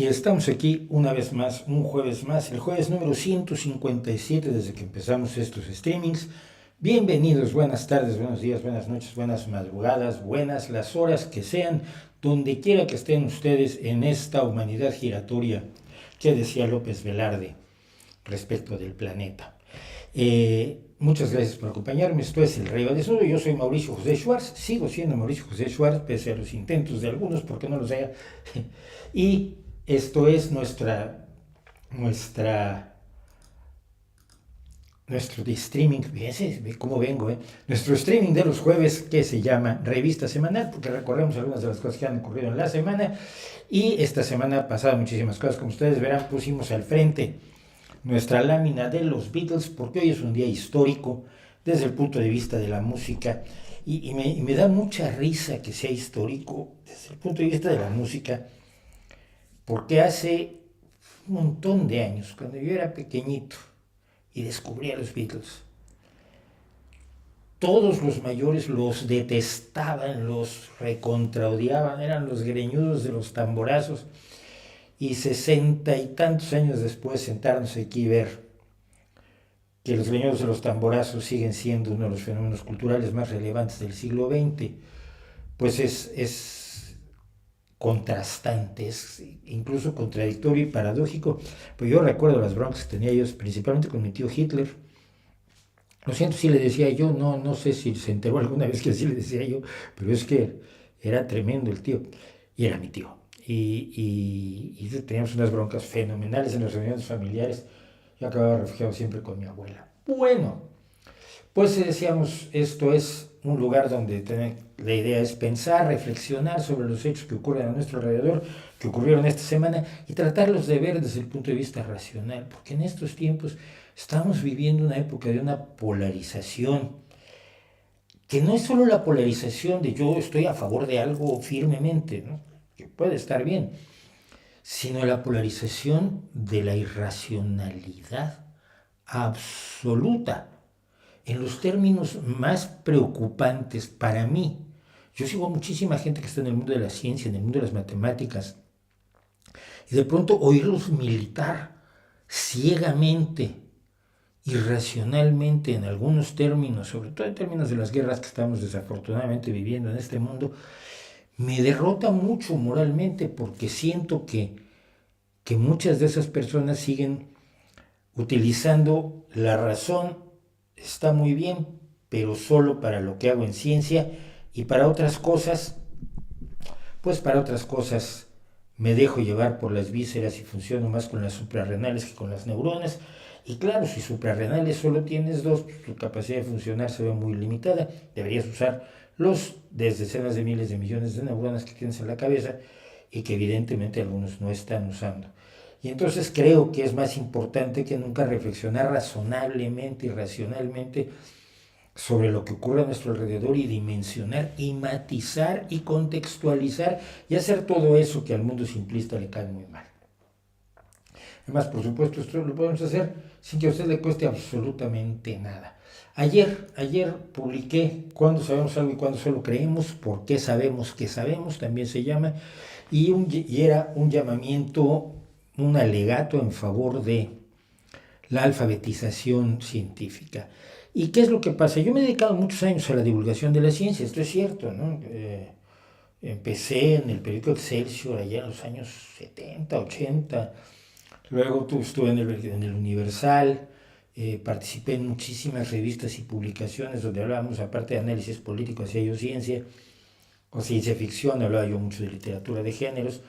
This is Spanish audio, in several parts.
Y estamos aquí una vez más, un jueves más, el jueves número 157 desde que empezamos estos streamings. Bienvenidos, buenas tardes, buenos días, buenas noches, buenas madrugadas, buenas las horas que sean, donde quiera que estén ustedes en esta humanidad giratoria que decía López Velarde respecto del planeta. Muchas gracias por acompañarme. Esto es El Rey va Desnudo. Yo soy Mauricio José Schwartz. Sigo siendo Mauricio José Schwartz, pese a los intentos de algunos, porque no lo sea. Y esto es nuestro streaming. Fíjense cómo vengo, nuestro streaming de los jueves, que se llama Revista Semanal, porque recorremos algunas de las cosas que han ocurrido en la semana. Y esta semana pasada muchísimas cosas, como ustedes verán, pusimos al frente nuestra lámina de los Beatles, porque hoy es un día histórico desde el punto de vista de la música, y me da mucha risa que sea histórico desde el punto de vista de la música, porque hace un montón de años, cuando yo era pequeñito y descubrí a los Beatles, todos los mayores los detestaban, los recontraodiaban, eran los greñudos de los tamborazos. Y 60 y tantos años después sentarnos aquí y ver que los greñudos de los tamborazos siguen siendo uno de los fenómenos culturales más relevantes del siglo XX, pues es contrastante, es incluso contradictorio y paradójico. Pues yo recuerdo las broncas que tenía yo, principalmente con mi tío Hitler. Lo siento si le decía yo, no sé si se enteró alguna vez que así le decía yo, pero es que era tremendo el tío, y era mi tío. Y teníamos unas broncas fenomenales en las reuniones familiares. Yo acababa refugiado siempre con mi abuela. Bueno, pues decíamos, esto es un lugar donde la idea es pensar, reflexionar sobre los hechos que ocurren a nuestro alrededor, que ocurrieron esta semana, y tratarlos de ver desde el punto de vista racional, porque en estos tiempos estamos viviendo una época de una polarización, que no es solo la polarización de yo estoy a favor de algo firmemente, ¿no?, que puede estar bien, sino la polarización de la irracionalidad absoluta, en los términos más preocupantes para mí. Yo sigo muchísima gente que está en el mundo de la ciencia, en el mundo de las matemáticas, y de pronto oírlos militar ciegamente, irracionalmente en algunos términos, sobre todo en términos de las guerras que estamos desafortunadamente viviendo en este mundo, me derrota mucho moralmente, porque siento que muchas de esas personas siguen utilizando la razón. Está muy bien, pero solo para lo que hago en ciencia, y para otras cosas, pues para otras cosas me dejo llevar por las vísceras y funciono más con las suprarrenales que con las neuronas. Y claro, si suprarrenales solo tienes dos, pues tu capacidad de funcionar se ve muy limitada. Deberías usar los decenas de miles de millones de neuronas que tienes en la cabeza, y que evidentemente algunos no están usando. Y entonces creo que es más importante que nunca reflexionar razonablemente y racionalmente sobre lo que ocurre a nuestro alrededor, y dimensionar y matizar y contextualizar y hacer todo eso que al mundo simplista le cae muy mal. Además, por supuesto, esto lo podemos hacer sin que a usted le cueste absolutamente nada. Ayer publiqué Cuándo sabemos algo y cuándo solo creemos, por qué sabemos que sabemos, también se llama, y era un llamamiento, un alegato en favor de la alfabetización científica. ¿Y qué es lo que pasa? Yo me he dedicado muchos años a la divulgación de la ciencia, esto es cierto, ¿no? Empecé en el periódico Excelsior allá en los años 70, 80, luego estuve en el Universal, participé en muchísimas revistas y publicaciones donde hablábamos, aparte de análisis político, hacía yo ciencia o ciencia ficción, hablaba yo mucho de literatura de géneros,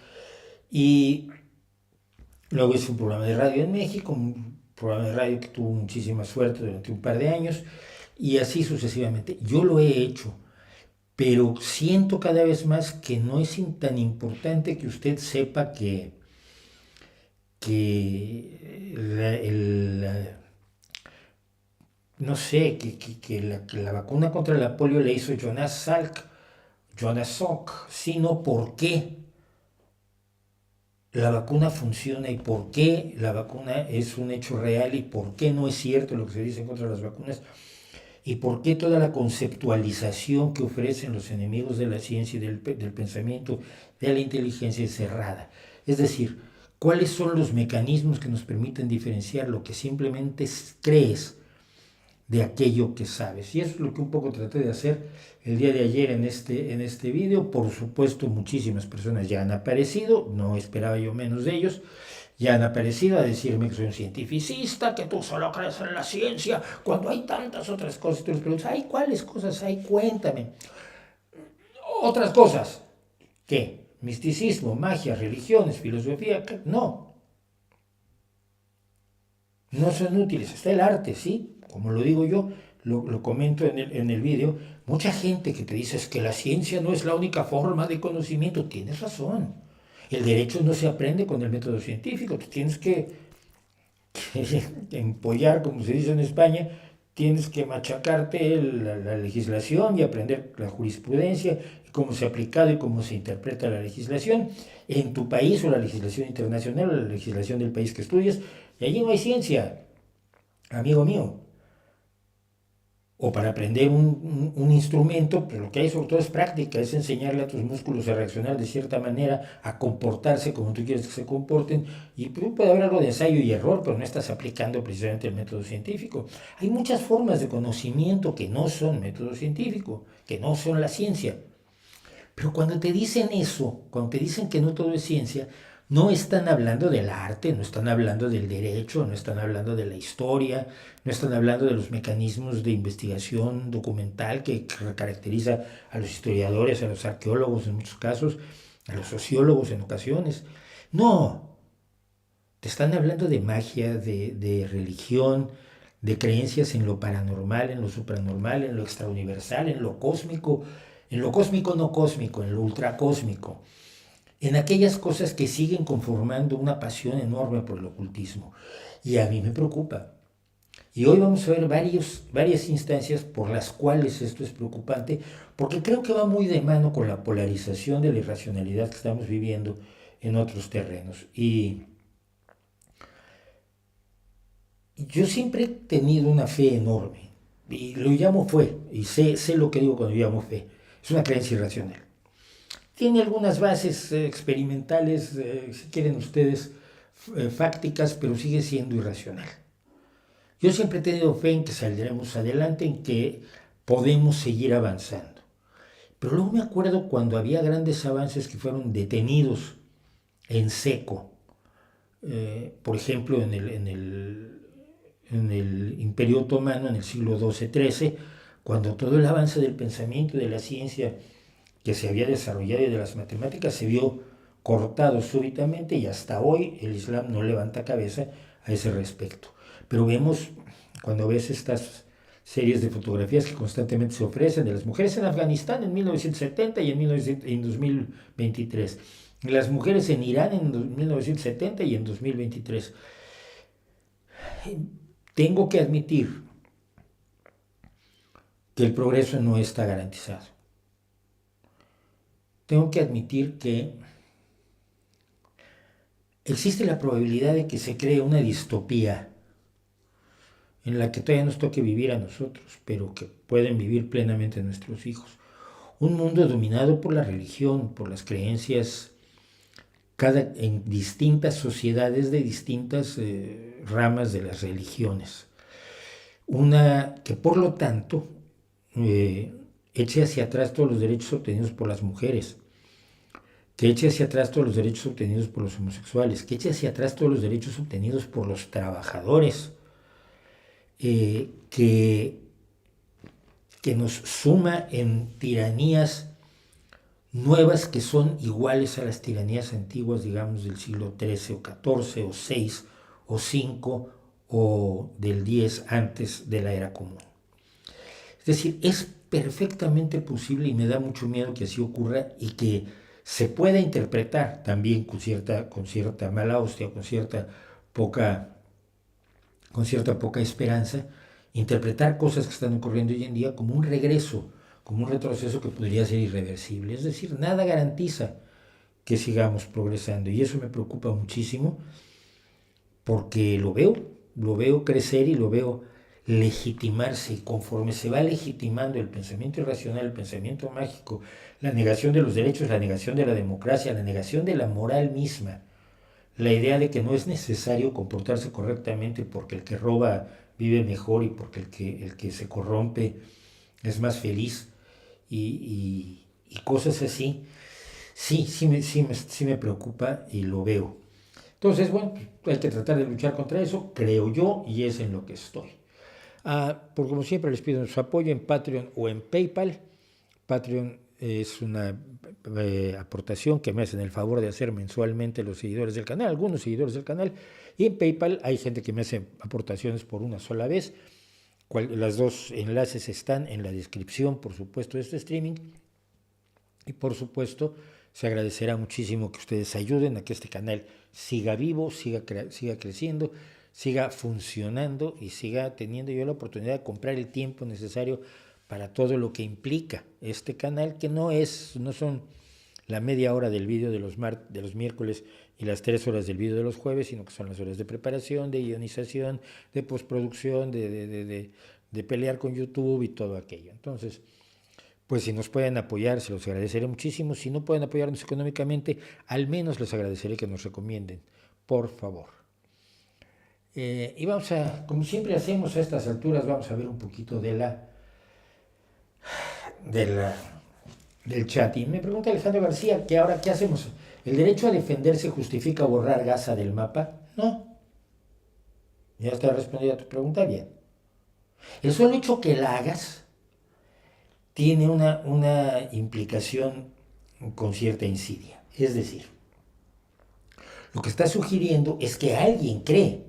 y luego hice un programa de radio en México, un programa de radio que tuvo muchísima suerte durante un par de años, y así sucesivamente. Yo lo he hecho, pero siento cada vez más que no es tan importante que usted sepa que no sé, que la vacuna contra la polio la hizo Jonas Salk, sino por qué la vacuna funciona, y por qué la vacuna es un hecho real, y por qué no es cierto lo que se dice contra las vacunas, y por qué toda la conceptualización que ofrecen los enemigos de la ciencia y del pensamiento, de la inteligencia, es cerrada. Es decir, ¿Cuáles son los mecanismos que nos permiten diferenciar lo que simplemente crees de aquello que sabes? Y eso es lo que un poco traté de hacer el día de ayer en este video. Por supuesto, muchísimas personas ya han aparecido, no esperaba yo menos de ellos, ya han aparecido a decirme que soy un cientificista, que tú solo crees en la ciencia, cuando hay tantas otras cosas. Tú les preguntas, ay, ¿cuáles cosas hay? Cuéntame. Otras cosas. ¿Qué? Misticismo, magia, religiones, filosofía. ¿Qué? No. No son útiles. Está el arte, sí. Como lo digo yo, lo comento en el video. Mucha gente que te dice es que la ciencia no es la única forma de conocimiento. Tienes razón. El derecho no se aprende con el método científico. Tú tienes que empollar, como se dice en España, tienes que machacarte la legislación y aprender la jurisprudencia, cómo se ha aplicado y cómo se interpreta la legislación en tu país o la legislación internacional o la legislación del país que estudias. Y allí no hay ciencia, amigo mío. O para aprender un instrumento, pero lo que hay sobre todo es práctica, es enseñarle a tus músculos a reaccionar de cierta manera, a comportarse como tú quieres que se comporten, y puede haber algo de ensayo y error, pero no estás aplicando precisamente el método científico. Hay muchas formas de conocimiento que no son método científico, que no son la ciencia. Pero cuando te dicen eso, cuando te dicen que no todo es ciencia, no están hablando del arte, no están hablando del derecho, no están hablando de la historia, no están hablando de los mecanismos de investigación documental que caracteriza a los historiadores, a los arqueólogos en muchos casos, a los sociólogos en ocasiones. No, te están hablando de magia, de religión, de creencias en lo paranormal, en lo supranormal, en lo extrauniversal, en lo cósmico no cósmico, en lo ultracósmico, en aquellas cosas que siguen conformando una pasión enorme por el ocultismo. Y a mí me preocupa. Y hoy vamos a ver varias instancias por las cuales esto es preocupante, porque creo que va muy de mano con la polarización de la irracionalidad que estamos viviendo en otros terrenos. Y yo siempre he tenido una fe enorme, y lo llamo fe, y sé lo que digo cuando llamo fe. Es una creencia irracional. Tiene algunas bases experimentales, si quieren ustedes, fácticas, pero sigue siendo irracional. Yo siempre he tenido fe en que saldremos adelante, en que podemos seguir avanzando. Pero luego me acuerdo cuando había grandes avances que fueron detenidos en seco. Por ejemplo, en el Imperio Otomano, en el siglo XII-XIII, cuando todo el avance del pensamiento y de la ciencia que se había desarrollado y de las matemáticas se vio cortado súbitamente, y hasta hoy el Islam no levanta cabeza a ese respecto. Pero vemos, cuando ves estas series de fotografías que constantemente se ofrecen de las mujeres en Afganistán en 1970 y en 2023, las mujeres en Irán en 1970 y en 2023, tengo que admitir que el progreso no está garantizado. Tengo que admitir que existe la probabilidad de que se cree una distopía en la que todavía nos toque vivir a nosotros, pero que pueden vivir plenamente nuestros hijos. Un mundo dominado por la religión, por las creencias, en distintas sociedades de distintas ramas de las religiones. Una que por lo tanto eche hacia atrás todos los derechos obtenidos por las mujeres, que eche hacia atrás todos los derechos obtenidos por los homosexuales, que eche hacia atrás todos los derechos obtenidos por los trabajadores, que nos suma en tiranías nuevas que son iguales a las tiranías antiguas, digamos, del siglo XIII o XIV o VI o V o del X antes de la era común. Es decir, es perfectamente posible, y me da mucho miedo que así ocurra y que se pueda interpretar también con cierta mala hostia, con cierta poca esperanza, interpretar cosas que están ocurriendo hoy en día como un regreso, como un retroceso que podría ser irreversible. Es decir, nada garantiza que sigamos progresando, y eso me preocupa muchísimo porque lo veo crecer y lo veo legitimarse, y conforme se va legitimando el pensamiento irracional, el pensamiento mágico, la negación de los derechos, la negación de la democracia, la negación de la moral misma, la idea de que no es necesario comportarse correctamente porque el que roba vive mejor y porque el que se corrompe es más feliz y cosas así, sí me preocupa y lo veo. Entonces, bueno, hay que tratar de luchar contra eso, creo yo, y es en lo que estoy. Por como siempre les pido su apoyo en Patreon o en PayPal. Patreon es una aportación que me hacen el favor de hacer mensualmente los seguidores del canal, algunos seguidores del canal, y en PayPal hay gente que me hace aportaciones por una sola vez. Las dos enlaces están en la descripción, por supuesto, de este streaming. Y por supuesto, se agradecerá muchísimo que ustedes ayuden a que este canal siga vivo, siga creciendo, siga funcionando y siga teniendo yo la oportunidad de comprar el tiempo necesario para todo lo que implica este canal, que no son la media hora del vídeo de los miércoles y las 3 horas del vídeo de los jueves, sino que son las horas de preparación, de guionización, de postproducción, de pelear con YouTube y todo aquello. Entonces, pues si nos pueden apoyar, se los agradeceré muchísimo. Si no pueden apoyarnos económicamente, al menos les agradeceré que nos recomienden, por favor. Y vamos como siempre hacemos a estas alturas, vamos a ver un poquito del chat. Y me pregunta Alejandro García, que ahora, ¿qué hacemos? ¿El derecho a defenderse justifica borrar Gaza del mapa? No. Ya está respondida tu pregunta, bien. El solo hecho que la hagas tiene una implicación con cierta insidia. Es decir, lo que está sugiriendo es que alguien cree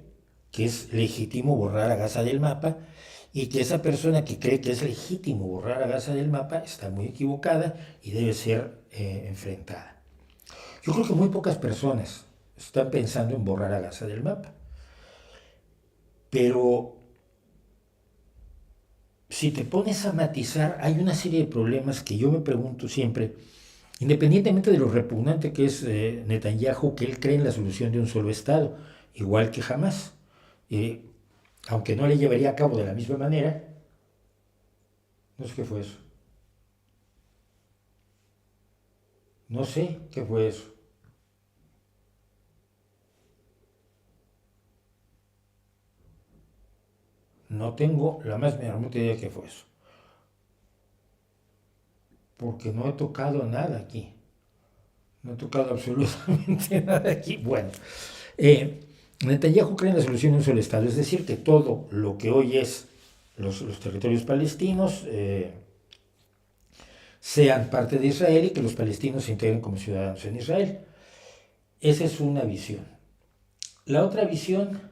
que es legítimo borrar a Gaza del mapa y que esa persona que cree que es legítimo borrar a Gaza del mapa está muy equivocada y debe ser enfrentada. Yo creo que muy pocas personas están pensando en borrar a Gaza del mapa. Pero si te pones a matizar, hay una serie de problemas que yo me pregunto siempre, independientemente de lo repugnante que es Netanyahu, que él cree en la solución de un solo Estado, igual que Hamás, aunque no le llevaría a cabo de la misma manera. No sé qué fue eso. No sé qué fue eso. No tengo la más remota idea de qué fue eso. Porque no he tocado nada aquí. No he tocado absolutamente nada aquí. Bueno, Netanyahu cree en la solución de un solo Estado, es decir, que todo lo que hoy es los territorios palestinos sean parte de Israel y que los palestinos se integren como ciudadanos en Israel. Esa es una visión. La otra visión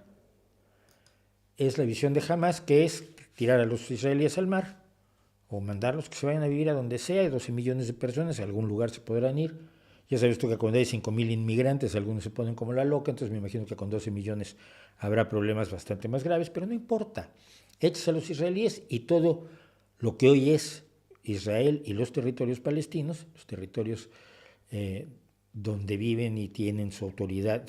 es la visión de Hamás, que es tirar a los israelíes al mar o mandarlos que se vayan a vivir a donde sea. Hay 12 millones de personas, a algún lugar se podrán ir. Ya sabes tú que cuando hay 5.000 inmigrantes, algunos se ponen como la loca, entonces me imagino que con 12 millones habrá problemas bastante más graves, pero no importa. Echas a los israelíes y todo lo que hoy es Israel y los territorios palestinos, los territorios donde viven y tienen su autoridad,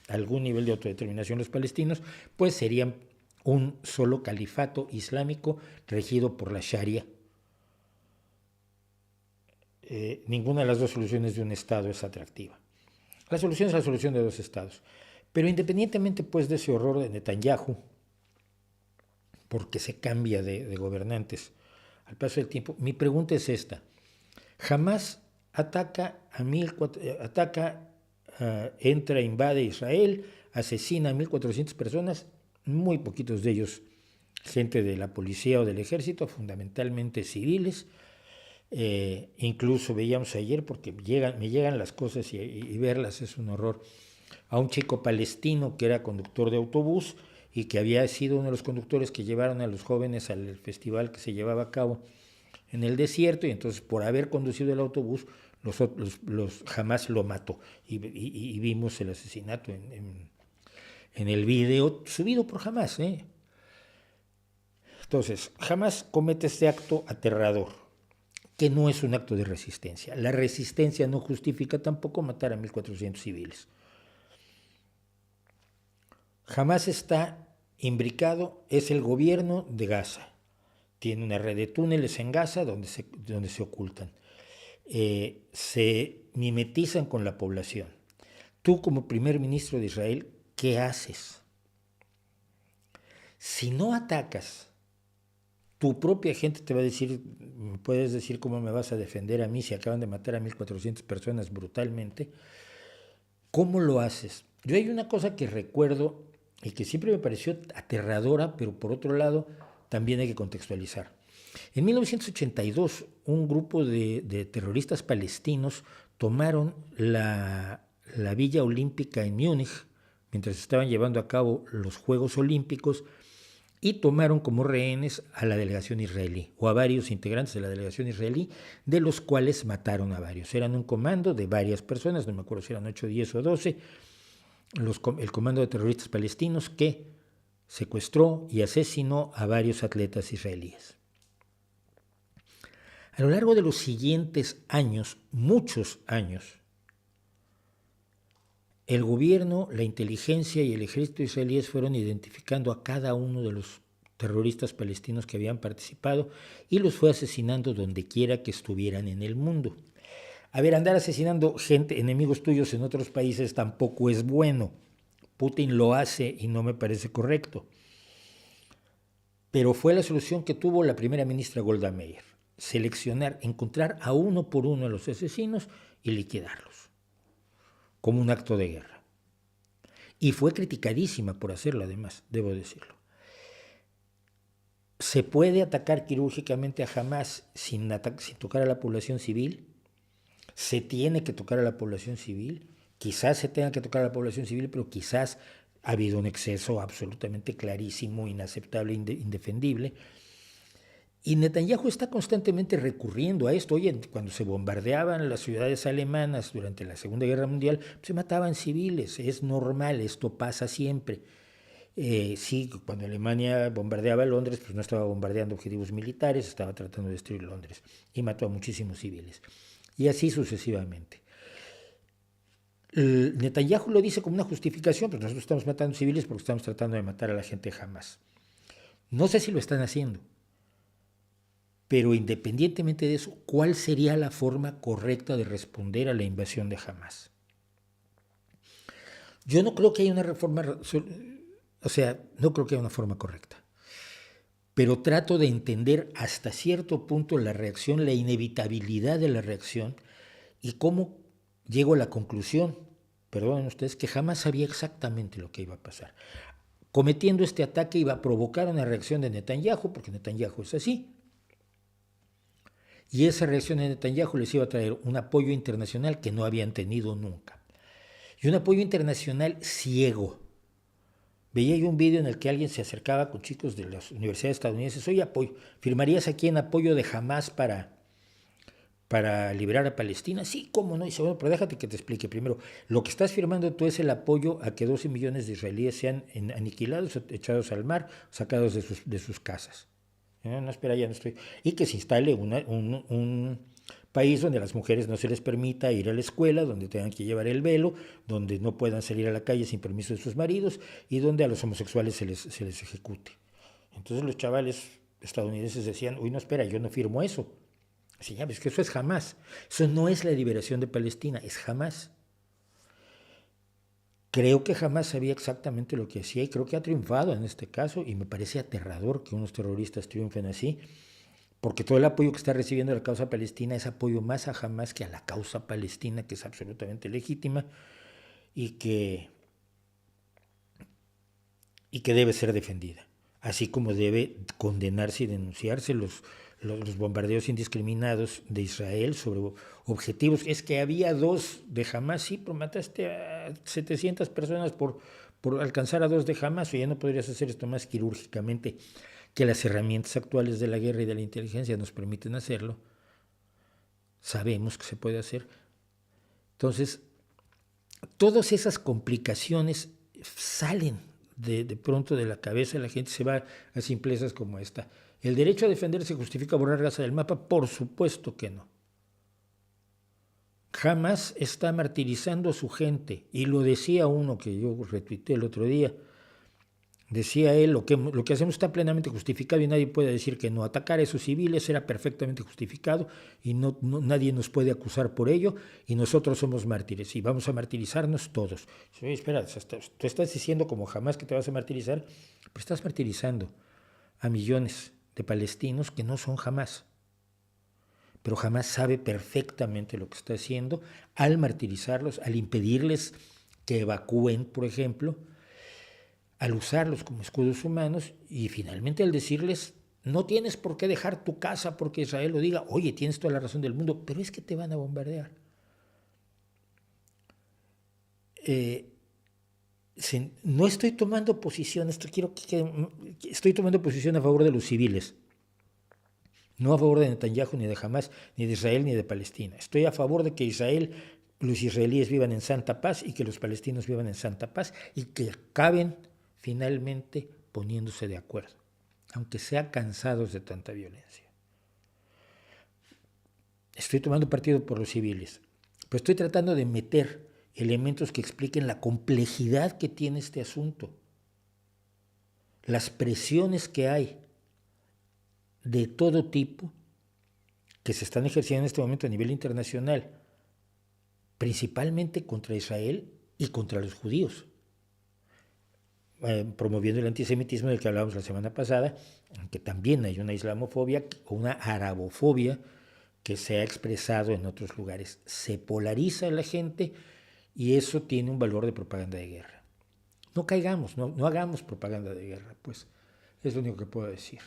algún nivel de autodeterminación los palestinos, pues serían un solo califato islámico regido por la Sharia. Ninguna de las dos soluciones de un Estado es atractiva. La solución es la solución de dos Estados. Pero independientemente pues de ese horror de Netanyahu, porque se cambia de gobernantes al paso del tiempo, mi pregunta es esta. Jamás entra, invade Israel, asesina a 1.400 personas, muy poquitos de ellos gente de la policía o del ejército, fundamentalmente civiles. Incluso veíamos ayer, porque me llegan las cosas y verlas es un horror, a un chico palestino que era conductor de autobús y que había sido uno de los conductores que llevaron a los jóvenes al festival que se llevaba a cabo en el desierto, y entonces por haber conducido el autobús los Hamás lo mató y vimos el asesinato en el video subido por Hamás. Entonces, Hamás comete este acto aterrador, que no es un acto de resistencia. La resistencia no justifica tampoco matar a 1.400 civiles. Hamás está imbricado, es el gobierno de Gaza. Tiene una red de túneles en Gaza donde se ocultan. Se mimetizan con la población. tú como primer ministro de Israel, ¿qué haces? Si no atacas, tu propia gente te va a decir, puedes decir cómo me vas a defender a mí si acaban de matar a 1,400 personas brutalmente. ¿Cómo lo haces? Yo hay una cosa que recuerdo y que siempre me pareció aterradora, pero por otro lado también hay que contextualizar. En 1982, un grupo de terroristas palestinos tomaron la Villa Olímpica en Múnich, mientras estaban llevando a cabo los Juegos Olímpicos, y tomaron como rehenes a la delegación israelí, o a varios integrantes de la delegación israelí, de los cuales mataron a varios. Eran un comando de varias personas, no me acuerdo si eran 8, 10 o 12, el comando de terroristas palestinos que secuestró y asesinó a varios atletas israelíes. A lo largo de los siguientes años, muchos años, el gobierno, la inteligencia y el ejército israelíes fueron identificando a cada uno de los terroristas palestinos que habían participado y los fue asesinando donde quiera que estuvieran en el mundo. A ver, andar asesinando gente, enemigos tuyos en otros países tampoco es bueno. Putin lo hace y no me parece correcto. Pero fue la solución que tuvo la primera ministra Golda Meir. Seleccionar, encontrar a uno por uno a los asesinos y liquidarlos, como un acto de guerra. Y fue criticadísima por hacerlo, además, debo decirlo. ¿Se puede atacar quirúrgicamente a Hamás sin tocar a la población civil? ¿Se tiene que tocar a la población civil? Quizás se tenga que tocar a la población civil, pero quizás ha habido un exceso absolutamente clarísimo, inaceptable, indefendible. Y Netanyahu está constantemente recurriendo a esto. Oye, cuando se bombardeaban las ciudades alemanas durante la Segunda Guerra Mundial, se mataban civiles, es normal, esto pasa siempre. Sí, cuando Alemania bombardeaba Londres, pues no estaba bombardeando objetivos militares, estaba tratando de destruir Londres y mató a muchísimos civiles. Y así sucesivamente. Netanyahu lo dice como una justificación, pero nosotros estamos matando civiles porque estamos tratando de matar a la gente jamás. No sé si lo están haciendo. Pero independientemente de eso, ¿cuál sería la forma correcta de responder a la invasión de Hamás? Yo no creo que haya una reforma, no creo que haya una forma correcta. Pero trato de entender hasta cierto punto la reacción, la inevitabilidad de la reacción y cómo llego a la conclusión, perdonen ustedes, que jamás sabía exactamente lo que iba a pasar. Cometiendo este ataque iba a provocar una reacción de Netanyahu, porque Netanyahu es así. Y esa reacción de Netanyahu les iba a traer un apoyo internacional que no habían tenido nunca. Y un apoyo internacional ciego. Veía yo un video en el que alguien se acercaba con chicos de las universidades estadounidenses. Oye, ¿firmarías aquí en apoyo de Hamás para liberar a Palestina? Sí, cómo no. Y dice, bueno, pero déjate que te explique. Primero, lo que estás firmando tú es el apoyo a que 12 millones de israelíes sean aniquilados, echados al mar, sacados de sus casas. No, espera, ya no estoy. Y que se instale un país donde a las mujeres no se les permita ir a la escuela, donde tengan que llevar el velo, donde no puedan salir a la calle sin permiso de sus maridos y donde a los homosexuales se les ejecute. Entonces los chavales estadounidenses decían, uy, no, espera, yo no firmo eso. Sí, ya ves que eso es jamás. Eso no es la liberación de Palestina, es jamás. Creo que jamás sabía exactamente lo que hacía y creo que ha triunfado en este caso y me parece aterrador que unos terroristas triunfen así, porque todo el apoyo que está recibiendo la causa palestina es apoyo más a Hamás que a la causa palestina, que es absolutamente legítima y que debe ser defendida, así como debe condenarse y denunciarse los bombardeos indiscriminados de Israel sobre objetivos. Es que había 2 de Hamás, sí, pero mataste a 700 personas por alcanzar a 2 de Hamás, o ya no podrías hacer esto más quirúrgicamente, que las herramientas actuales de la guerra y de la inteligencia nos permiten hacerlo. Sabemos que se puede hacer. Entonces, todas esas complicaciones salen de pronto de la cabeza de la gente, se va a simplezas como esta. ¿El derecho a defenderse justifica borrar Gaza del mapa? Por supuesto que no. Jamás está martirizando a su gente, y lo decía uno que yo retuiteé el otro día. Decía él, lo que hacemos está plenamente justificado y nadie puede decir que no. Atacar a esos civiles era perfectamente justificado y nadie nos puede acusar por ello, y nosotros somos mártires y vamos a martirizarnos todos. Oye, espera, tú estás diciendo como jamás que te vas a martirizar, pero estás martirizando a millones de palestinos que no son jamás. Pero jamás sabe perfectamente lo que está haciendo al martirizarlos, al impedirles que evacúen, por ejemplo, al usarlos como escudos humanos y finalmente al decirles: no tienes por qué dejar tu casa porque Israel lo diga. Oye, tienes toda la razón del mundo, pero es que te van a bombardear. No estoy tomando posición, estoy tomando posición a favor de los civiles, no a favor de Netanyahu, ni de Hamas, ni de Israel, ni de Palestina. Estoy a favor de que los israelíes vivan en santa paz y que los palestinos vivan en santa paz y que acaben finalmente poniéndose de acuerdo, aunque sean cansados de tanta violencia. Estoy tomando partido por los civiles, pero estoy tratando de meter elementos que expliquen la complejidad que tiene este asunto, las presiones que hay de todo tipo que se están ejerciendo en este momento a nivel internacional, principalmente contra Israel y contra los judíos, promoviendo el antisemitismo del que hablábamos la semana pasada, aunque también hay una islamofobia o una arabofobia que se ha expresado en otros lugares. Se polariza a la gente y eso tiene un valor de propaganda de guerra. No caigamos, no hagamos propaganda de guerra, pues es lo único que puedo decir.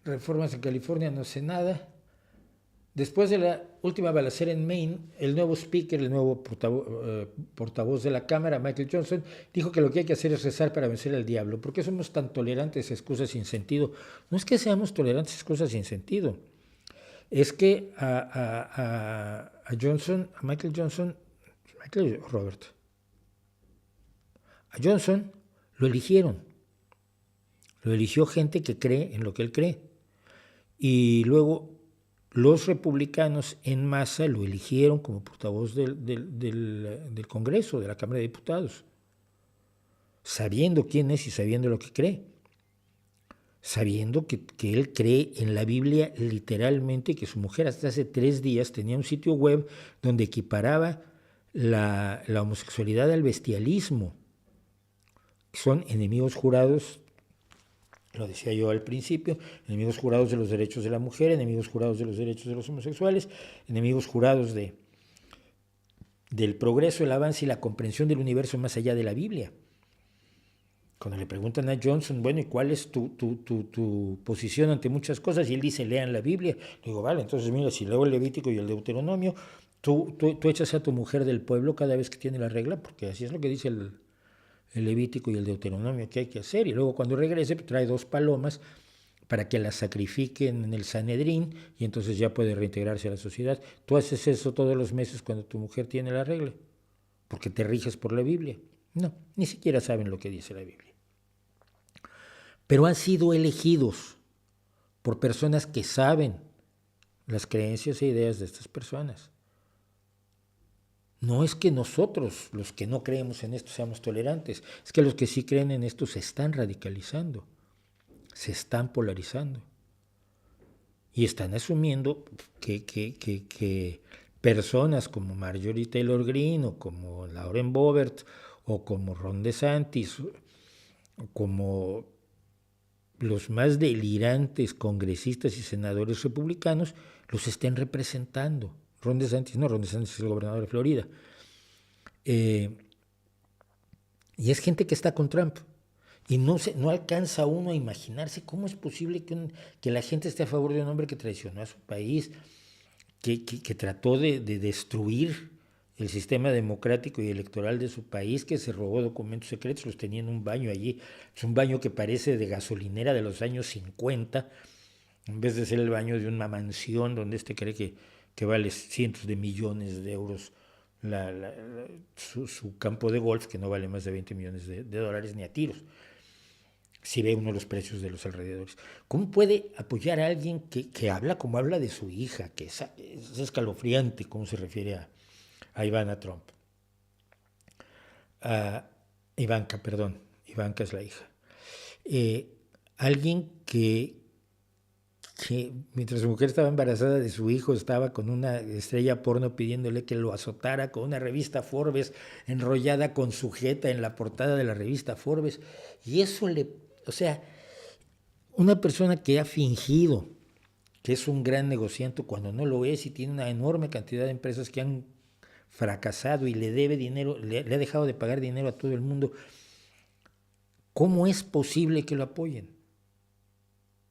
Reformas en California, no sé nada. Después de la última balacera en Maine, el nuevo speaker, el nuevo portavoz de la Cámara, Michael Johnson, dijo que lo que hay que hacer es rezar para vencer al diablo. ¿Por qué somos tan tolerantes a excusas sin sentido? No es que seamos tolerantes a excusas sin sentido. Es que a Michael o Robert, a Johnson lo eligieron. Lo eligió gente que cree en lo que él cree. Y luego los republicanos en masa lo eligieron como portavoz del Congreso, de la Cámara de Diputados, sabiendo quién es y sabiendo lo que cree, sabiendo que él cree en la Biblia literalmente, y que su mujer hasta hace 3 días tenía un sitio web donde equiparaba la homosexualidad al bestialismo. Son enemigos jurados, lo decía yo al principio, enemigos jurados de los derechos de la mujer, enemigos jurados de los derechos de los homosexuales, enemigos jurados del progreso, el avance y la comprensión del universo más allá de la Biblia. Cuando le preguntan a Johnson, bueno, ¿y cuál es tu posición ante muchas cosas? Y él dice: lean la Biblia. Le digo: vale, entonces mira, si leo el Levítico y el Deuteronomio, tú echas a tu mujer del pueblo cada vez que tiene la regla, porque así es lo que dice el Levítico y el Deuteronomio que hay que hacer, y luego cuando regrese pues, trae 2 palomas para que las sacrifiquen en el Sanedrín y entonces ya puede reintegrarse a la sociedad. Tú haces eso todos los meses cuando tu mujer tiene la regla, porque te riges por la Biblia. No, ni siquiera saben lo que dice la Biblia. Pero han sido elegidos por personas que saben las creencias e ideas de estas personas. No es que nosotros, los que no creemos en esto, seamos tolerantes, es que los que sí creen en esto se están radicalizando, se están polarizando y están asumiendo que personas como Marjorie Taylor Greene o como Lauren Boebert o como Ron DeSantis o como los más delirantes congresistas y senadores republicanos los estén representando. Ron DeSantis es el gobernador de Florida. Y es gente que está con Trump. Y no alcanza uno a imaginarse cómo es posible que la gente esté a favor de un hombre que traicionó a su país, que trató de destruir el sistema democrático y electoral de su país, que se robó documentos secretos, los tenía en un baño allí. Es un baño que parece de gasolinera de los años 50, en vez de ser el baño de una mansión donde cree que vale cientos de millones de euros su campo de golf, que no vale más de 20 millones de dólares ni a tiros, si ve uno los precios de los alrededores. ¿Cómo puede apoyar a alguien que habla como habla de su hija, que es escalofriante cómo se refiere a Ivana Trump? a Ivanka, perdón, Ivanka es la hija. Alguien que mientras su mujer estaba embarazada de su hijo, estaba con una estrella porno pidiéndole que lo azotara con una revista Forbes, enrollada con sujeta en la portada de la revista Forbes. Y eso o sea, una persona que ha fingido que es un gran negociante cuando no lo es y tiene una enorme cantidad de empresas que han fracasado y le debe dinero, le ha dejado de pagar dinero a todo el mundo. ¿Cómo es posible que lo apoyen?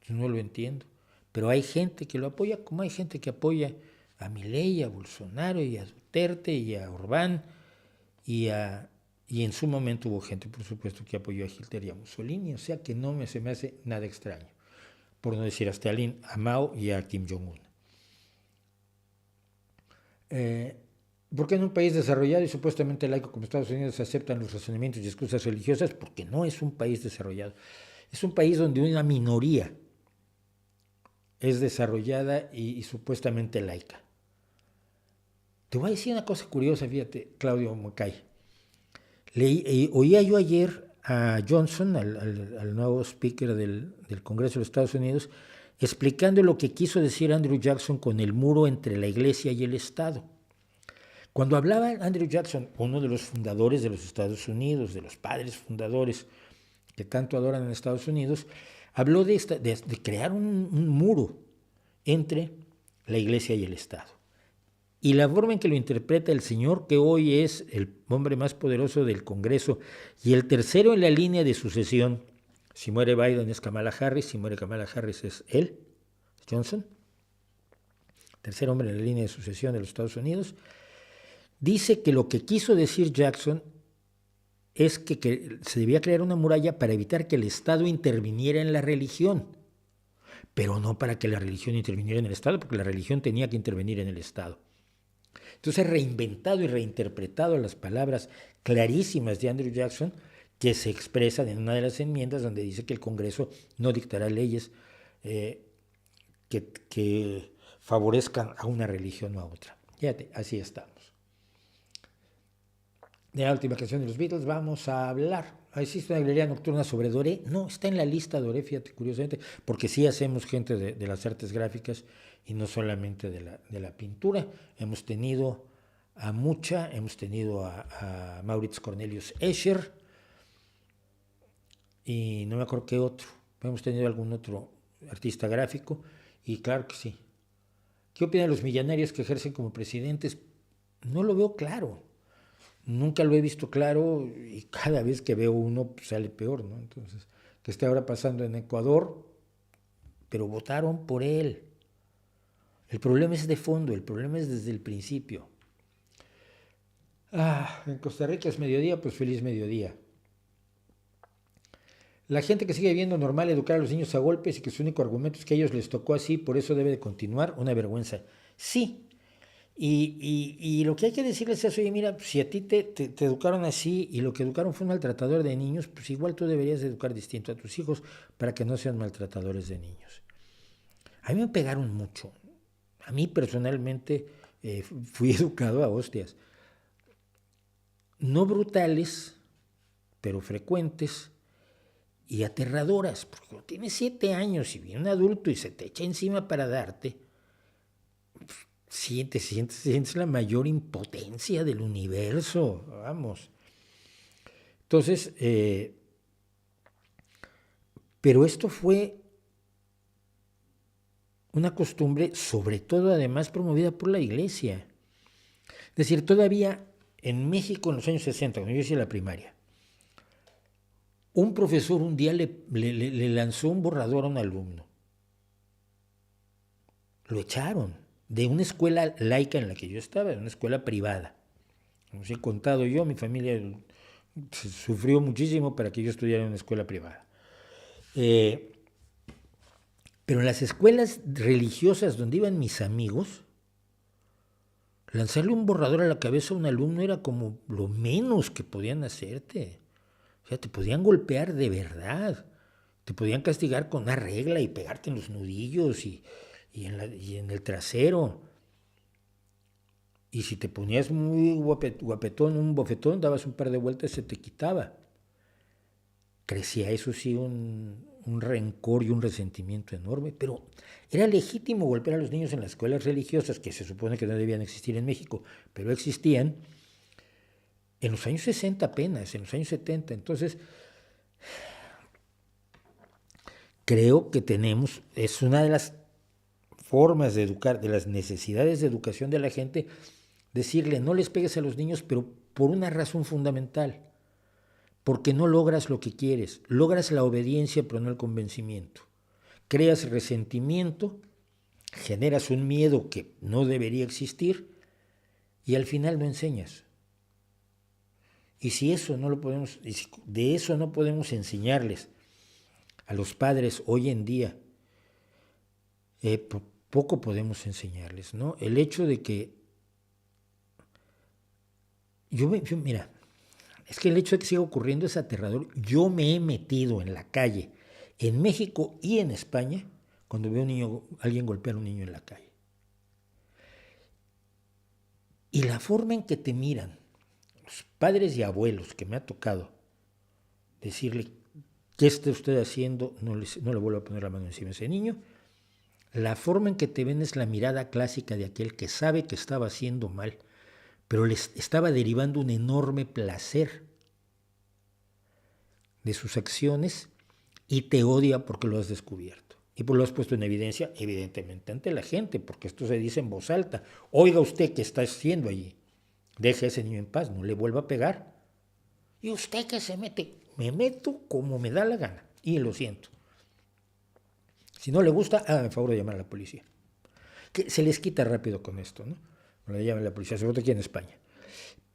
Yo no lo entiendo. Pero hay gente que lo apoya, como hay gente que apoya a Milei, a Bolsonaro y a Duterte y a Orbán y en su momento hubo gente, por supuesto, que apoyó a Hitler y a Mussolini, o sea que se me hace nada extraño, por no decir a Stalin, a Mao y a Kim Jong-un. ¿Por qué en un país desarrollado y supuestamente laico como Estados Unidos se aceptan los razonamientos y excusas religiosas? Porque no es un país desarrollado, es un país donde una minoría es desarrollada y supuestamente laica. Te voy a decir una cosa curiosa, fíjate, Claudio Macay. Oía yo ayer a Johnson, al nuevo speaker del Congreso de los Estados Unidos, explicando lo que quiso decir Andrew Jackson con el muro entre la Iglesia y el Estado. Cuando hablaba Andrew Jackson, uno de los fundadores de los Estados Unidos, de los padres fundadores que tanto adoran en Estados Unidos, habló de crear un muro entre la Iglesia y el Estado. Y la forma en que lo interpreta el señor que hoy es el hombre más poderoso del Congreso y el tercero en la línea de sucesión, si muere Biden es Kamala Harris, si muere Kamala Harris es él, Johnson, tercer hombre en la línea de sucesión de los Estados Unidos, dice que lo que quiso decir Jackson es que se debía crear una muralla para evitar que el Estado interviniera en la religión, pero no para que la religión interviniera en el Estado, porque la religión tenía que intervenir en el Estado. Entonces, reinventado y reinterpretado las palabras clarísimas de Andrew Jackson, que se expresan en una de las enmiendas donde dice que el Congreso no dictará leyes que favorezcan a una religión o a otra. Fíjate, así estamos. De la última canción de los Beatles vamos a hablar. ¿Existe una galería nocturna sobre Doré? No, está en la lista Doré, fíjate, curiosamente, porque sí hacemos gente de las artes gráficas y no solamente de la pintura. Hemos tenido a Mucha, hemos tenido a Maurits Cornelius Escher y no me acuerdo qué otro. Hemos tenido algún otro artista gráfico y claro que sí. ¿Qué opinan los millonarios que ejercen como presidentes? No lo veo claro. Nunca lo he visto claro y cada vez que veo uno pues, sale peor, ¿no? Entonces, ¿qué está ahora pasando en Ecuador? Pero votaron por él. El problema es de fondo, el problema es desde el principio. En Costa Rica es mediodía, pues feliz mediodía. La gente que sigue viendo normal educar a los niños a golpes y que su único argumento es que a ellos les tocó así, por eso debe de continuar, una vergüenza. Sí. Y lo que hay que decirles es, oye, mira, si a ti te educaron así y lo que educaron fue un maltratador de niños, pues igual tú deberías educar distinto a tus hijos para que no sean maltratadores de niños. A mí me pegaron mucho. A mí personalmente fui educado a hostias. No brutales, pero frecuentes y aterradoras. Porque tienes 7 años y viene un adulto y se te echa encima para darte. Sientes la mayor impotencia del universo, vamos. Entonces, pero esto fue una costumbre, sobre todo además promovida por la Iglesia. Es decir, todavía en México en los años 60, cuando yo hice la primaria, un profesor un día le lanzó un borrador a un alumno. Lo echaron de una escuela laica en la que yo estaba, de una escuela privada. Como os he contado yo, mi familia sufrió muchísimo para que yo estudiara en una escuela privada. Pero en las escuelas religiosas donde iban mis amigos, lanzarle un borrador a la cabeza a un alumno era como lo menos que podían hacerte. O sea, te podían golpear de verdad. Te podían castigar con una regla y pegarte en los nudillos y en el trasero. Y si te ponías muy guapetón, un bofetón, dabas un par de vueltas y se te quitaba. Crecía, eso sí, un rencor y un resentimiento enorme, pero era legítimo golpear a los niños en las escuelas religiosas, que se supone que no debían existir en México, pero existían en los años 60 apenas, en los años 70. Entonces, creo que es una de las formas de educar, de las necesidades de educación de la gente, decirle, no les pegues a los niños, pero por una razón fundamental, porque no logras lo que quieres, logras la obediencia, pero no el convencimiento. Creas resentimiento, generas un miedo que no debería existir y al final no enseñas. Y si eso no lo podemos, de eso no podemos enseñarles a los padres hoy en día, poco podemos enseñarles, ¿no? El hecho de que mira, es que el hecho de que siga ocurriendo es aterrador. Yo me he metido en la calle, en México y en España, cuando veo alguien golpear a un niño en la calle. Y la forma en que te miran los padres y abuelos que me ha tocado decirle, ¿qué está usted haciendo? No le vuelvo a poner la mano encima a ese niño. La forma en que te ven es la mirada clásica de aquel que sabe que estaba haciendo mal, pero les estaba derivando un enorme placer de sus acciones y te odia porque lo has descubierto. Y pues lo has puesto en evidencia, evidentemente, ante la gente, porque esto se dice en voz alta. Oiga usted, ¿qué está haciendo allí? Deje a ese niño en paz, no le vuelva a pegar. ¿Y usted qué se mete? Me meto como me da la gana. Y lo siento. Si no le gusta, hágame el favor de llamar a la policía. Que se les quita rápido con esto, ¿no? No le llaman a la policía, sobre todo aquí en España.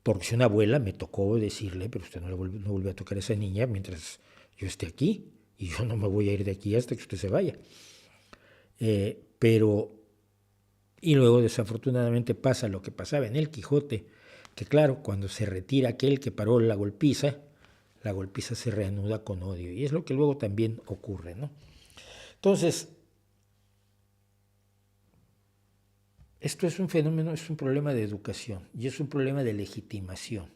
Porque si una abuela me tocó decirle, pero usted no vuelve a tocar a esa niña mientras yo esté aquí. Y yo no me voy a ir de aquí hasta que usted se vaya. Y luego desafortunadamente pasa lo que pasaba en el Quijote, que claro, cuando se retira aquel que paró la golpiza se reanuda con odio. Y es lo que luego también ocurre, ¿no? Entonces, esto es un fenómeno, es un problema de educación y es un problema de legitimación.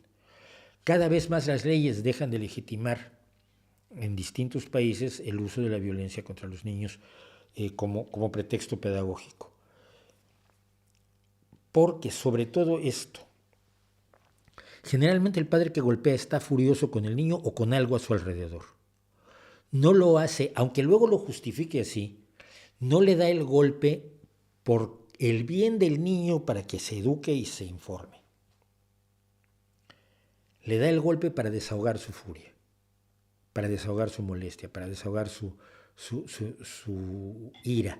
Cada vez más las leyes dejan de legitimar en distintos países el uso de la violencia contra los niños como pretexto pedagógico. Porque sobre todo esto, generalmente el padre que golpea está furioso con el niño o con algo a su alrededor. No lo hace, aunque luego lo justifique así, no le da el golpe por el bien del niño para que se eduque y se informe. Le da el golpe para desahogar su furia, para desahogar su molestia, para desahogar su ira.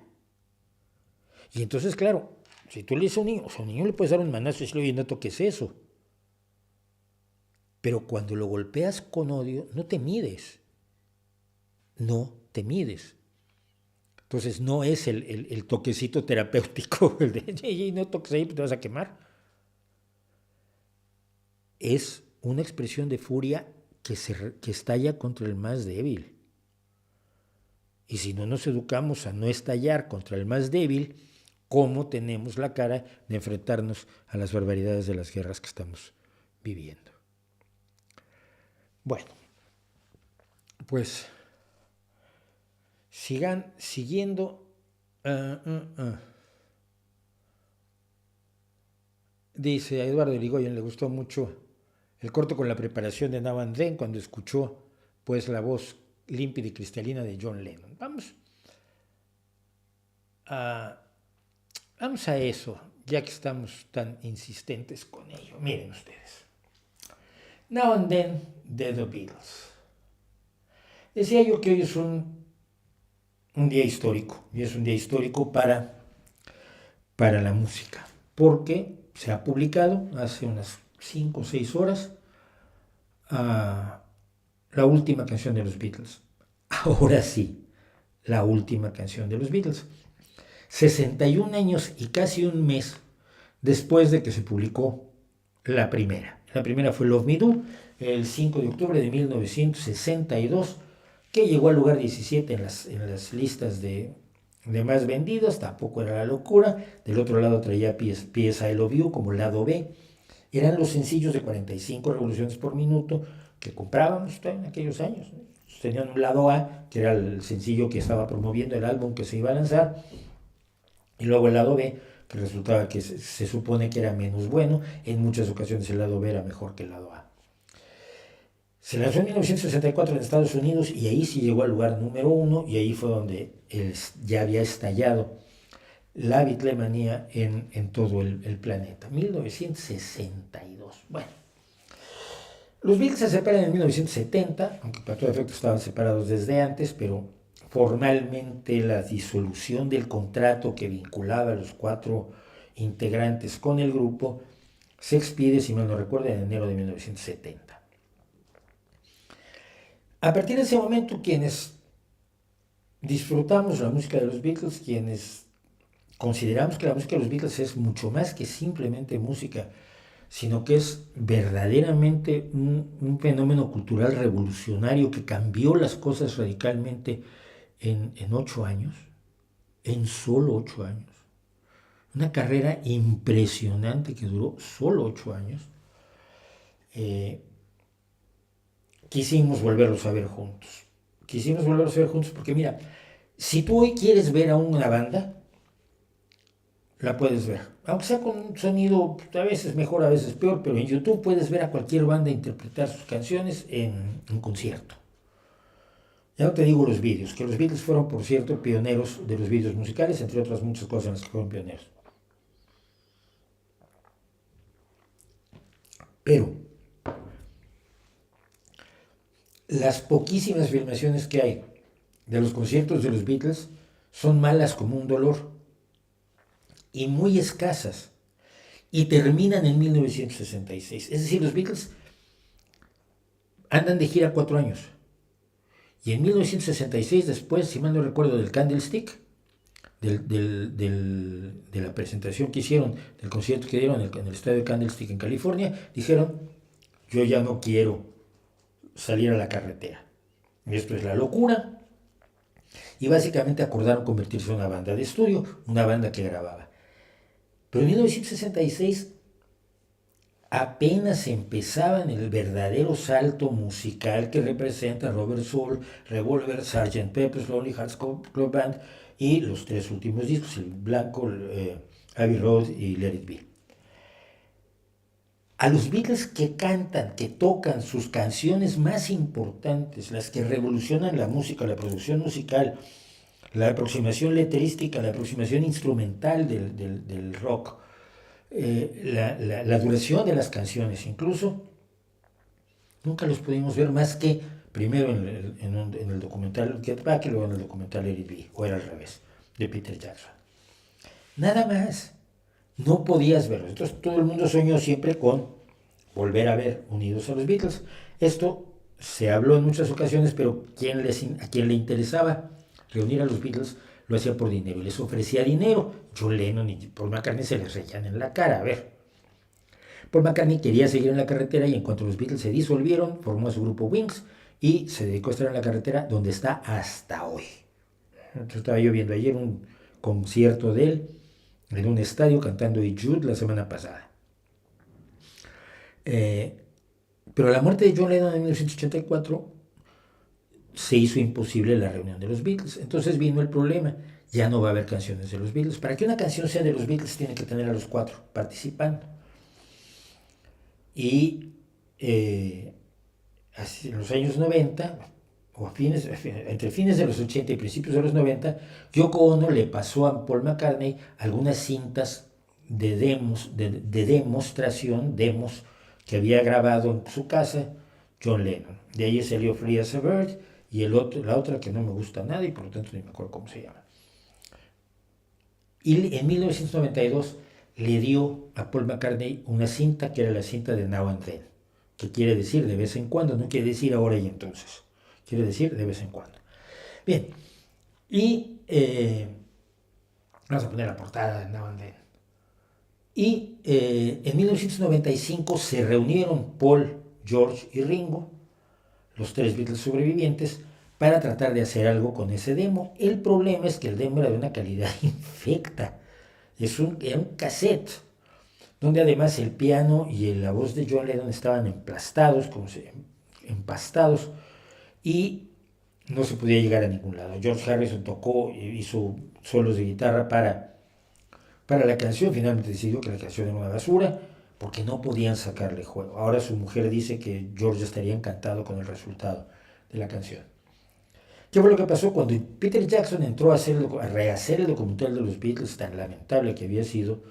Y entonces, claro, si tú le dices a un niño le puedes dar un manazo y decirle, oye, no toques eso. Pero cuando lo golpeas con odio, no te mides. No te mides. Entonces no es el toquecito terapéutico, el de no toques ahí, te vas a quemar. Es una expresión de furia que estalla contra el más débil. Y si no nos educamos a no estallar contra el más débil, ¿cómo tenemos la cara de enfrentarnos a las barbaridades de las guerras que estamos viviendo? Bueno, pues siguiendo. Dice a Eduardo Irigoyen, le gustó mucho el corto con la preparación de Now and Then cuando escuchó pues la voz límpida y cristalina de John Lennon. Vamos a eso, ya que estamos tan insistentes con ello. Miren ustedes. Now and Then de The Beatles. Decía yo que hoy es un día histórico, y es un día histórico para la música, porque se ha publicado hace unas 5 o 6 horas la última canción de los Beatles. Ahora sí, la última canción de los Beatles. 61 años y casi un mes después de que se publicó la primera. La primera fue Love Me Do, el 5 de octubre de 1962, que llegó al lugar 17 en las listas de de más vendidos, tampoco era la locura. Del otro lado traía PS I Love You como lado B. Eran los sencillos de 45 revoluciones por minuto que comprábamos en aquellos años. Tenían un lado A, que era el sencillo que estaba promoviendo el álbum que se iba a lanzar, y luego el lado B, que resultaba que se supone que era menos bueno. En muchas ocasiones el lado B era mejor que el lado A. Se lanzó en 1964 en Estados Unidos y ahí sí llegó al lugar número 1, y ahí fue donde ya había estallado la bitlemanía en todo el planeta. 1962. Bueno, los Beatles se separan en 1970, aunque para todo efecto estaban separados desde antes, pero formalmente la disolución del contrato que vinculaba a los 4 integrantes con el grupo se expide, si mal no recuerdo, en enero de 1970. A partir de ese momento, quienes disfrutamos la música de los Beatles, quienes consideramos que la música de los Beatles es mucho más que simplemente música, sino que es verdaderamente un fenómeno cultural revolucionario que cambió las cosas radicalmente en 8 años, en solo 8 años. Una carrera impresionante que duró solo 8 años. Quisimos volverlos a ver juntos. Quisimos volverlos a ver juntos porque mira, si tú hoy quieres ver a una banda, la puedes ver. Aunque sea con un sonido a veces mejor, a veces peor, pero en YouTube puedes ver a cualquier banda interpretar sus canciones en un concierto. Ya no te digo los vídeos, que los Beatles fueron, por cierto, pioneros de los vídeos musicales, entre otras muchas cosas en las que fueron pioneros. Pero las poquísimas filmaciones que hay de los conciertos de los Beatles son malas como un dolor y muy escasas, y terminan en 1966. Es decir, los Beatles andan de gira 4 años. Y en 1966, después, si mal no recuerdo, del Candlestick, de la presentación que hicieron, del concierto que dieron en el estadio Candlestick en California, dijeron, yo ya no quiero salir a la carretera. Esto es la locura. Y básicamente acordaron convertirse en una banda de estudio, una banda que grababa. Pero en 1966 apenas empezaban el verdadero salto musical que representa Robert Soul, Revolver, Sgt. Pepper's Lonely Hearts Club Band y los 3 últimos discos, el Blanco, Abbey Road y Let It Be. A los Beatles que cantan, que tocan sus canciones más importantes, las que revolucionan la música, la producción musical, la aproximación letrística, la aproximación instrumental del rock, la duración de las canciones, incluso, nunca los pudimos ver más que primero en el documental Get Back y luego en el documental Let It Be, o era al revés, de Peter Jackson. Nada más. No podías verlos. Entonces todo el mundo soñó siempre con volver a ver unidos a los Beatles. Esto se habló en muchas ocasiones, pero a quien le interesaba reunir a los Beatles lo hacía por dinero. Les ofrecía dinero. John Lennon y Paul McCartney se les reían en la cara. A ver. Paul McCartney quería seguir en la carretera y en cuanto los Beatles se disolvieron, formó su grupo Wings y se dedicó a estar en la carretera donde está hasta hoy. Entonces estaba yo viendo ayer un concierto de él en un estadio cantando Hey Jude la semana pasada. Pero la muerte de John Lennon en 1984 se hizo imposible la reunión de los Beatles. Entonces vino el problema, ya no va a haber canciones de los Beatles. Para que una canción sea de los Beatles tiene que tener a los 4 participando. Y así, en los años 90, o entre fines de los 80 y principios de los 90, Yoko Ono le pasó a Paul McCartney algunas cintas de demostración, demos que había grabado en su casa John Lennon. De ahí salió Free as a Bird y la otra que no me gusta nada y por lo tanto ni me acuerdo cómo se llama. Y en 1992 le dio a Paul McCartney una cinta que era la cinta de Now and Then, que quiere decir de vez en cuando, no quiere decir ahora y entonces, quiere decir de vez en cuando. Bien, y vamos a poner la portada de Now and Then. Y en 1995 se reunieron Paul, George y Ringo, los 3 Beatles sobrevivientes, para tratar de hacer algo con ese demo. El problema es que el demo era de una calidad infecta. Era un cassette, donde además el piano y la voz de John Lennon estaban empastados, y no se podía llegar a ningún lado. George Harrison hizo solos de guitarra para la canción. Finalmente decidió que la canción era una basura porque no podían sacarle juego. Ahora su mujer dice que George estaría encantado con el resultado de la canción. ¿Qué fue lo que pasó? Cuando Peter Jackson entró a rehacer el documental de los Beatles, tan lamentable que había sido,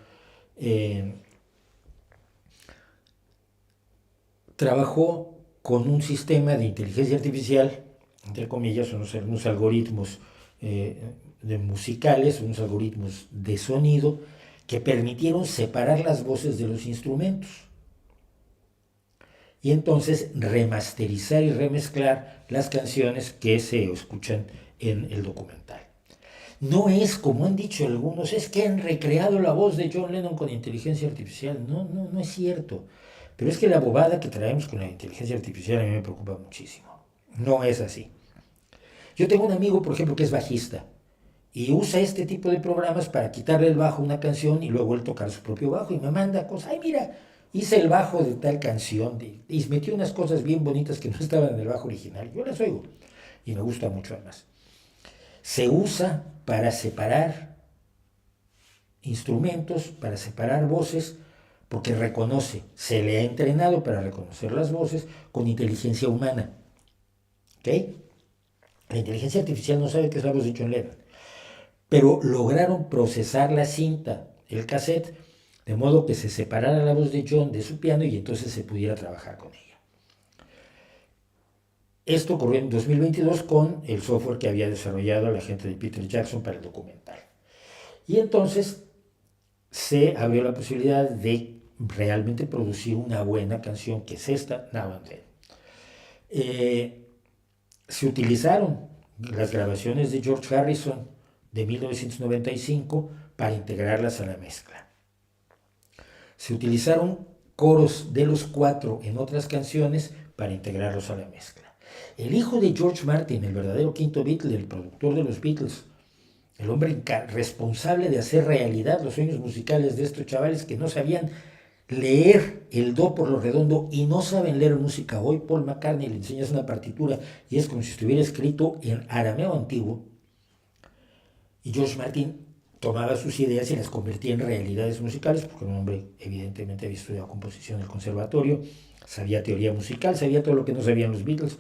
trabajó con un sistema de inteligencia artificial, entre comillas, unos algoritmos musicales, unos algoritmos de sonido, que permitieron separar las voces de los instrumentos. Y entonces remasterizar y remezclar las canciones que se escuchan en el documental. No es, como han dicho algunos, es que han recreado la voz de John Lennon con inteligencia artificial. No es cierto. Pero es que la bobada que traemos con la inteligencia artificial a mí me preocupa muchísimo. No es así. Yo tengo un amigo, por ejemplo, que es bajista y usa este tipo de programas para quitarle el bajo a una canción y luego él tocar su propio bajo y me manda cosas. Ay, mira, hice el bajo de tal canción y metió unas cosas bien bonitas que no estaban en el bajo original. Yo las oigo y me gusta mucho además. Se usa para separar instrumentos, para separar voces, porque se le ha entrenado para reconocer las voces con inteligencia humana. ¿Ok? La inteligencia artificial no sabe qué es la voz de John Lennon, pero lograron procesar la cinta, el cassette, de modo que se separara la voz de John de su piano y entonces se pudiera trabajar con ella. Esto ocurrió en 2022 con el software que había desarrollado la gente de Peter Jackson para el documental. Y entonces se abrió la posibilidad de realmente producir una buena canción, que es esta, Now and Then. Se utilizaron las grabaciones de George Harrison de 1995 para integrarlas a la mezcla. Se utilizaron coros de los 4 en otras canciones para integrarlos a la mezcla. El hijo de George Martin, el verdadero quinto Beatle, el productor de los Beatles, el hombre responsable de hacer realidad los sueños musicales de estos chavales que no sabían leer el do por lo redondo y no saben leer música. Hoy Paul McCartney le enseñas una partitura y es como si estuviera escrito en arameo antiguo. Y George Martin tomaba sus ideas y las convertía en realidades musicales, porque un hombre evidentemente había estudiado composición en el conservatorio, sabía teoría musical, sabía todo lo que no sabían los Beatles,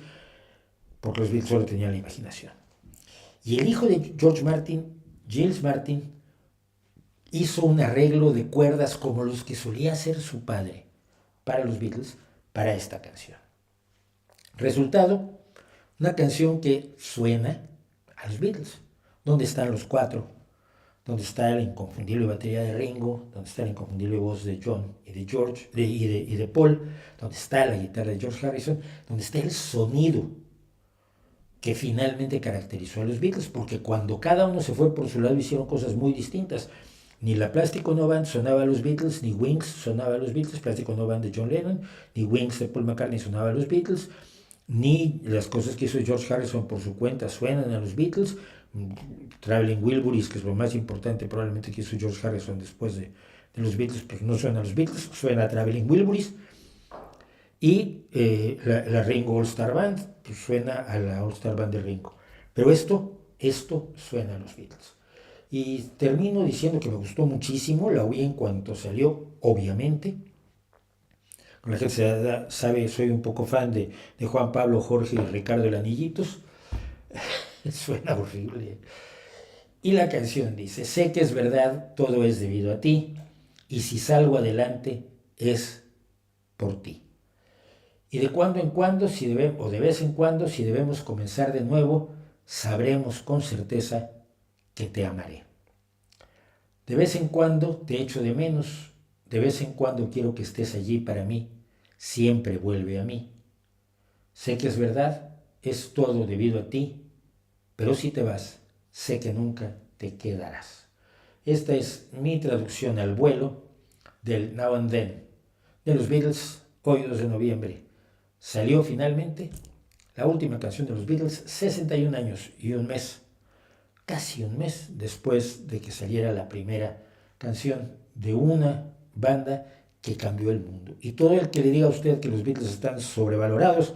porque los Beatles solo tenían la imaginación. Y el hijo de George Martin, Giles Martin, hizo un arreglo de cuerdas como los que solía hacer su padre para los Beatles, para esta canción. Resultado, una canción que suena a los Beatles, donde están los 4, donde está la inconfundible batería de Ringo, donde está la inconfundible voz de John y de George y de Paul, donde está la guitarra de George Harrison, donde está el sonido que finalmente caracterizó a los Beatles, porque cuando cada uno se fue por su lado hicieron cosas muy distintas. Ni la Plastic Ono Band sonaba a los Beatles, ni Wings sonaba a los Beatles, Plastic Ono Band de John Lennon, ni Wings de Paul McCartney sonaba a los Beatles, ni las cosas que hizo George Harrison por su cuenta suenan a los Beatles. Traveling Wilburys, que es lo más importante probablemente que hizo George Harrison después de los Beatles, porque no suena a los Beatles, suena a Traveling Wilburys. Y la Ringo All Star Band, pues suena a la All Star Band de Ringo. Pero esto suena a los Beatles. Y termino diciendo que me gustó muchísimo, la oí en cuanto salió, obviamente. La gente sabe, soy un poco fan de Juan Pablo, Jorge y Ricardo el Anillitos. Suena horrible. Y la canción dice: sé que es verdad, todo es debido a ti, y si salgo adelante es por ti. Y de cuando en cuando, o de vez en cuando, si debemos comenzar de nuevo, sabremos con certeza que te amaré. De vez en cuando te echo de menos, de vez en cuando quiero que estés allí para mí, siempre vuelve a mí. Sé que es verdad, es todo debido a ti, pero si te vas, sé que nunca te quedarás. Esta es mi traducción al vuelo del Now and Then de los Beatles, hoy 2 de noviembre. Salió finalmente La última canción de los Beatles, 61 años y un mes, casi un mes después de que saliera la primera canción de una banda que cambió el mundo. Y todo el que le diga a usted que los Beatles están sobrevalorados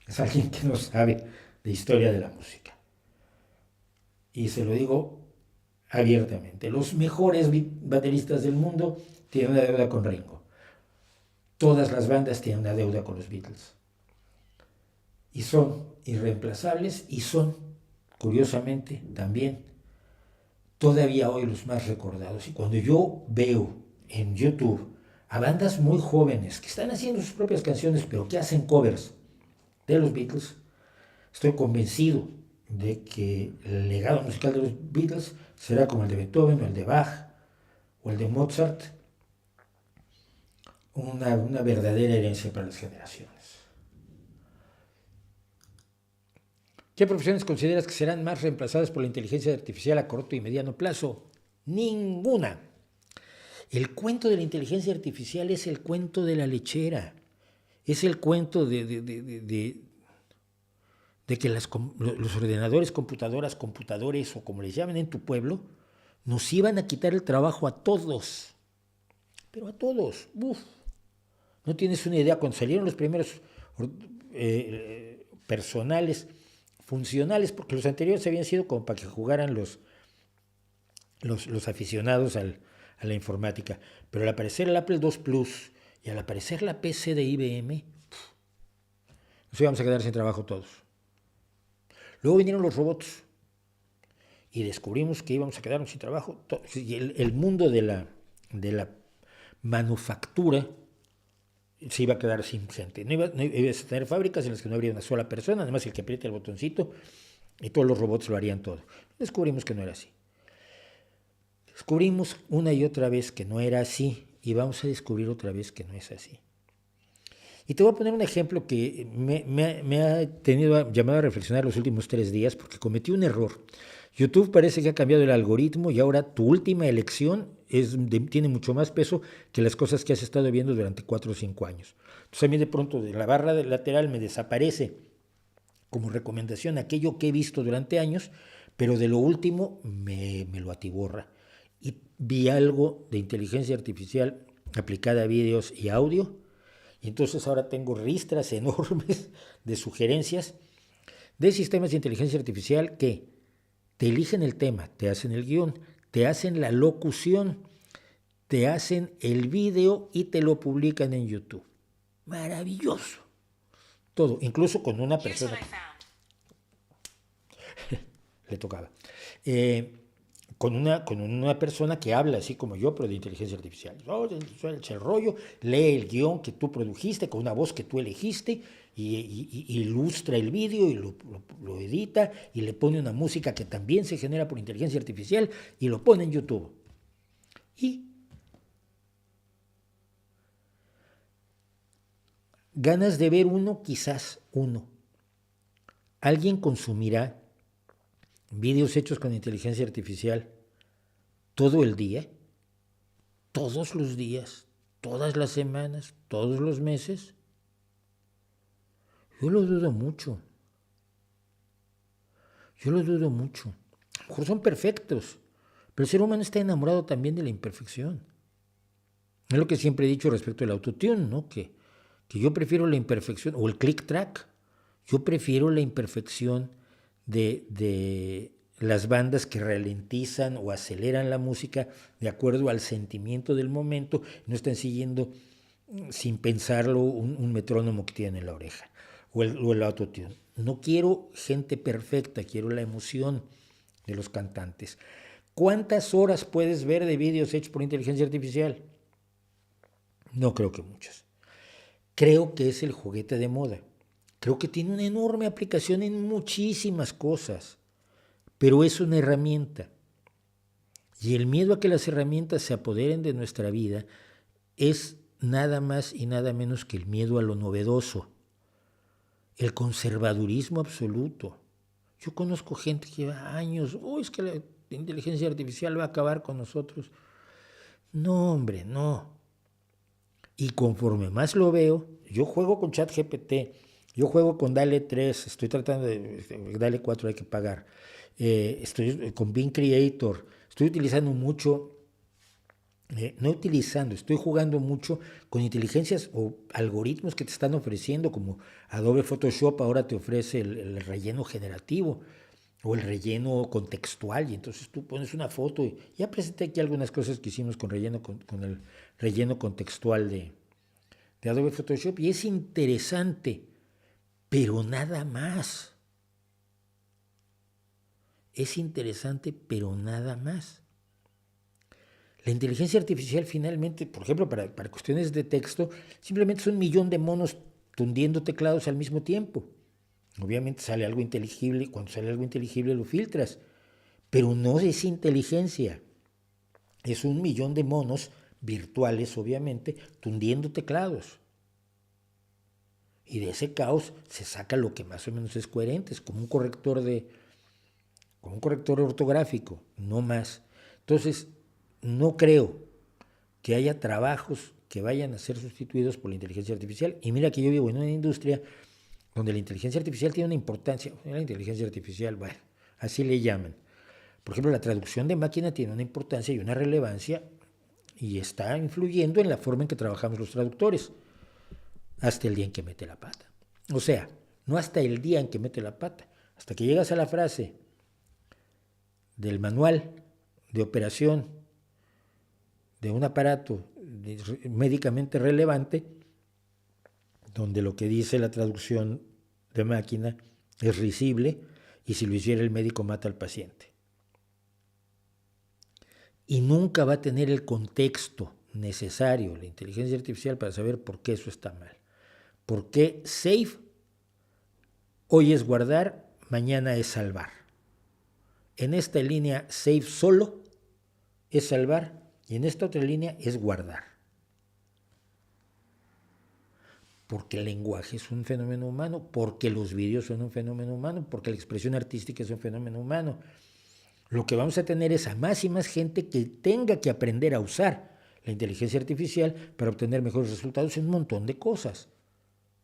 es alguien que no sabe de historia de la música. Y se lo digo abiertamente. Los mejores bateristas del mundo tienen una deuda con Ringo. Todas las bandas tienen una deuda con los Beatles. Y son irreemplazables y son, curiosamente, también todavía hoy los más recordados. Y cuando yo veo en YouTube a bandas muy jóvenes que están haciendo sus propias canciones, pero que hacen covers de los Beatles, estoy convencido de que el legado musical de los Beatles será como el de Beethoven o el de Bach o el de Mozart, una verdadera herencia para las generaciones. ¿Qué profesiones consideras que serán más reemplazadas por la inteligencia artificial a corto y mediano plazo? Ninguna. El cuento de la inteligencia artificial es el cuento de la lechera. Es el cuento de que los ordenadores, computadores o como les llamen en tu pueblo, nos iban a quitar el trabajo a todos. Pero a todos. Uf. No tienes una idea. Cuando salieron los primeros personales funcionales, porque los anteriores habían sido como para que jugaran los aficionados a la informática. Pero al aparecer el Apple II Plus y al aparecer la PC de IBM, nos íbamos a quedar sin trabajo todos. Luego vinieron los robots y descubrimos que íbamos a quedarnos sin trabajo. Y el mundo de la manufactura se iba a quedar sin gente. No ibas a tener fábricas en las que no habría una sola persona, además el que apriete el botoncito y todos los robots lo harían todo. Descubrimos que no era así. Descubrimos una y otra vez que no era así y vamos a descubrir otra vez que no es así. Y te voy a poner un ejemplo que me ha tenido llamado a reflexionar los últimos 3 días porque cometí un error. YouTube parece que ha cambiado el algoritmo y ahora tu última elección tiene mucho más peso que las cosas que has estado viendo durante 4 o 5 años. Entonces a mí de pronto de la barra lateral me desaparece como recomendación aquello que he visto durante años, pero de lo último me lo atiborra. Y vi algo de inteligencia artificial aplicada a vídeos y audio, y entonces ahora tengo ristras enormes de sugerencias de sistemas de inteligencia artificial que te eligen el tema, te hacen el guión, te hacen la locución, te hacen el video y te lo publican en YouTube. Maravilloso. Todo, incluso con una persona. Le tocaba. Con una persona que habla así como yo, pero de inteligencia artificial. Echa el rollo, lee el guión que tú produjiste con una voz que tú elegiste y ilustra el vídeo y lo edita y le pone una música que también se genera por inteligencia artificial y lo pone en YouTube. Y ganas de ver uno, quizás uno. Alguien consumirá vídeos hechos con inteligencia artificial todo el día, todos los días, todas las semanas, todos los meses. Yo lo dudo mucho. A lo mejor son perfectos, pero el ser humano está enamorado también de la imperfección. Es lo que siempre he dicho respecto al autotune, ¿no? Que yo prefiero la imperfección, o el click track. Yo prefiero la imperfección de las bandas que ralentizan o aceleran la música de acuerdo al sentimiento del momento, no están siguiendo sin pensarlo un metrónomo que tienen en la oreja o el autotune. No quiero gente perfecta, quiero la emoción de los cantantes. ¿Cuántas horas puedes ver de vídeos hechos por inteligencia artificial? No creo que muchas. Creo que es el juguete de moda. Creo que tiene una enorme aplicación en muchísimas cosas, pero es una herramienta. Y el miedo a que las herramientas se apoderen de nuestra vida es nada más y nada menos que el miedo a lo novedoso, el conservadurismo absoluto. Yo conozco gente que lleva años, es que la inteligencia artificial va a acabar con nosotros. No, hombre, no. Y conforme más lo veo, yo juego con ChatGPT Yo juego con DALL-E 3, estoy tratando de DALL-E 4 hay que pagar. Estoy con Bing Creator, estoy utilizando mucho, no utilizando, estoy jugando mucho con inteligencias o algoritmos que te están ofreciendo, como Adobe Photoshop ahora te ofrece el relleno generativo o el relleno contextual, y entonces tú pones una foto. Ya presenté aquí algunas cosas que hicimos con el relleno contextual de Adobe Photoshop, y es interesante, pero nada más. Es interesante, pero nada más. La inteligencia artificial finalmente, por ejemplo, para cuestiones de texto, simplemente es un millón de monos tundiendo teclados al mismo tiempo. Obviamente sale algo inteligible, cuando sale algo inteligible lo filtras, pero no es inteligencia. Es un millón de monos virtuales, obviamente, tundiendo teclados. Y de ese caos se saca lo que más o menos es coherente, es como un corrector ortográfico, no más. Entonces, no creo que haya trabajos que vayan a ser sustituidos por la inteligencia artificial. Y mira que yo vivo en una industria donde la inteligencia artificial tiene una importancia. La inteligencia artificial, bueno, así le llaman. Por ejemplo, la traducción de máquina tiene una importancia y una relevancia, y está influyendo en la forma en que trabajamos los traductores, hasta el día en que mete la pata. O sea, no hasta el día en que mete la pata, hasta que llegas a la frase del manual de operación de un aparato médicamente relevante, donde lo que dice la traducción de máquina es risible, y si lo hiciera el médico mata al paciente. Y nunca va a tener el contexto necesario la inteligencia artificial para saber por qué eso está mal. ¿Por qué save hoy es guardar, mañana es salvar? En esta línea save solo es salvar, y en esta otra línea es guardar. Porque el lenguaje es un fenómeno humano, porque los vídeos son un fenómeno humano, porque la expresión artística es un fenómeno humano. Lo que vamos a tener es a más y más gente que tenga que aprender a usar la inteligencia artificial para obtener mejores resultados en un montón de cosas,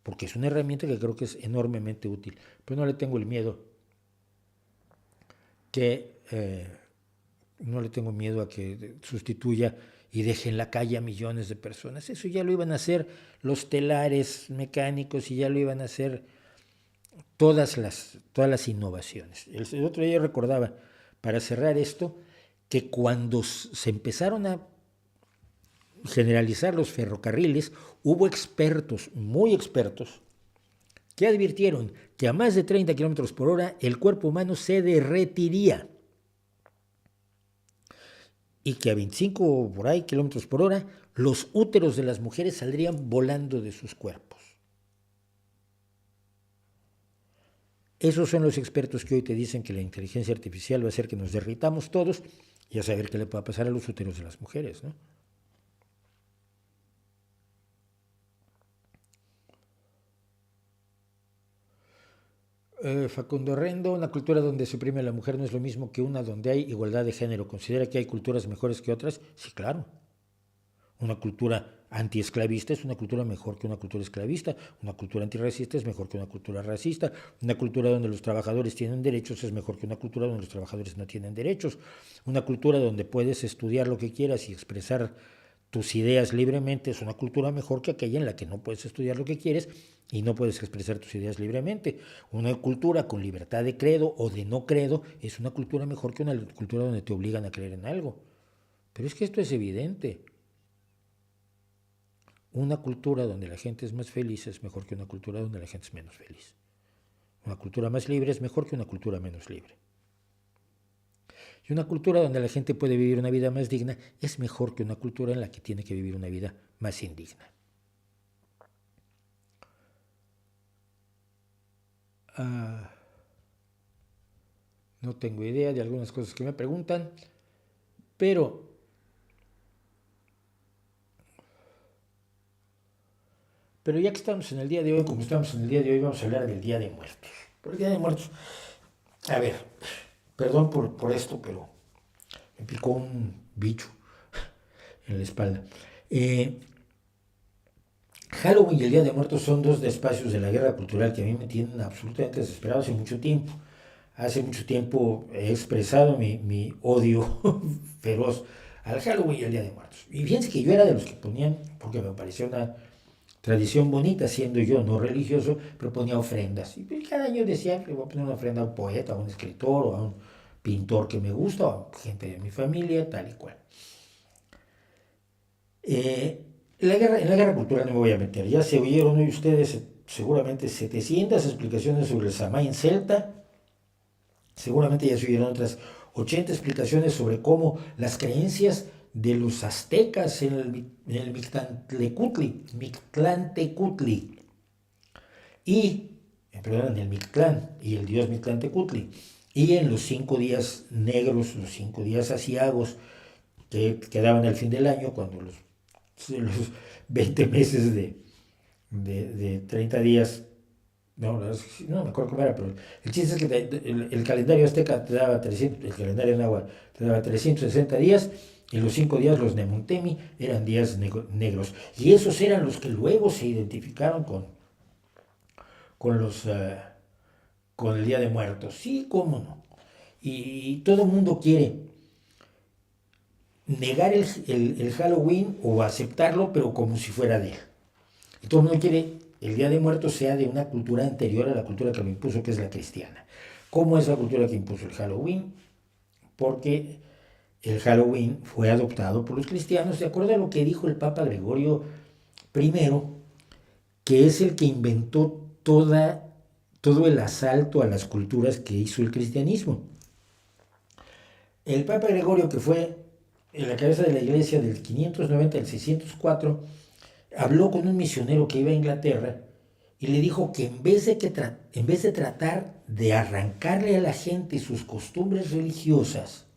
porque es una herramienta que creo que es enormemente útil. Pero no le tengo el miedo no le tengo miedo a que sustituya y deje en la calle a millones de personas. Eso ya lo iban a hacer los telares mecánicos, y ya lo iban a hacer todas las innovaciones. El otro día yo recordaba, para cerrar esto, que cuando se empezaron a generalizar los ferrocarriles, hubo expertos, muy expertos, que advirtieron que a más de 30 kilómetros por hora el cuerpo humano se derretiría, y que a 25 por ahí kilómetros por hora los úteros de las mujeres saldrían volando de sus cuerpos. Esos son los expertos que hoy te dicen que la inteligencia artificial va a hacer que nos derritamos todos, y a saber qué le pueda pasar a los úteros de las mujeres, ¿no? Facundo Rendo, una cultura donde se oprime a la mujer no es lo mismo que una donde hay igualdad de género. ¿Considera que hay culturas mejores que otras? Sí, claro. Una cultura antiesclavista es una cultura mejor que una cultura esclavista. Una cultura antirracista es mejor que una cultura racista. Una cultura donde los trabajadores tienen derechos es mejor que una cultura donde los trabajadores no tienen derechos. Una cultura donde puedes estudiar lo que quieras y expresar tus ideas libremente es una cultura mejor que aquella en la que no puedes estudiar lo que quieres y no puedes expresar tus ideas libremente. Una cultura con libertad de credo o de no credo es una cultura mejor que una cultura donde te obligan a creer en algo. Pero es que esto es evidente. Una cultura donde la gente es más feliz es mejor que una cultura donde la gente es menos feliz. Una cultura más libre es mejor que una cultura menos libre. Y una cultura donde la gente puede vivir una vida más digna es mejor que una cultura en la que tiene que vivir una vida más indigna. No tengo idea de algunas cosas que me preguntan, pero ya que estamos en el día de hoy, como estamos en el día de hoy, vamos a hablar del Día de Muertos. Por el Día de Muertos, a ver, perdón por esto, pero me picó un bicho en la espalda. Halloween y el Día de Muertos son dos espacios de la guerra cultural que a mí me tienen absolutamente desesperado hace mucho tiempo. Hace mucho tiempo he expresado mi odio feroz al Halloween y al Día de Muertos. Y fíjense que yo era de los que ponían, porque me parecía una tradición bonita, siendo yo no religioso, pero ponía ofrendas. Y cada año decía que voy a poner una ofrenda a un poeta, a un escritor, o a un pintor que me gusta, o a gente de mi familia, tal y cual. En la guerra cultural no me voy a meter. Ya se oyeron hoy ustedes seguramente 700 explicaciones sobre el Samaín celta. Seguramente ya se oyeron otras 80 explicaciones sobre cómo las creencias de los aztecas en el Mictlantecutli y, perdón, en el Mictlán y el dios Mictlantecutli y en los 5 días negros, los 5 días asiagos que quedaban al fin del año, cuando los 20 meses de 30 días, no me acuerdo cómo era, pero el chiste es que el calendario azteca te daba 300, el calendario náhuatl te daba 360 días, y los 5 días, los Nemontemi, eran días negros. Y esos eran los que luego se identificaron con, los, con el Día de Muertos. Sí, cómo no. Y todo el mundo quiere negar el Halloween o aceptarlo, pero como si fuera de él. Y todo el mundo quiere el Día de Muertos sea de una cultura anterior a la cultura que lo impuso, que es la cristiana. ¿Cómo es la cultura que impuso el Halloween? Porque el Halloween fue adoptado por los cristianos, de acuerdo a lo que dijo el Papa Gregorio I, que es el que inventó todo el asalto a las culturas que hizo el cristianismo. El Papa Gregorio, que fue en la cabeza de la iglesia del 590 al 604, habló con un misionero que iba a Inglaterra y le dijo que en vez de tratar de arrancarle a la gente sus costumbres religiosas,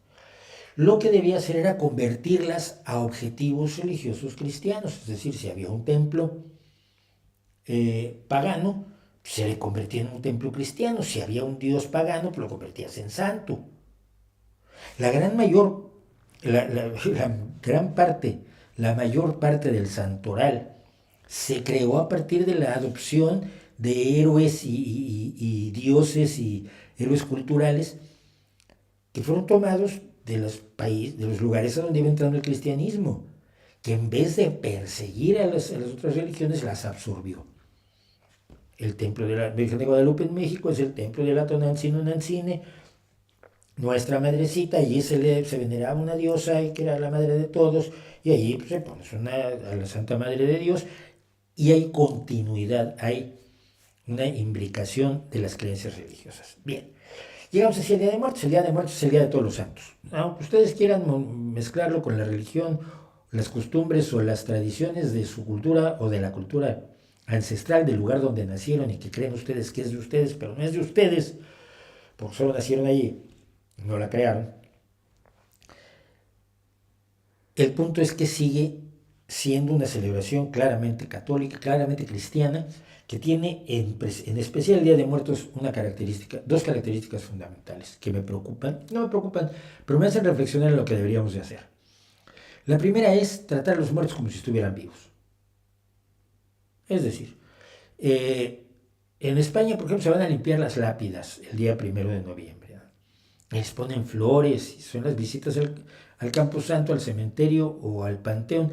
lo que debía hacer era convertirlas a objetivos religiosos cristianos. Es decir, si había un templo pagano, se le convertía en un templo cristiano. Si había un dios pagano, pues lo convertías en santo. La gran mayor, la gran parte, la mayor parte del santoral se creó a partir de la adopción de héroes y dioses y héroes culturales que fueron tomados de los lugares a donde iba entrando el cristianismo, que en vez de perseguir a las otras religiones, las absorbió. El templo de la Virgen de Guadalupe en México es el templo de la Tonantzin nuestra madrecita, allí se veneraba una diosa que era la madre de todos, y allí pues, se pone a la Santa Madre de Dios, y hay continuidad, hay una imbricación de las creencias religiosas. Bien, llegamos hacia el Día de Muertos. El Día de Muertos es el Día de todos los santos. Aunque ustedes quieran mezclarlo con la religión, las costumbres o las tradiciones de su cultura o de la cultura ancestral del lugar donde nacieron y que creen ustedes que es de ustedes, pero no es de ustedes, porque solo nacieron allí, no la crearon. El punto es que sigue siendo una celebración claramente católica, claramente cristiana, que tiene en especial el Día de Muertos dos características fundamentales que me preocupan, no me preocupan, pero me hacen reflexionar en lo que deberíamos de hacer. La primera es tratar a los muertos como si estuvieran vivos. Es decir, en España, por ejemplo, se van a limpiar las lápidas el día 1 de noviembre. Les ponen flores, son las visitas al Camposanto, al cementerio o al panteón,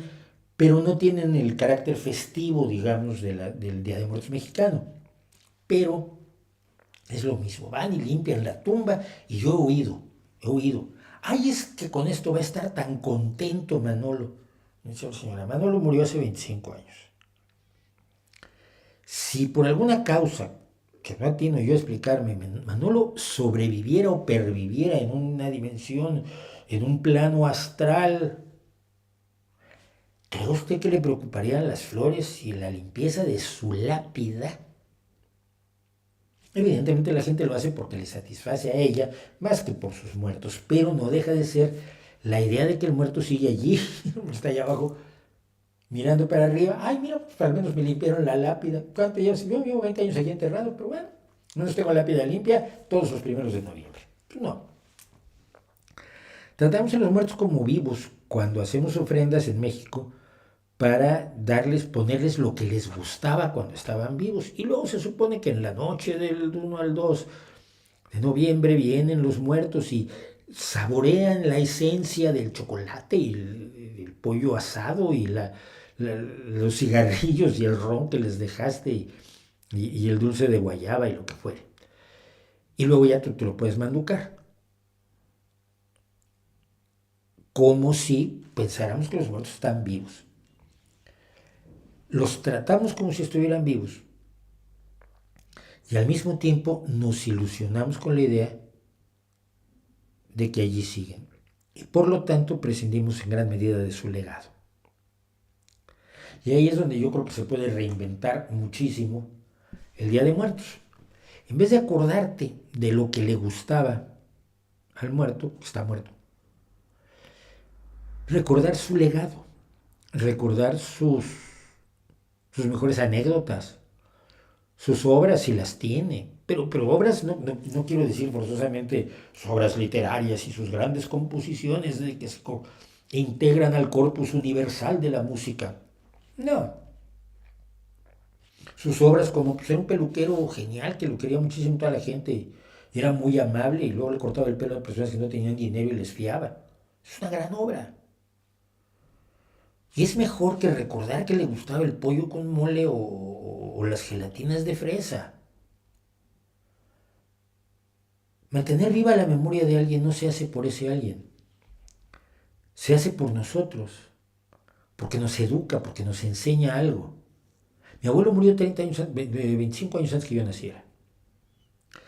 pero no tienen el carácter festivo, digamos, del Día de Muertos mexicano. Pero es lo mismo, van y limpian la tumba, y yo he oído, ay, es que con esto va a estar tan contento Manolo. Me dice la señora, Manolo murió hace 25 años. Si por alguna causa, que no atino yo a explicarme, Manolo sobreviviera o perviviera en una dimensión, en un plano astral, ¿cree usted que le preocuparían las flores y la limpieza de su lápida? Evidentemente la gente lo hace porque le satisface a ella más que por sus muertos, pero no deja de ser la idea de que el muerto sigue allí, está allá abajo, mirando para arriba. Ay, mira, pues al menos me limpiaron la lápida. ¿Cuánto llevas? Yo llevo 20 años aquí enterrado, pero bueno, no tengo lápida limpia todos los 1 de noviembre. Pues no. Tratamos a los muertos como vivos cuando hacemos ofrendas en México para ponerles lo que les gustaba cuando estaban vivos. Y luego se supone que en la noche del 1 al 2 de noviembre vienen los muertos y saborean la esencia del chocolate y el pollo asado y los cigarrillos y el ron que les dejaste y el dulce de guayaba y lo que fuere. Y luego ya tú te lo puedes manducar. Como si pensáramos que los muertos están vivos. Los tratamos como si estuvieran vivos. Y al mismo tiempo nos ilusionamos con la idea de que allí siguen. Y por lo tanto prescindimos en gran medida de su legado. Y ahí es donde yo creo que se puede reinventar muchísimo el Día de Muertos. En vez de acordarte de lo que le gustaba al muerto, que está muerto, recordar su legado, recordar sus mejores anécdotas, sus obras si las tiene, pero obras no quiero decir forzosamente sus obras literarias y sus grandes composiciones de que se integran al corpus universal de la música. No. Sus obras como pues, era un peluquero genial que lo quería muchísimo toda la gente, era muy amable y luego le cortaba el pelo a personas que no tenían dinero y les fiaba. Es una gran obra. Y es mejor que recordar que le gustaba el pollo con mole o las gelatinas de fresa. Mantener viva la memoria de alguien no se hace por ese alguien. Se hace por nosotros. Porque nos educa, porque nos enseña algo. Mi abuelo murió 25 años antes que yo naciera.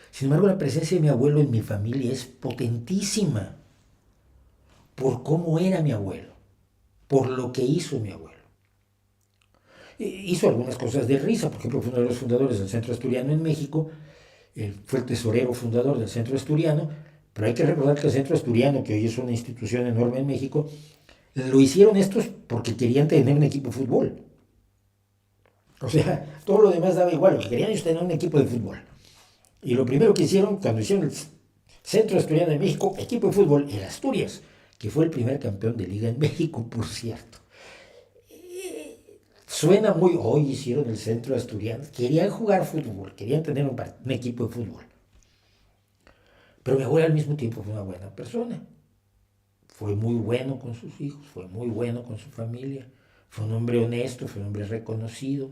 Sin embargo, la presencia de mi abuelo en mi familia es potentísima. Por cómo era mi abuelo. Por lo que hizo mi abuelo. Hizo algunas cosas de risa, por ejemplo, fue uno de los fundadores del Centro Asturiano en México, fue el tesorero fundador del Centro Asturiano, pero hay que recordar que el Centro Asturiano, que hoy es una institución enorme en México, lo hicieron estos porque querían tener un equipo de fútbol. O sea, todo lo demás daba igual, lo que querían es tener un equipo de fútbol. Y lo primero que hicieron, cuando hicieron el Centro Asturiano de México, equipo de fútbol, era Asturias, que fue el primer campeón de liga en México, por cierto. Suena muy, hoy hicieron el Centro Asturiano, querían jugar fútbol, querían tener un equipo de fútbol. Pero mi abuela al mismo tiempo fue una buena persona. Fue muy bueno con sus hijos, fue muy bueno con su familia, fue un hombre honesto, fue un hombre reconocido.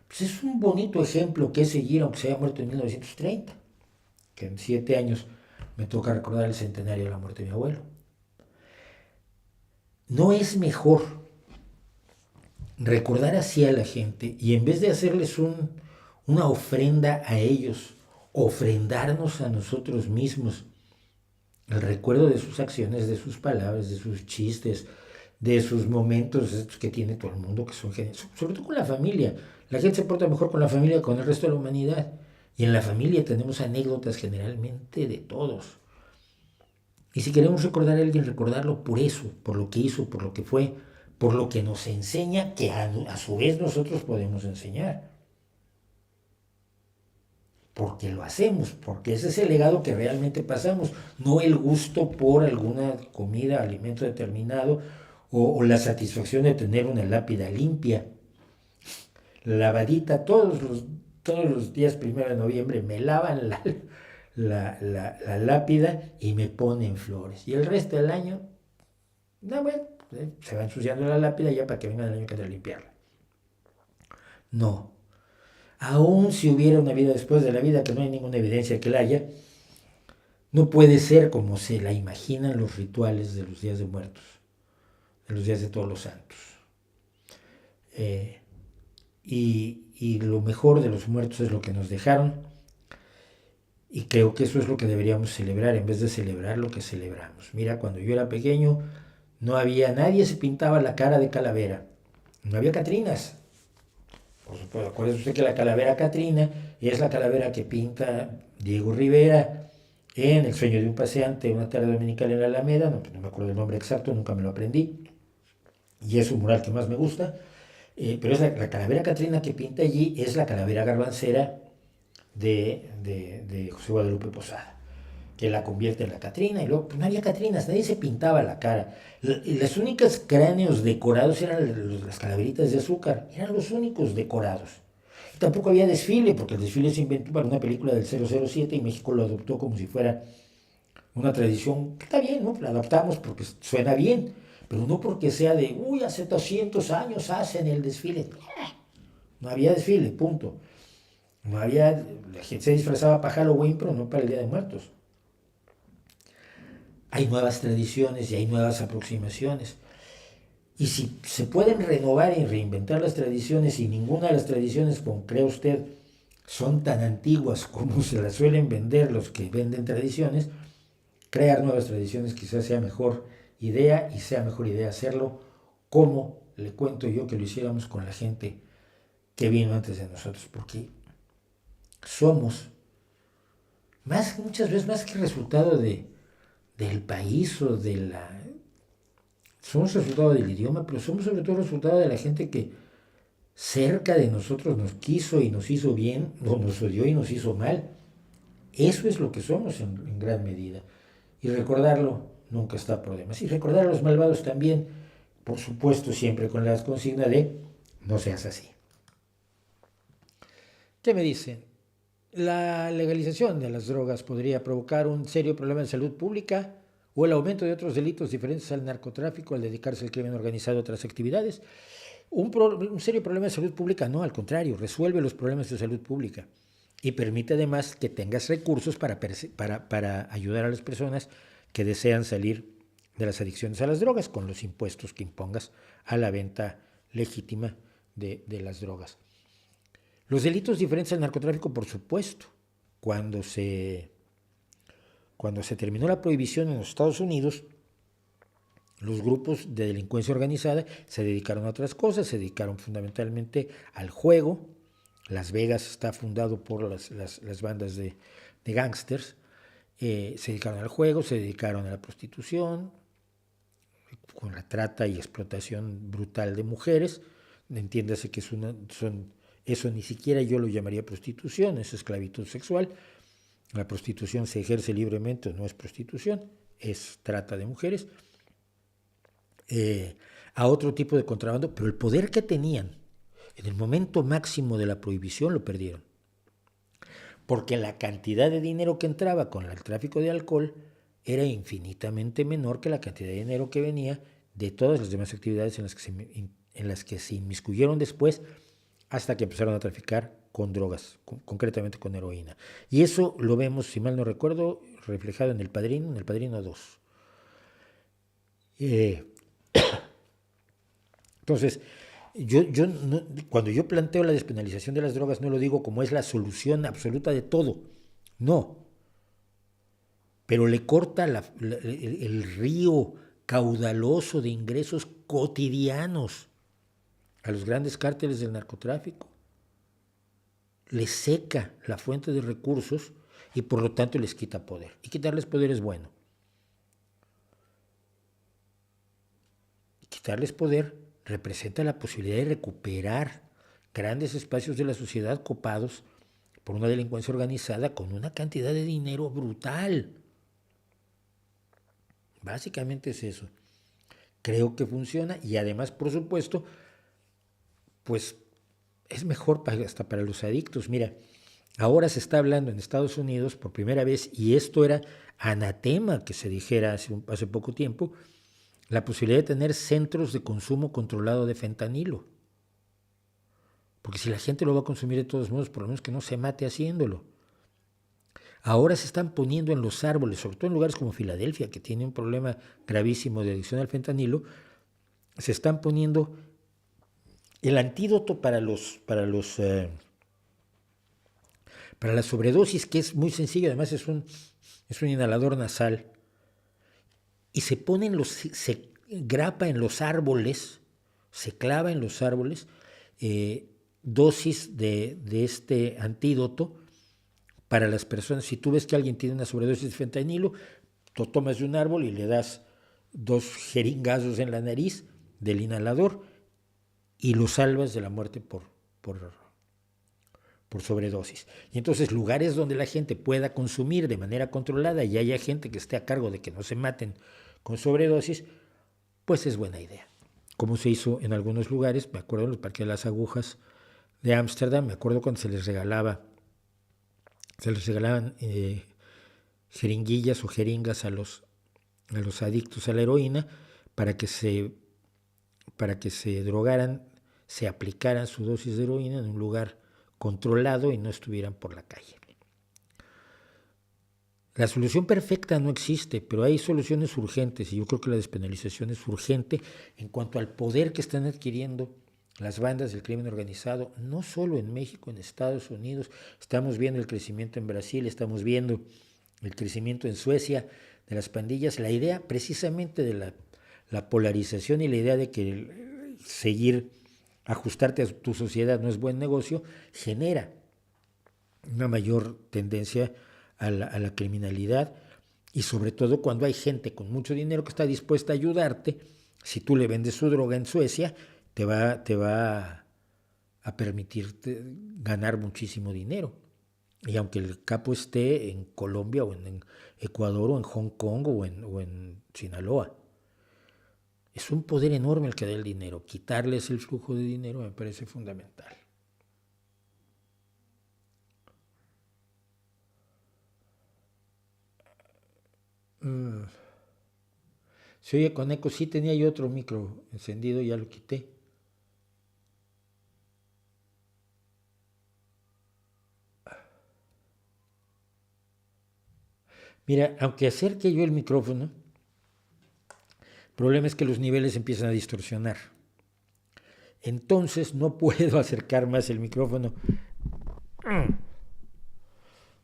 Pues es un bonito ejemplo que seguir, aunque se haya muerto en 1930, que en 7 años me toca recordar el centenario de la muerte de mi abuelo. ¿No es mejor recordar así a la gente y en vez de hacerles una ofrenda a ellos, ofrendarnos a nosotros mismos el recuerdo de sus acciones, de sus palabras, de sus chistes, de sus momentos estos que tiene todo el mundo, que son geniales, sobre todo con la familia? La gente se porta mejor con la familia que con el resto de la humanidad. Y en la familia tenemos anécdotas generalmente de todos. Y si queremos recordar a alguien, recordarlo por eso, por lo que hizo, por lo que fue, por lo que nos enseña, que a su vez nosotros podemos enseñar. Porque lo hacemos, porque ese es el legado que realmente pasamos, no el gusto por alguna comida, alimento determinado, o la satisfacción de tener una lápida limpia, lavadita. Todos los días 1 de noviembre me lavan la lápida y me ponen flores. Y el resto del año, no, bueno, se va ensuciando la lápida ya para que venga el año que entra a limpiarla. No. Aún si hubiera una vida después de la vida, que no hay ninguna evidencia que la haya, no puede ser como se la imaginan los rituales de los días de muertos, de los días de todos los santos. Y lo mejor de los muertos es lo que nos dejaron, y creo que eso es lo que deberíamos celebrar en vez de celebrar lo que celebramos. Mira, cuando yo era pequeño, nadie se pintaba la cara de calavera, no había catrinas. Por supuesto, acuérdese usted que la calavera Catrina es la calavera que pinta Diego Rivera en El sueño de un paseante, una tarde dominical en la Alameda, no me acuerdo el nombre exacto, nunca me lo aprendí, y es un mural que más me gusta, pero es la calavera Catrina que pinta allí, es la calavera garbancera de José Guadalupe Posada, que la convierte en la Catrina, y luego pues, no había Catrinas, nadie se pintaba la cara. Las únicas cráneos decorados eran las calaveritas de azúcar, eran los únicos decorados. Tampoco había desfile, porque el desfile se inventó para una película del 007 y México lo adoptó como si fuera una tradición que está bien, ¿no? La adaptamos porque suena bien, pero no porque sea de, uy, hace 200 años hacen el desfile. No había desfile, punto. No había, la gente se disfrazaba para Halloween, pero no para el Día de Muertos. Hay nuevas tradiciones y hay nuevas aproximaciones. Y si se pueden renovar y reinventar las tradiciones y ninguna de las tradiciones, como cree usted, son tan antiguas como se las suelen vender los que venden tradiciones, crear nuevas tradiciones quizás sea mejor idea y sea mejor idea hacerlo como le cuento yo que lo hiciéramos con la gente que vino antes de nosotros, porque somos muchas veces más que resultado del país o de la... Somos resultado del idioma, pero somos sobre todo resultado de la gente que cerca de nosotros nos quiso y nos hizo bien, o nos odió y nos hizo mal. Eso es lo que somos en gran medida. Y recordarlo nunca está por demás. Y recordar a los malvados también, por supuesto, siempre con la consigna de no seas así. ¿Qué me dicen? La legalización de las drogas podría provocar un serio problema de salud pública o el aumento de otros delitos diferentes al narcotráfico al dedicarse al crimen organizado a otras actividades. Un serio problema de salud pública no, al contrario, resuelve los problemas de salud pública y permite además que tengas recursos para ayudar a las personas que desean salir de las adicciones a las drogas con los impuestos que impongas a la venta legítima de las drogas. Los delitos diferentes al narcotráfico, por supuesto, cuando se terminó la prohibición en los Estados Unidos, los grupos de delincuencia organizada se dedicaron a otras cosas, se dedicaron fundamentalmente al juego. Las Vegas está fundado por las bandas de gángsters. Se dedicaron al juego, se dedicaron a la prostitución, con la trata y explotación brutal de mujeres. Entiéndase que eso ni siquiera yo lo llamaría prostitución, es esclavitud sexual. La prostitución se ejerce libremente, no es prostitución, es trata de mujeres. A otro tipo de contrabando, pero el poder que tenían en el momento máximo de la prohibición lo perdieron. Porque la cantidad de dinero que entraba con el tráfico de alcohol era infinitamente menor que la cantidad de dinero que venía de todas las demás actividades en las que se inmiscuyeron después, hasta que empezaron a traficar con drogas, concretamente con heroína. Y eso lo vemos, si mal no recuerdo, reflejado en El Padrino 2. Entonces, cuando yo planteo la despenalización de las drogas, no lo digo como es la solución absoluta de todo. No. Pero le corta el río caudaloso de ingresos cotidianos a los grandes cárteles del narcotráfico. Les seca la fuente de recursos y por lo tanto les quita poder. Y quitarles poder es bueno. Quitarles poder representa la posibilidad de recuperar grandes espacios de la sociedad copados por una delincuencia organizada con una cantidad de dinero brutal. Básicamente es eso. Creo que funciona y además, por supuesto, pues es mejor hasta para los adictos. Mira, ahora se está hablando en Estados Unidos por primera vez, y esto era anatema que se dijera hace poco tiempo, la posibilidad de tener centros de consumo controlado de fentanilo. Porque si la gente lo va a consumir de todos modos, por lo menos que no se mate haciéndolo. Ahora se están poniendo en los árboles, sobre todo en lugares como Filadelfia, que tiene un problema gravísimo de adicción al fentanilo, se están poniendo el antídoto para la sobredosis, que es muy sencillo, además es un inhalador nasal, y se grapa en los árboles, se clava en los árboles dosis de este antídoto para las personas. Si tú ves que alguien tiene una sobredosis de fentanilo, lo tomas de un árbol y le das 2 jeringazos en la nariz del inhalador y lo salvas de la muerte por por sobredosis. Y entonces lugares donde la gente pueda consumir de manera controlada y haya gente que esté a cargo de que no se maten con sobredosis, pues es buena idea. Como se hizo en algunos lugares, me acuerdo en el Parque de las Agujas de Ámsterdam, me acuerdo cuando se les regalaban jeringuillas o jeringas a los adictos a la heroína para que se drogaran, se aplicaran su dosis de heroína en un lugar controlado y no estuvieran por la calle. La solución perfecta no existe, pero hay soluciones urgentes y yo creo que la despenalización es urgente en cuanto al poder que están adquiriendo las bandas del crimen organizado, no solo en México, en Estados Unidos. Estamos viendo el crecimiento en Brasil, estamos viendo el crecimiento en Suecia de las pandillas. La idea precisamente de la polarización y la idea de que ajustarte a tu sociedad no es buen negocio, genera una mayor tendencia a la criminalidad, y sobre todo cuando hay gente con mucho dinero que está dispuesta a ayudarte. Si tú le vendes su droga en Suecia, te va a permitirte ganar muchísimo dinero. Y aunque el capo esté en Colombia o en Ecuador o en Hong Kong o en Sinaloa, es un poder enorme el que da el dinero. Quitarles el flujo de dinero me parece fundamental. Se oye con eco. Sí, tenía yo otro micro encendido, ya lo quité. Mira, aunque acerque yo el micrófono, el problema es que los niveles empiezan a distorsionar. Entonces no puedo acercar más el micrófono.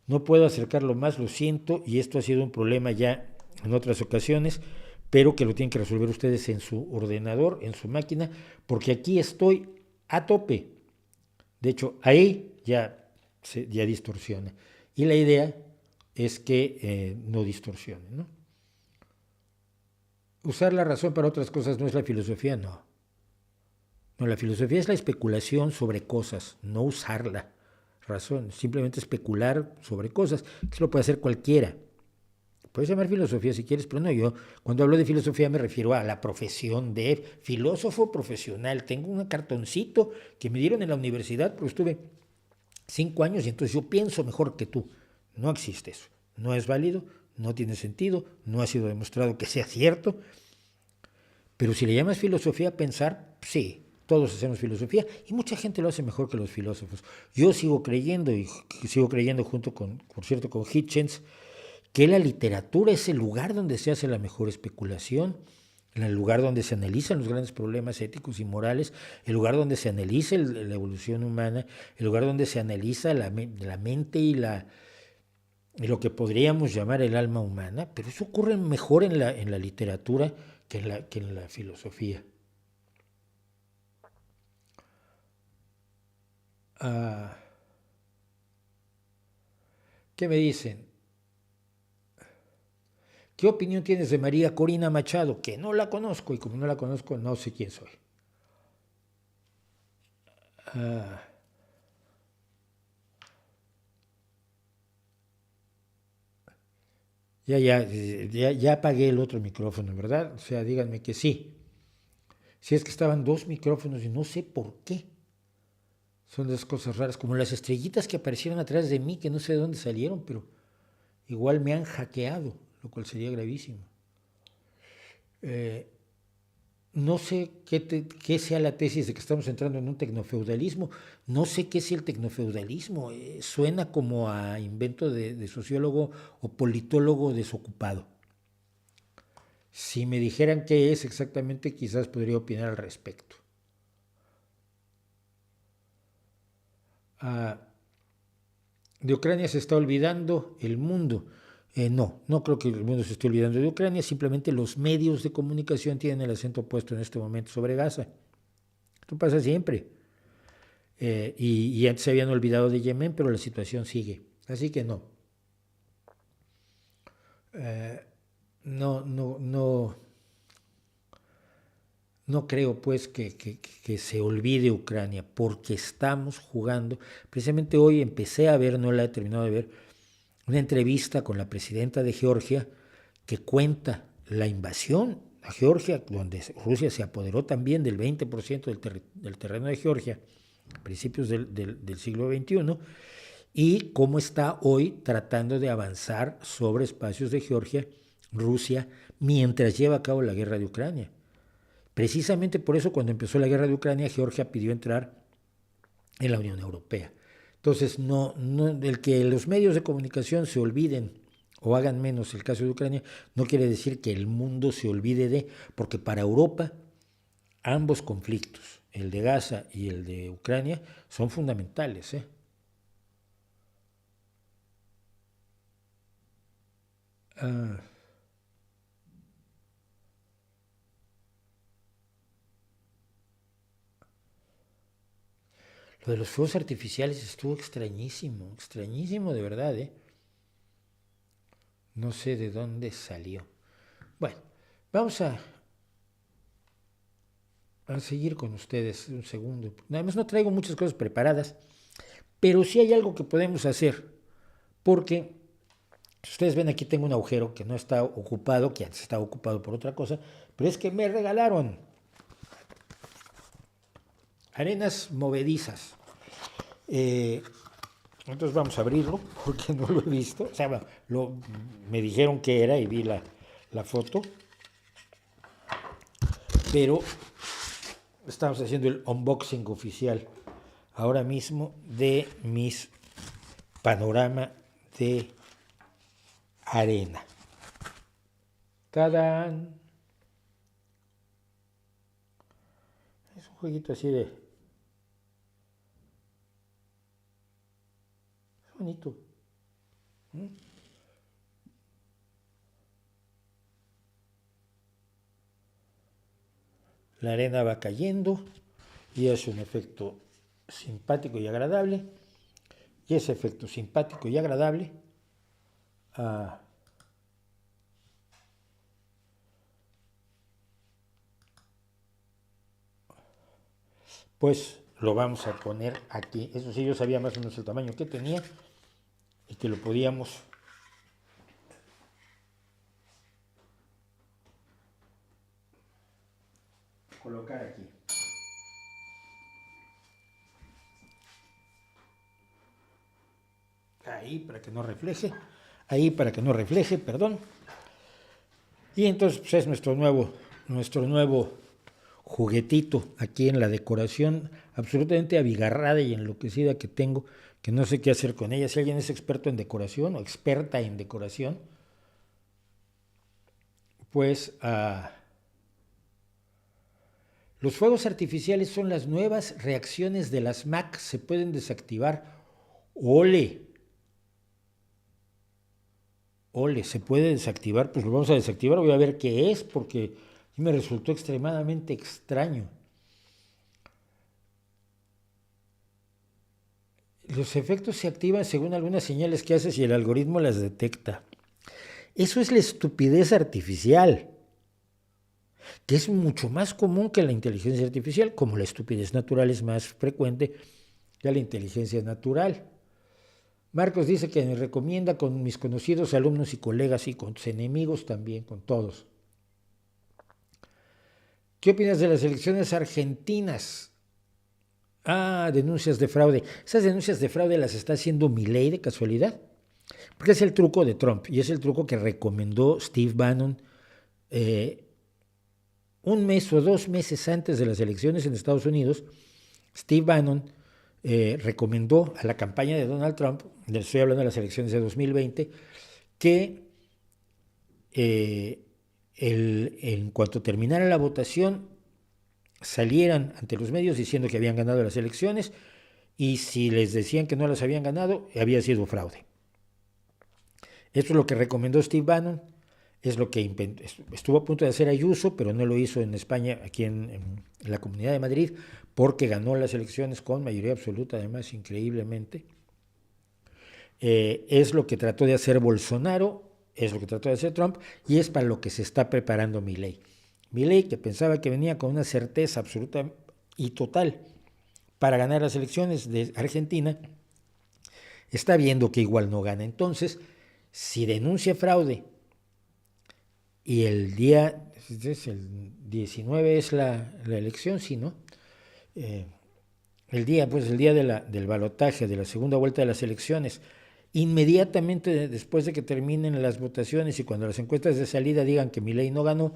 No puedo acercarlo más, lo siento, y esto ha sido un problema ya en otras ocasiones, pero que lo tienen que resolver ustedes en su ordenador, en su máquina, porque aquí estoy a tope. De hecho, ahí ya distorsiona. Y la idea es que no distorsione, ¿no? Usar la razón para otras cosas no es la filosofía, no. No, la filosofía es la especulación sobre cosas, no usar la razón, simplemente especular sobre cosas, que eso lo puede hacer cualquiera. Puedes llamar filosofía si quieres, pero no, yo cuando hablo de filosofía me refiero a la profesión de filósofo profesional. Tengo un cartoncito que me dieron en la universidad, porque estuve 5 años y entonces yo pienso mejor que tú. No existe eso, no es válido, no tiene sentido, no ha sido demostrado que sea cierto. Pero si le llamas filosofía a pensar, sí, todos hacemos filosofía y mucha gente lo hace mejor que los filósofos. Yo sigo creyendo, y sigo creyendo junto con, por cierto, con Hitchens, que la literatura es el lugar donde se hace la mejor especulación, el lugar donde se analizan los grandes problemas éticos y morales, el lugar donde se analiza la evolución humana, el lugar donde se analiza la mente y lo que podríamos llamar el alma humana, pero eso ocurre mejor en la literatura que en la filosofía. ¿Qué me dicen? ¿Qué opinión tienes de María Corina Machado? Que no la conozco, y como no la conozco, no sé quién soy. Ya apagué el otro micrófono, ¿verdad? O sea, díganme que sí. Si es que estaban 2 micrófonos y no sé por qué. Son las cosas raras, como las estrellitas que aparecieron atrás de mí, que no sé de dónde salieron, pero igual me han hackeado, lo cual sería gravísimo. No sé qué sea la tesis de que estamos entrando en un tecnofeudalismo. No sé qué es el tecnofeudalismo. Suena como a invento de sociólogo o politólogo desocupado. Si me dijeran qué es exactamente, quizás podría opinar al respecto. De Ucrania se está olvidando el mundo. No creo que el mundo se esté olvidando de Ucrania, simplemente los medios de comunicación tienen el acento puesto en este momento sobre Gaza. Esto pasa siempre. Y antes se habían olvidado de Yemen, pero la situación sigue. Así que no. No no creo pues que se olvide Ucrania, porque estamos jugando. Precisamente hoy empecé a ver, no la he terminado de ver, una entrevista con la presidenta de Georgia que cuenta la invasión a Georgia, donde Rusia se apoderó también del 20% del terreno de Georgia a principios del siglo XXI, y cómo está hoy tratando de avanzar sobre espacios de Georgia, Rusia, mientras lleva a cabo la guerra de Ucrania. Precisamente por eso, cuando empezó la guerra de Ucrania, Georgia pidió entrar en la Unión Europea. Entonces, el que los medios de comunicación se olviden o hagan menos el caso de Ucrania, no quiere decir que el mundo se olvide porque para Europa ambos conflictos, el de Gaza y el de Ucrania, son fundamentales. Lo de los fuegos artificiales estuvo extrañísimo, extrañísimo de verdad, No sé de dónde salió. Bueno, vamos a seguir con ustedes un segundo. Nada más no traigo muchas cosas preparadas, pero sí hay algo que podemos hacer, porque si ustedes ven aquí tengo un agujero que no está ocupado, que antes estaba ocupado por otra cosa, pero es que me regalaron arenas movedizas. Entonces vamos a abrirlo, porque no lo he visto. O sea, me dijeron que era y vi la foto, pero estamos haciendo el unboxing oficial ahora mismo de mis panorama de arena. ¡Tadán! Es un jueguito así de... bonito. La arena va cayendo y es un efecto simpático y agradable. Y ese efecto simpático y agradable pues lo vamos a poner aquí. Eso sí, yo sabía más o menos el tamaño que tenía y que lo podíamos colocar aquí. Ahí para que no refleje. Ahí para que no refleje, perdón. Y entonces pues, es nuestro nuevo juguetito aquí en la decoración, absolutamente abigarrada y enloquecida que tengo, que no sé qué hacer con ella. Si alguien es experto en decoración o experta en decoración, pues los fuegos artificiales son las nuevas reacciones de las Mac, se pueden desactivar. ¡Ole! Se puede desactivar, pues lo vamos a desactivar, voy a ver qué es, porque me resultó extremadamente extraño. Los efectos se activan según algunas señales que haces y el algoritmo las detecta. Eso es la estupidez artificial, que es mucho más común que la inteligencia artificial, como la estupidez natural es más frecuente que la inteligencia natural. Marcos dice que me recomienda con mis conocidos alumnos y colegas y con tus enemigos también, con todos. ¿Qué opinas de las elecciones argentinas? Denuncias de fraude. ¿Esas denuncias de fraude las está haciendo Milei de casualidad? Porque es el truco de Trump y es el truco que recomendó Steve Bannon un mes o 2 meses antes de las elecciones en Estados Unidos. Steve Bannon recomendó a la campaña de Donald Trump, estoy hablando de las elecciones de 2020, que en cuanto terminara la votación salieran ante los medios diciendo que habían ganado las elecciones, y si les decían que no las habían ganado, había sido fraude. Esto es lo que recomendó Steve Bannon, es lo que estuvo a punto de hacer Ayuso, pero no lo hizo en España, aquí en la Comunidad de Madrid, porque ganó las elecciones con mayoría absoluta, además, increíblemente. Es lo que trató de hacer Bolsonaro, es lo que trató de hacer Trump, y es para lo que se está preparando Milei. Milei, que pensaba que venía con una certeza absoluta y total para ganar las elecciones de Argentina, está viendo que igual no gana. Entonces, si denuncia fraude y el día, el 19 es la elección, sí, ¿no? El día del balotaje, de la segunda vuelta de las elecciones, inmediatamente después de que terminen las votaciones y cuando las encuestas de salida digan que Milei no ganó,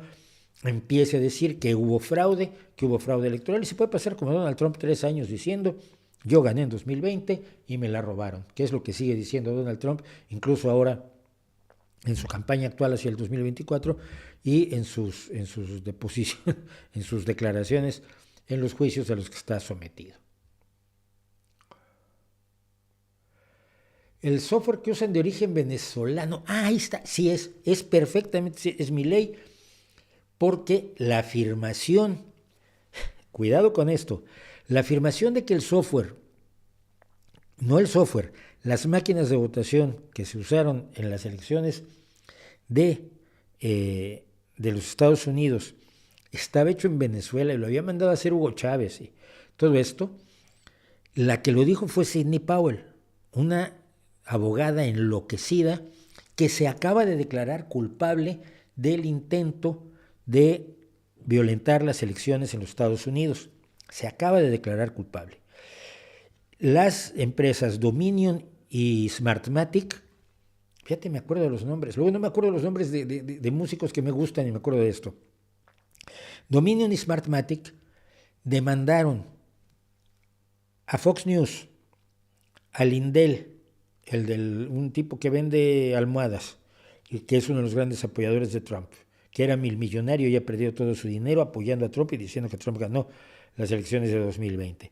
empiece a decir que hubo fraude electoral, y se puede pasar como Donald Trump 3 años diciendo: yo gané en 2020 y me la robaron, que es lo que sigue diciendo Donald Trump, incluso ahora en su campaña actual hacia el 2024 y en sus deposiciones, en sus declaraciones en los juicios a los que está sometido. El software que usan de origen venezolano, ahí está, sí es perfectamente, sí, es Milei, porque la afirmación, cuidado con esto, la afirmación de que el software, no el software, las máquinas de votación que se usaron en las elecciones de los Estados Unidos estaba hecho en Venezuela y lo había mandado a hacer Hugo Chávez y todo esto, la que lo dijo fue Sidney Powell, una abogada enloquecida que se acaba de declarar culpable del intento de violentar las elecciones en los Estados Unidos. Se acaba de declarar culpable. Las empresas Dominion y Smartmatic, fíjate, me acuerdo de los nombres, luego no me acuerdo de los nombres de músicos que me gustan y me acuerdo de esto. Dominion y Smartmatic demandaron a Fox News, a Lindell, un tipo que vende almohadas y que es uno de los grandes apoyadores de Trump, que era millonario y ha perdido todo su dinero apoyando a Trump y diciendo que Trump ganó las elecciones de 2020.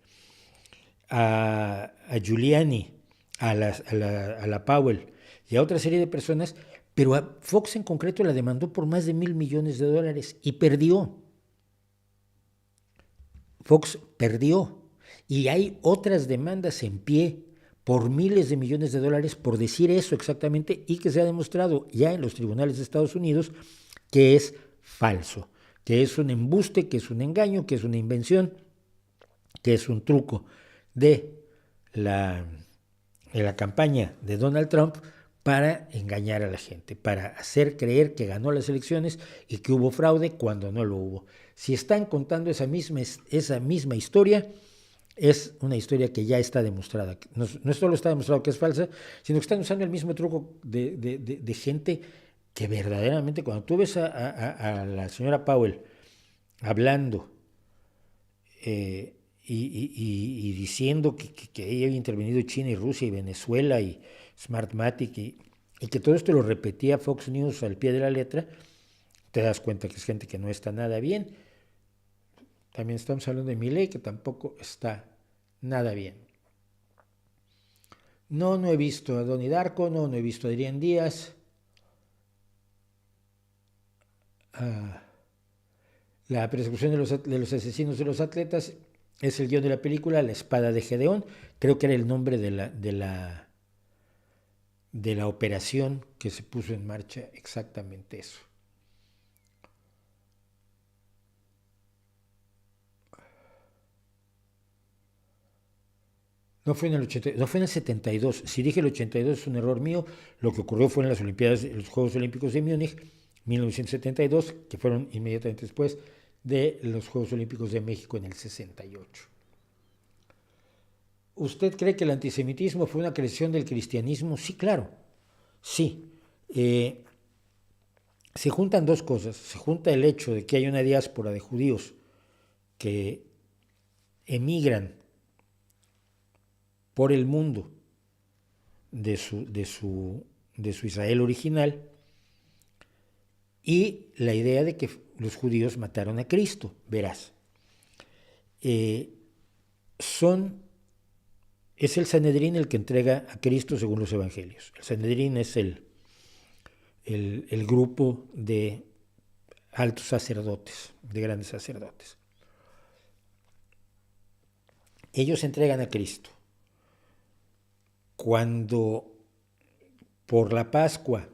A Giuliani, a la Powell y a otra serie de personas, pero a Fox en concreto la demandó por más de $1,000 millones y perdió. Fox perdió. Y hay otras demandas en pie por miles de millones de dólares por decir eso exactamente, y que se ha demostrado ya en los tribunales de Estados Unidos que es falso, que es un embuste, que es un engaño, que es una invención, que es un truco de la campaña de Donald Trump para engañar a la gente, para hacer creer que ganó las elecciones y que hubo fraude cuando no lo hubo. Si están contando esa misma historia, es una historia que ya está demostrada. No solo está demostrado que es falsa, sino que están usando el mismo truco de gente que verdaderamente, cuando tú ves a la señora Powell hablando y diciendo que ella había intervenido China y Rusia y Venezuela y Smartmatic y que todo esto lo repetía Fox News al pie de la letra, te das cuenta que es gente que no está nada bien. También estamos hablando de Milei, que tampoco está nada bien. No he visto a Donnie Darko, no he visto a Adrián Díaz. La persecución de los asesinos de los atletas es el guión de la película La espada de Gedeón. Creo que era el nombre de la operación que se puso en marcha, exactamente eso. No fue en el 80, no fue en el 72. Si dije el 82 es un error mío. Lo que ocurrió fue en las Olimpiadas, los Juegos Olímpicos de Múnich, 1972, que fueron inmediatamente después de los Juegos Olímpicos de México en el 68. ¿Usted cree que el antisemitismo fue una creación del cristianismo? Sí, claro. Sí. Se juntan dos cosas. Se junta el hecho de que hay una diáspora de judíos que emigran por el mundo de su Israel original, y la idea de que los judíos mataron a Cristo. Verás, es el Sanedrín el que entrega a Cristo según los evangelios. El Sanedrín es el grupo de altos sacerdotes, de grandes sacerdotes. Ellos entregan a Cristo. Cuando por la Pascua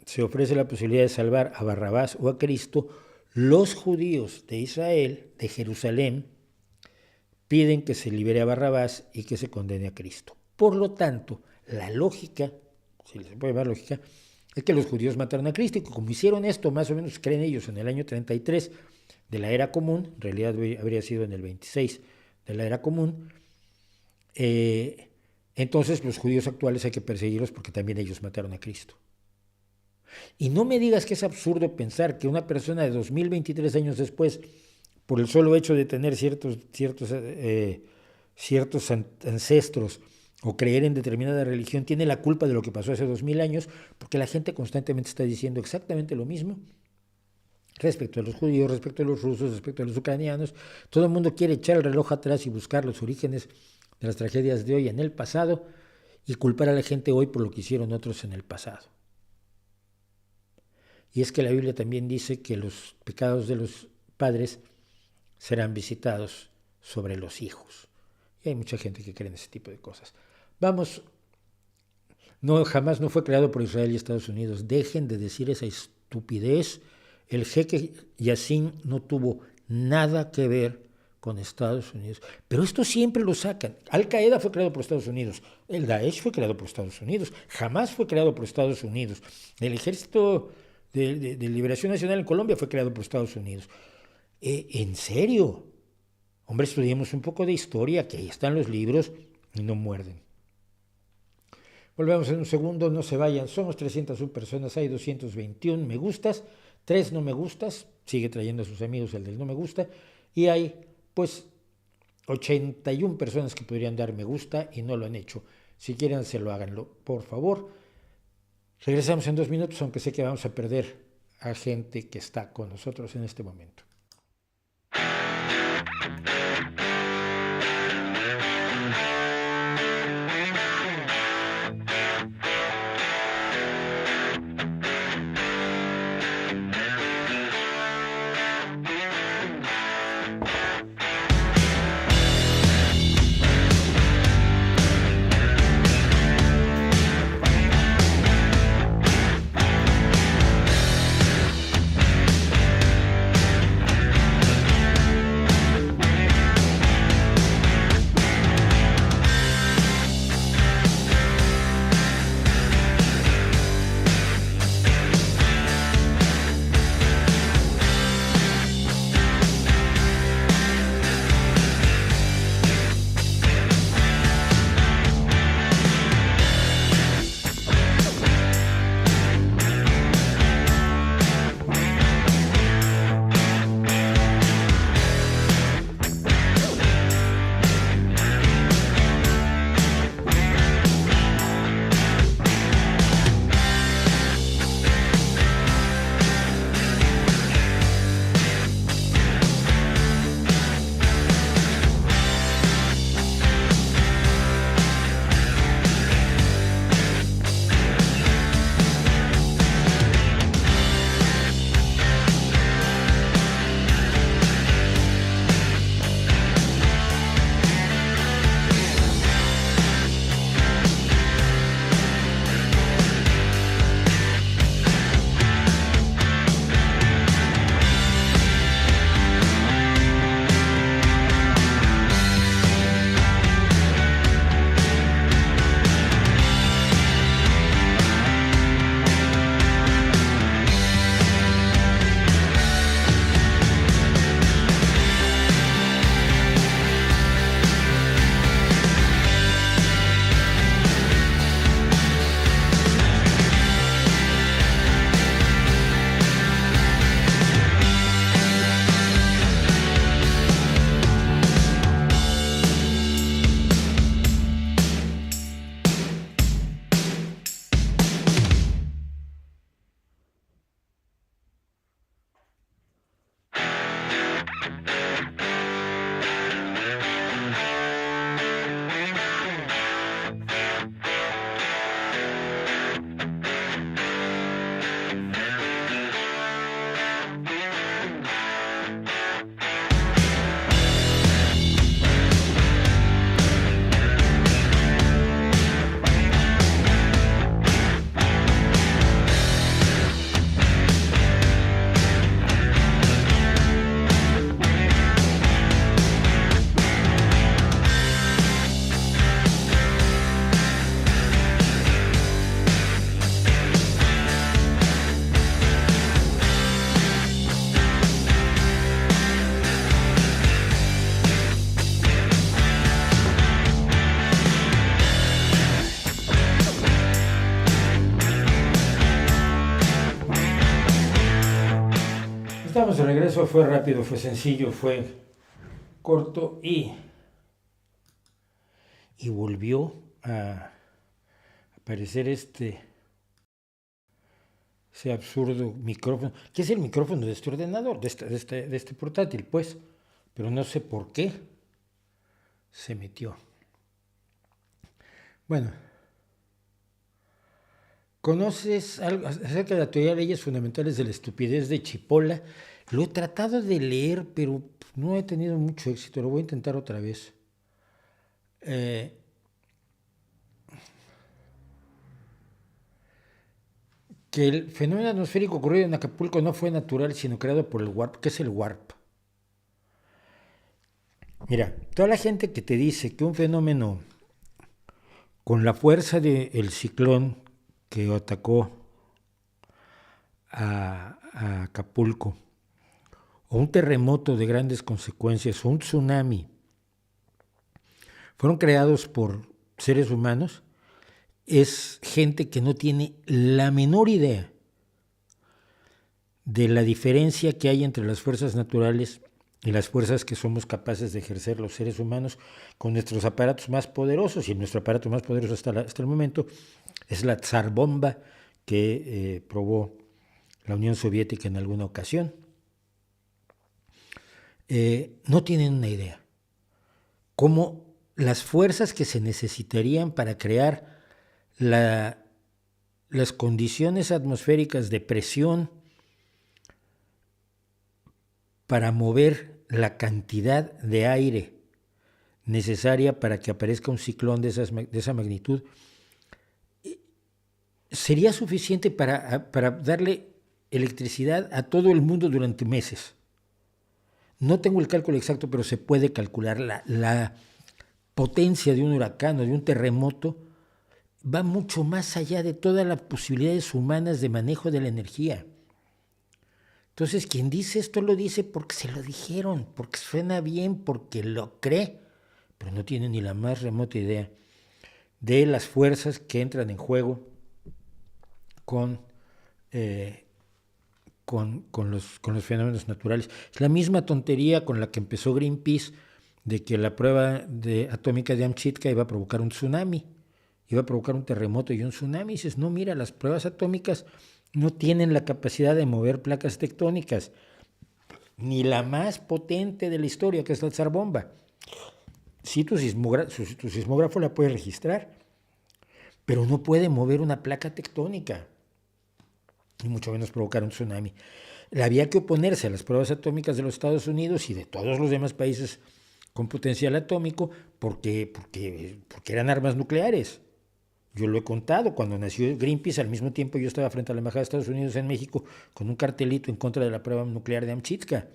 se ofrece la posibilidad de salvar a Barrabás o a Cristo, Los judíos de Israel, de Jerusalén, piden que se libere a Barrabás y que se condene a Cristo. Por lo tanto, la lógica, si les puede llamar lógica, es que los judíos mataron a Cristo, y como hicieron esto, más o menos creen ellos, en el año 33 de la era común, en realidad habría sido en el 26 de la era común, entonces los judíos actuales hay que perseguirlos porque también ellos mataron a Cristo. Y no me digas que es absurdo pensar que una persona de 2023 años después, por el solo hecho de tener ciertos ancestros o creer en determinada religión, tiene la culpa de lo que pasó hace 2000 años, porque la gente constantemente está diciendo exactamente lo mismo respecto a los judíos, respecto a los rusos, respecto a los ucranianos. Todo el mundo quiere echar el reloj atrás y buscar los orígenes de las tragedias de hoy en el pasado y culpar a la gente hoy por lo que hicieron otros en el pasado. Y es que la Biblia también dice que los pecados de los padres serán visitados sobre los hijos. Y hay mucha gente que cree en ese tipo de cosas. Vamos, jamás no fue creado por Israel y Estados Unidos. Dejen de decir esa estupidez. El jeque Yassin no tuvo nada que ver con Estados Unidos. Pero esto siempre lo sacan. Al-Qaeda fue creado por Estados Unidos. El Daesh fue creado por Estados Unidos. Jamás fue creado por Estados Unidos. El Ejército de Liberación Nacional en Colombia fue creado por Estados Unidos. ¿En serio? Hombre, estudiemos un poco de historia, que ahí están los libros y no muerden. Volvemos en un segundo, no se vayan. Somos 301 personas, hay 221 me gustas, 3 no me gustas, sigue trayendo a sus amigos el del no me gusta, y hay pues 81 personas que podrían dar me gusta y no lo han hecho. Si quieren hacerlo, háganlo, por favor. Regresamos en 2 minutos, aunque sé que vamos a perder a gente que está con nosotros en este momento. de regreso, fue rápido, fue sencillo, fue corto y volvió a aparecer ese absurdo micrófono, que es el micrófono de este ordenador, de este portátil, pues, pero no sé por qué se metió. Bueno, ¿conoces algo acerca de la teoría de leyes fundamentales de la estupidez de Chipola? Lo he tratado de leer, pero no he tenido mucho éxito, lo voy a intentar otra vez. Que el fenómeno atmosférico ocurrido en Acapulco no fue natural, sino creado por el warp. ¿Qué es el warp? Mira, toda la gente que te dice que un fenómeno con la fuerza del ciclón que atacó a Acapulco, o un terremoto de grandes consecuencias, o un tsunami, fueron creados por seres humanos, es gente que no tiene la menor idea de la diferencia que hay entre las fuerzas naturales y las fuerzas que somos capaces de ejercer los seres humanos con nuestros aparatos más poderosos. Y nuestro aparato más poderoso hasta el momento es la Tsar Bomba que probó la Unión Soviética en alguna ocasión. No tienen una idea cómo las fuerzas que se necesitarían para crear las condiciones atmosféricas de presión para mover la cantidad de aire necesaria para que aparezca un ciclón de esa magnitud, sería suficiente para darle electricidad a todo el mundo durante meses. No tengo el cálculo exacto, pero se puede calcular. La potencia de un huracán o de un terremoto va mucho más allá de todas las posibilidades humanas de manejo de la energía. Entonces, quien dice esto lo dice porque se lo dijeron, porque suena bien, porque lo cree, pero no tiene ni la más remota idea de las fuerzas que entran en juego con los fenómenos naturales. Es la misma tontería con la que empezó Greenpeace de que la prueba atómica de Amchitka iba a provocar un tsunami, iba a provocar un terremoto y un tsunami. Y dices, no, mira, las pruebas atómicas no tienen la capacidad de mover placas tectónicas, ni la más potente de la historia, que es la Tsar Bomba. Sí, tu sismógrafo la puede registrar, pero no puede mover una placa tectónica, y mucho menos provocar un tsunami. Había que oponerse a las pruebas atómicas de los Estados Unidos y de todos los demás países con potencial atómico porque eran armas nucleares. Yo lo he contado, cuando nació Greenpeace, al mismo tiempo yo estaba frente a la Embajada de Estados Unidos en México con un cartelito en contra de la prueba nuclear de Amchitka.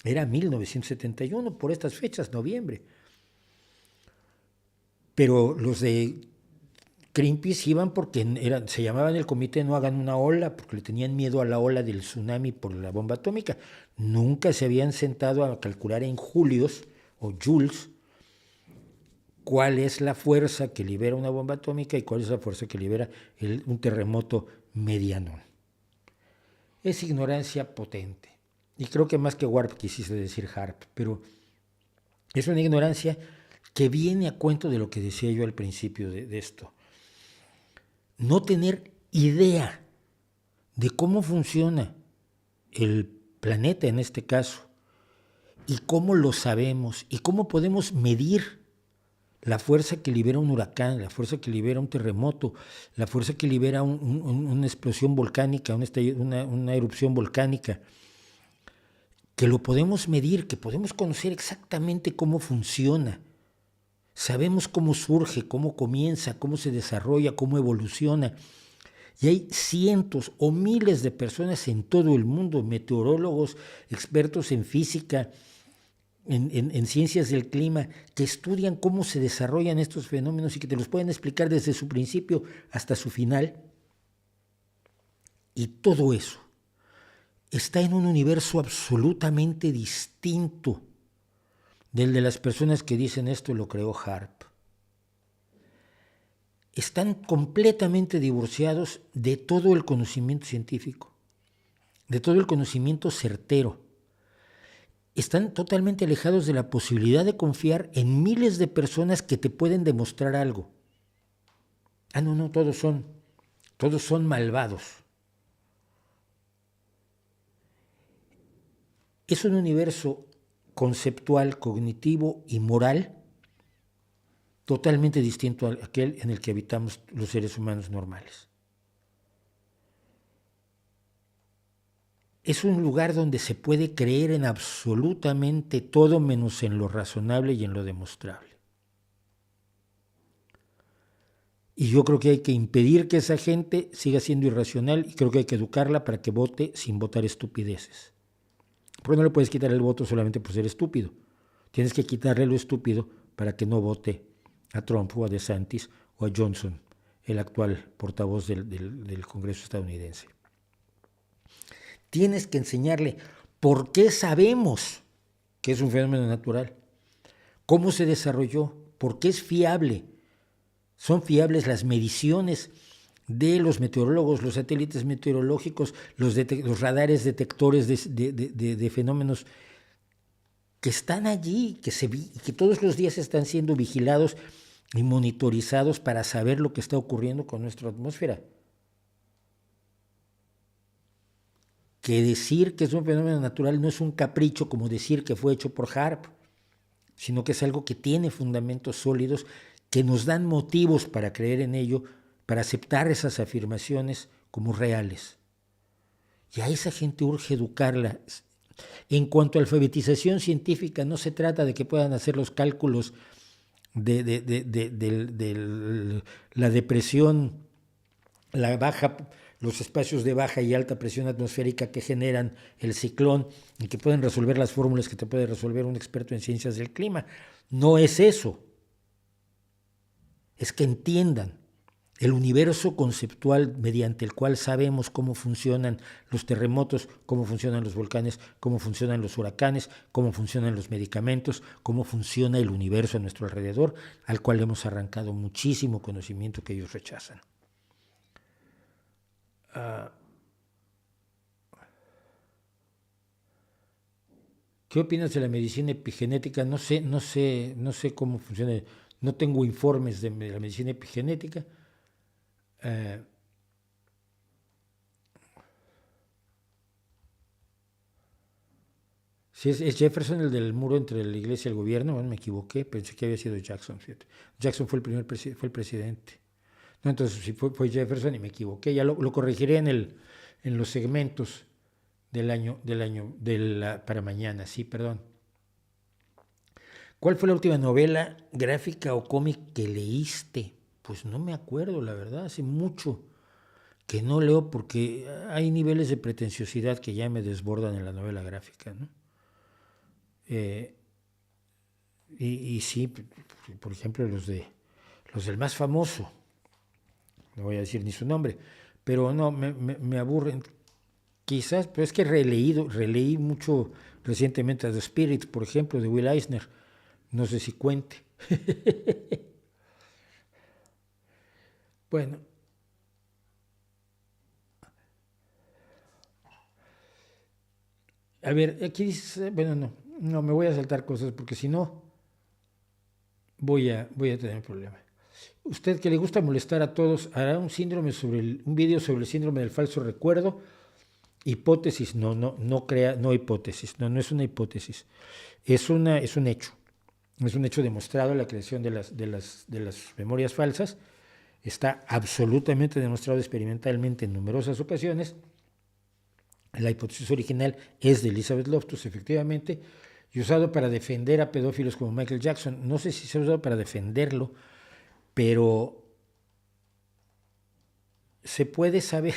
Era 1971, por estas fechas, noviembre. Pero los de Greenpeace iban porque se llamaban el comité No Hagan una Ola, porque le tenían miedo a la ola del tsunami por la bomba atómica. Nunca se habían sentado a calcular en julios o joules cuál es la fuerza que libera una bomba atómica y cuál es la fuerza que libera un terremoto mediano. Es ignorancia potente. Y creo que más que warp quisiste decir harp, pero es una ignorancia que viene a cuento de lo que decía yo al principio de esto. No tener idea de cómo funciona el planeta en este caso, y cómo lo sabemos, y cómo podemos medir la fuerza que libera un huracán, la fuerza que libera un terremoto, la fuerza que libera una explosión volcánica, una erupción volcánica, que lo podemos medir, que podemos conocer exactamente cómo funciona. Sabemos cómo surge, cómo comienza, cómo se desarrolla, cómo evoluciona. Y hay cientos o miles de personas en todo el mundo, meteorólogos, expertos en física, en ciencias del clima, que estudian cómo se desarrollan estos fenómenos y que te los pueden explicar desde su principio hasta su final. Y todo eso está en un universo absolutamente distinto del de las personas que dicen esto lo creó Harp. Están completamente divorciados de todo el conocimiento científico, de todo el conocimiento certero. están totalmente alejados de la posibilidad de confiar en miles de personas que te pueden demostrar algo. Ah, no, todos son malvados. Es un universo conceptual, cognitivo y moral totalmente distinto a aquel en el que habitamos los seres humanos normales. Es un lugar donde se puede creer en absolutamente todo menos en lo razonable y en lo demostrable. Y yo creo que hay que impedir que esa gente siga siendo irracional y creo que hay que educarla para que vote sin votar estupideces. Porque no le puedes quitar el voto solamente por ser estúpido. Tienes que quitarle lo estúpido para que no vote a Trump o a DeSantis o a Johnson, el actual portavoz del Congreso estadounidense. Tienes que enseñarle por qué sabemos que es un fenómeno natural, cómo se desarrolló, por qué es fiable. Son fiables las mediciones de los meteorólogos, los satélites meteorológicos, los radares detectores de fenómenos que están allí, que todos los días están siendo vigilados y monitorizados para saber lo que está ocurriendo con nuestra atmósfera. Que decir que es un fenómeno natural no es un capricho como decir que fue hecho por Harp, sino que es algo que tiene fundamentos sólidos que nos dan motivos para creer en ello, para aceptar esas afirmaciones como reales. Y a esa gente urge educarla. En cuanto a alfabetización científica, no se trata de que puedan hacer los cálculos de la depresión, los espacios de baja y alta presión atmosférica que generan el ciclón y que pueden resolver las fórmulas que te puede resolver un experto en ciencias del clima. No es eso. Es que entiendan el universo conceptual mediante el cual sabemos cómo funcionan los terremotos, cómo funcionan los volcanes, cómo funcionan los huracanes, cómo funcionan los medicamentos, cómo funciona el universo a nuestro alrededor, al cual hemos arrancado muchísimo conocimiento que ellos rechazan. ¿Qué opinas de la medicina epigenética? No sé cómo funciona. No tengo informes de la medicina epigenética. Si es Jefferson el del muro entre la iglesia y el gobierno, bueno, me equivoqué, pensé que había sido Jackson. Fíjate. Jackson fue el presidente. No, entonces sí fue Jefferson y me equivoqué. Ya lo corregiré en los segmentos para mañana, sí, perdón. ¿Cuál fue la última novela gráfica o cómic que leíste? Pues no me acuerdo, la verdad, hace mucho que no leo porque hay niveles de pretenciosidad que ya me desbordan en la novela gráfica, ¿no? Y sí, por ejemplo, los del más famoso, no voy a decir ni su nombre, pero no, me aburren. Quizás, pero es que releí mucho recientemente a The Spirit, por ejemplo, de Will Eisner. No sé si cuente. Bueno. A ver, aquí dice, bueno, no, me voy a saltar cosas porque si no voy a tener un problema. Usted que le gusta molestar a todos, hará un video sobre el síndrome del falso recuerdo. Hipótesis, no hipótesis, no es una hipótesis, es un hecho. Es un hecho demostrado, la creación de las memorias falsas. Está absolutamente demostrado experimentalmente en numerosas ocasiones. La hipótesis original es de Elizabeth Loftus, efectivamente, y usado para defender a pedófilos como Michael Jackson. No sé si se ha usado para defenderlo, pero se puede saber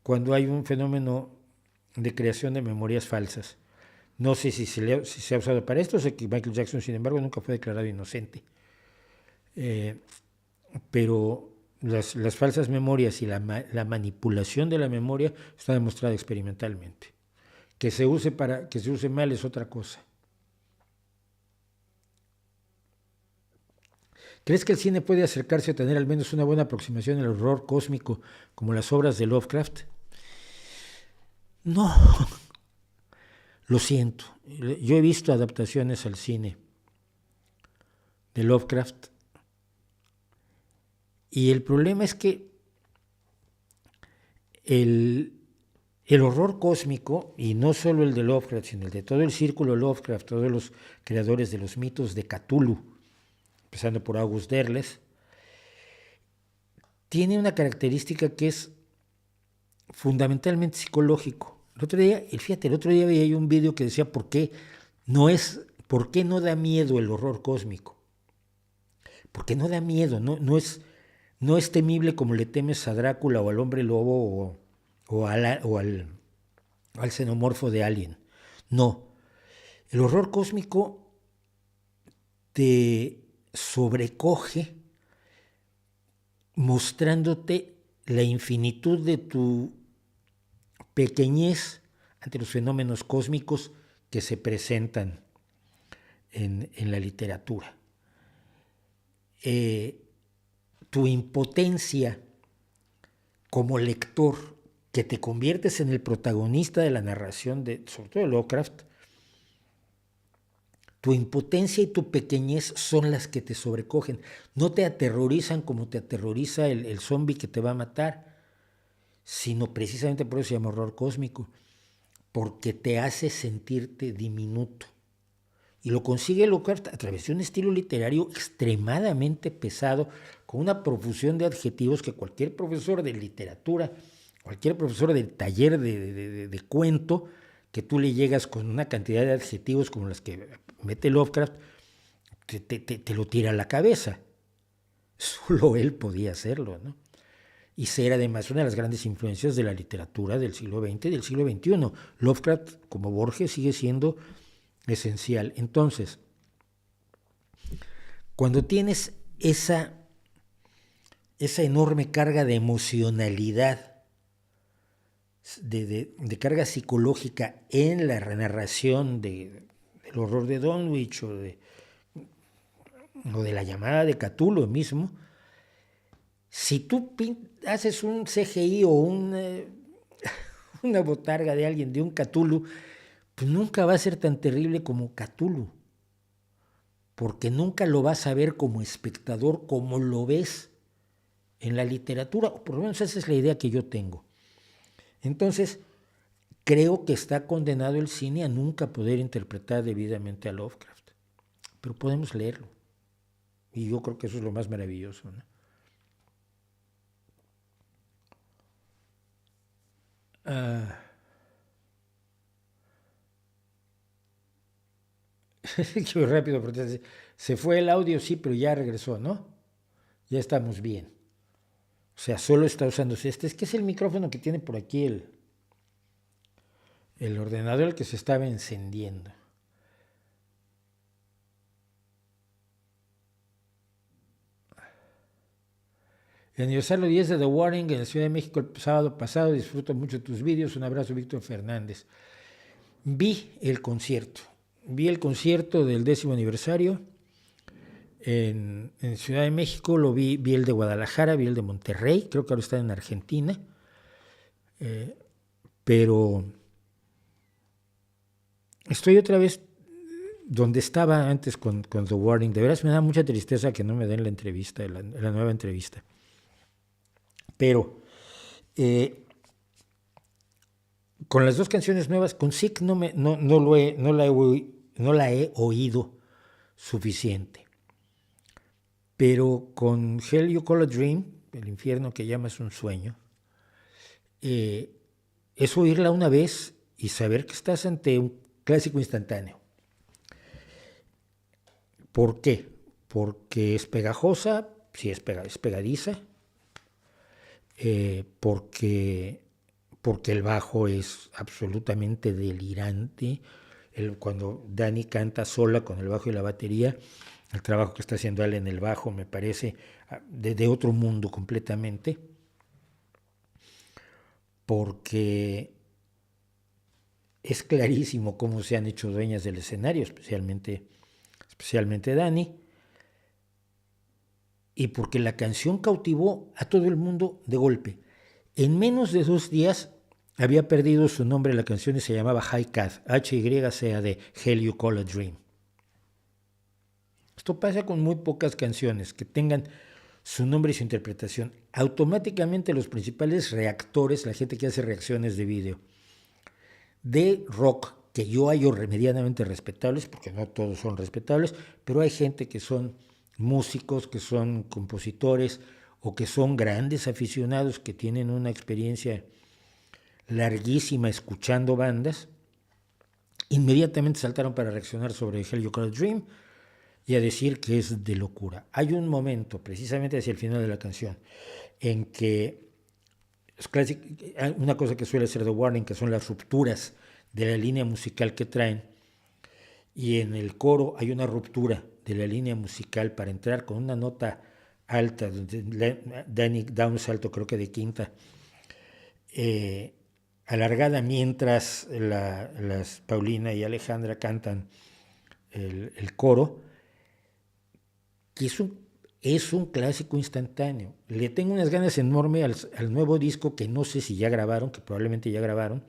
cuando hay un fenómeno de creación de memorias falsas. No sé si se ha usado para esto, sé que Michael Jackson, sin embargo, nunca fue declarado inocente. Pero las falsas memorias y la manipulación de la memoria está demostrada experimentalmente. Que se use mal es otra cosa. ¿Crees que el cine puede acercarse a tener al menos una buena aproximación al horror cósmico como las obras de Lovecraft? No. Lo siento. Yo he visto adaptaciones al cine de Lovecraft y el problema es que el horror cósmico, y no solo el de Lovecraft, sino el de todo el círculo Lovecraft, todos los creadores de los mitos de Cthulhu, empezando por August Derleth, tiene una característica que es fundamentalmente psicológico. El otro día veía yo un vídeo que decía por qué no da miedo el horror cósmico. Porque no da miedo, no es temible como le temes a Drácula o al hombre lobo o al xenomorfo de Alien. No, el horror cósmico te sobrecoge mostrándote la infinitud de tu pequeñez ante los fenómenos cósmicos que se presentan en la literatura. Tu impotencia como lector, que te conviertes en el protagonista de la narración, sobre todo de Lovecraft, tu impotencia y tu pequeñez son las que te sobrecogen. No te aterrorizan como te aterroriza el zombie que te va a matar, sino precisamente por eso se llama horror cósmico, porque te hace sentirte diminuto. Y lo consigue Lovecraft a través de un estilo literario extremadamente pesado, con una profusión de adjetivos que cualquier profesor de literatura, cualquier profesor del taller de cuento, que tú le llegas con una cantidad de adjetivos como las que mete Lovecraft, te lo tira a la cabeza. Solo él podía hacerlo, ¿no? Y ser además una de las grandes influencias de la literatura del siglo XX y del siglo XXI. Lovecraft, como Borges, sigue siendo esencial. Entonces, cuando tienes esa enorme carga de emocionalidad, de carga psicológica en la narración del horror de Dunwich o de la llamada de Cthulhu mismo, si tú haces un CGI o una botarga de alguien, de un Cthulhu, pues nunca va a ser tan terrible como Cthulhu, porque nunca lo vas a ver como espectador como lo ves en la literatura, o por lo menos esa es la idea que yo tengo. Entonces, creo que está condenado el cine a nunca poder interpretar debidamente a Lovecraft, pero podemos leerlo, y yo creo que eso es lo más maravilloso, ¿no? Qué rápido, porque se fue el audio, sí, pero ya regresó, ¿no? Ya estamos bien. O sea, solo está usándose es que es el micrófono que tiene por aquí el ordenador, el que se estaba encendiendo. El aniversario 10 de The Warning en la Ciudad de México el sábado pasado. Disfruto mucho tus vídeos. Un abrazo, Víctor Fernández. Vi el concierto del 10º aniversario en Ciudad de México. Lo vi el de Guadalajara, vi el de Monterrey, creo que ahora está en Argentina, pero estoy otra vez donde estaba antes con The Warning. De veras me da mucha tristeza que no me den la entrevista, la nueva entrevista. Pero con las dos canciones nuevas, con Sick no la he oído suficiente. Pero con Hell You Call a Dream, el infierno que llamas un sueño, es oírla una vez y saber que estás ante un clásico instantáneo. ¿Por qué? Porque es pegajosa, sí es pegadiza, porque el bajo es absolutamente delirante. Cuando Dani canta sola con el bajo y la batería, el trabajo que está haciendo él en el bajo me parece de otro mundo completamente, porque es clarísimo cómo se han hecho dueñas del escenario, especialmente Dani, y porque la canción cautivó a todo el mundo de golpe. En menos de 2 días había perdido su nombre la canción y se llamaba Hi-Cad, Hycad, Hell You Call a Dream. Esto pasa con muy pocas canciones que tengan su nombre y su interpretación. Automáticamente los principales reactores, la gente que hace reacciones de vídeo, de rock, que yo hallo medianamente respetables, porque no todos son respetables, pero hay gente que son músicos, que son compositores o que son grandes aficionados que tienen una experiencia larguísima escuchando bandas, inmediatamente saltaron para reaccionar sobre Hell You Call a Dream y a decir que es de locura. Hay un momento, precisamente hacia el final de la canción, en que una cosa que suele ser The Warning, que son las rupturas de la línea musical que traen, y en el coro hay una ruptura de la línea musical para entrar con una nota alta, Danny da un salto creo que de quinta, alargada, mientras las Paulina y Alejandra cantan el coro, que es un clásico instantáneo. Le tengo unas ganas enormes al nuevo disco que no sé si ya grabaron, que probablemente ya grabaron,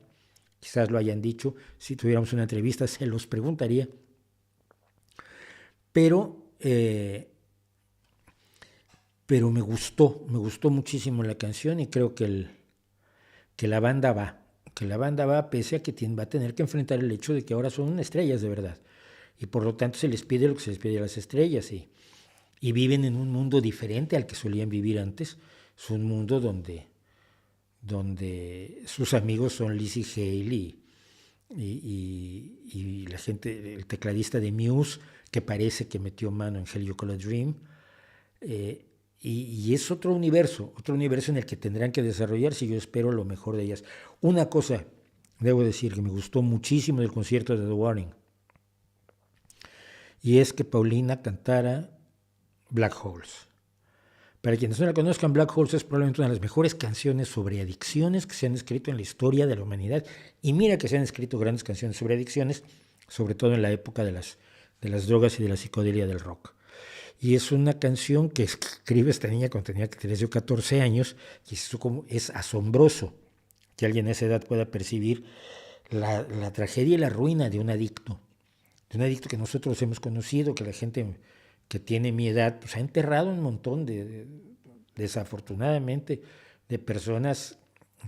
quizás lo hayan dicho, si tuviéramos una entrevista se los preguntaría, pero me gustó muchísimo la canción y creo que la banda va, pese a que va a tener que enfrentar el hecho de que ahora son estrellas de verdad, y por lo tanto se les pide lo que se les pide a las estrellas, y viven en un mundo diferente al que solían vivir antes. Es un mundo donde sus amigos son Lizzie Hale y la gente, el tecladista de Muse, que parece que metió mano en Hell You Call a Dream, y es otro universo en el que tendrán que desarrollarse, y yo espero lo mejor de ellas. Una cosa, debo decir, que me gustó muchísimo del concierto de The Warning, y es que Paulina cantara Black Holes. Para quienes no la conozcan, Black Holes es probablemente una de las mejores canciones sobre adicciones que se han escrito en la historia de la humanidad. Y mira que se han escrito grandes canciones sobre adicciones, sobre todo en la época de las drogas y de la psicodelia del rock. Y es una canción que escribe esta niña cuando tenía 13 o 14 años, y es asombroso que alguien a esa edad pueda percibir la tragedia y la ruina de un adicto que nosotros hemos conocido, que la gente que tiene mi edad, pues ha enterrado un montón desafortunadamente, de personas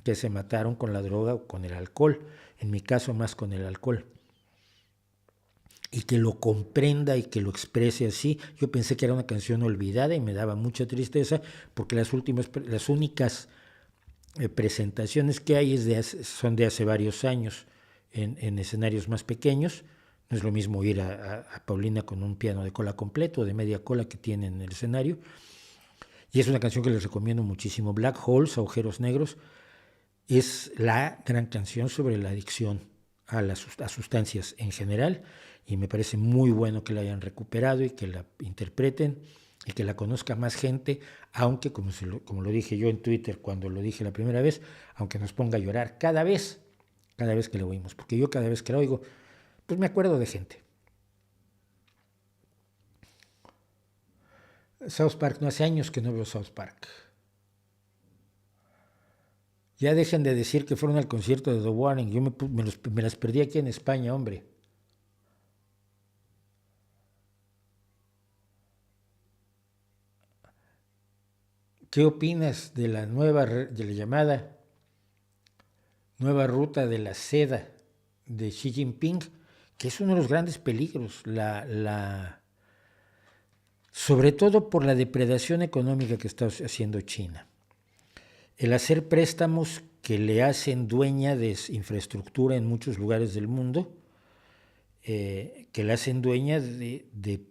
que se mataron con la droga o con el alcohol, en mi caso más con el alcohol. Y que lo comprenda y que lo exprese así. Yo pensé que era una canción olvidada y me daba mucha tristeza, porque las únicas presentaciones que hay son de hace varios años, en escenarios más pequeños. No es lo mismo ir a Paulina con un piano de cola completo, de media cola que tiene en el escenario. Y es una canción que les recomiendo muchísimo. Black Holes, Agujeros Negros, es la gran canción sobre la adicción a sustancias en general, y me parece muy bueno que la hayan recuperado y que la interpreten y que la conozca más gente, aunque, como lo dije yo en Twitter cuando lo dije la primera vez, aunque nos ponga a llorar cada vez que la oímos, porque yo cada vez que la oigo, pues me acuerdo de gente. South Park, no, hace años que no veo South Park. Ya dejen de decir que fueron al concierto de The Warning. Yo me las perdí aquí en España, hombre. ¿Qué opinas de la llamada nueva ruta de la seda de Xi Jinping? Que es uno de los grandes peligros, sobre todo por la depredación económica que está haciendo China. El hacer préstamos que le hacen dueña de infraestructura en muchos lugares del mundo, que le hacen dueña de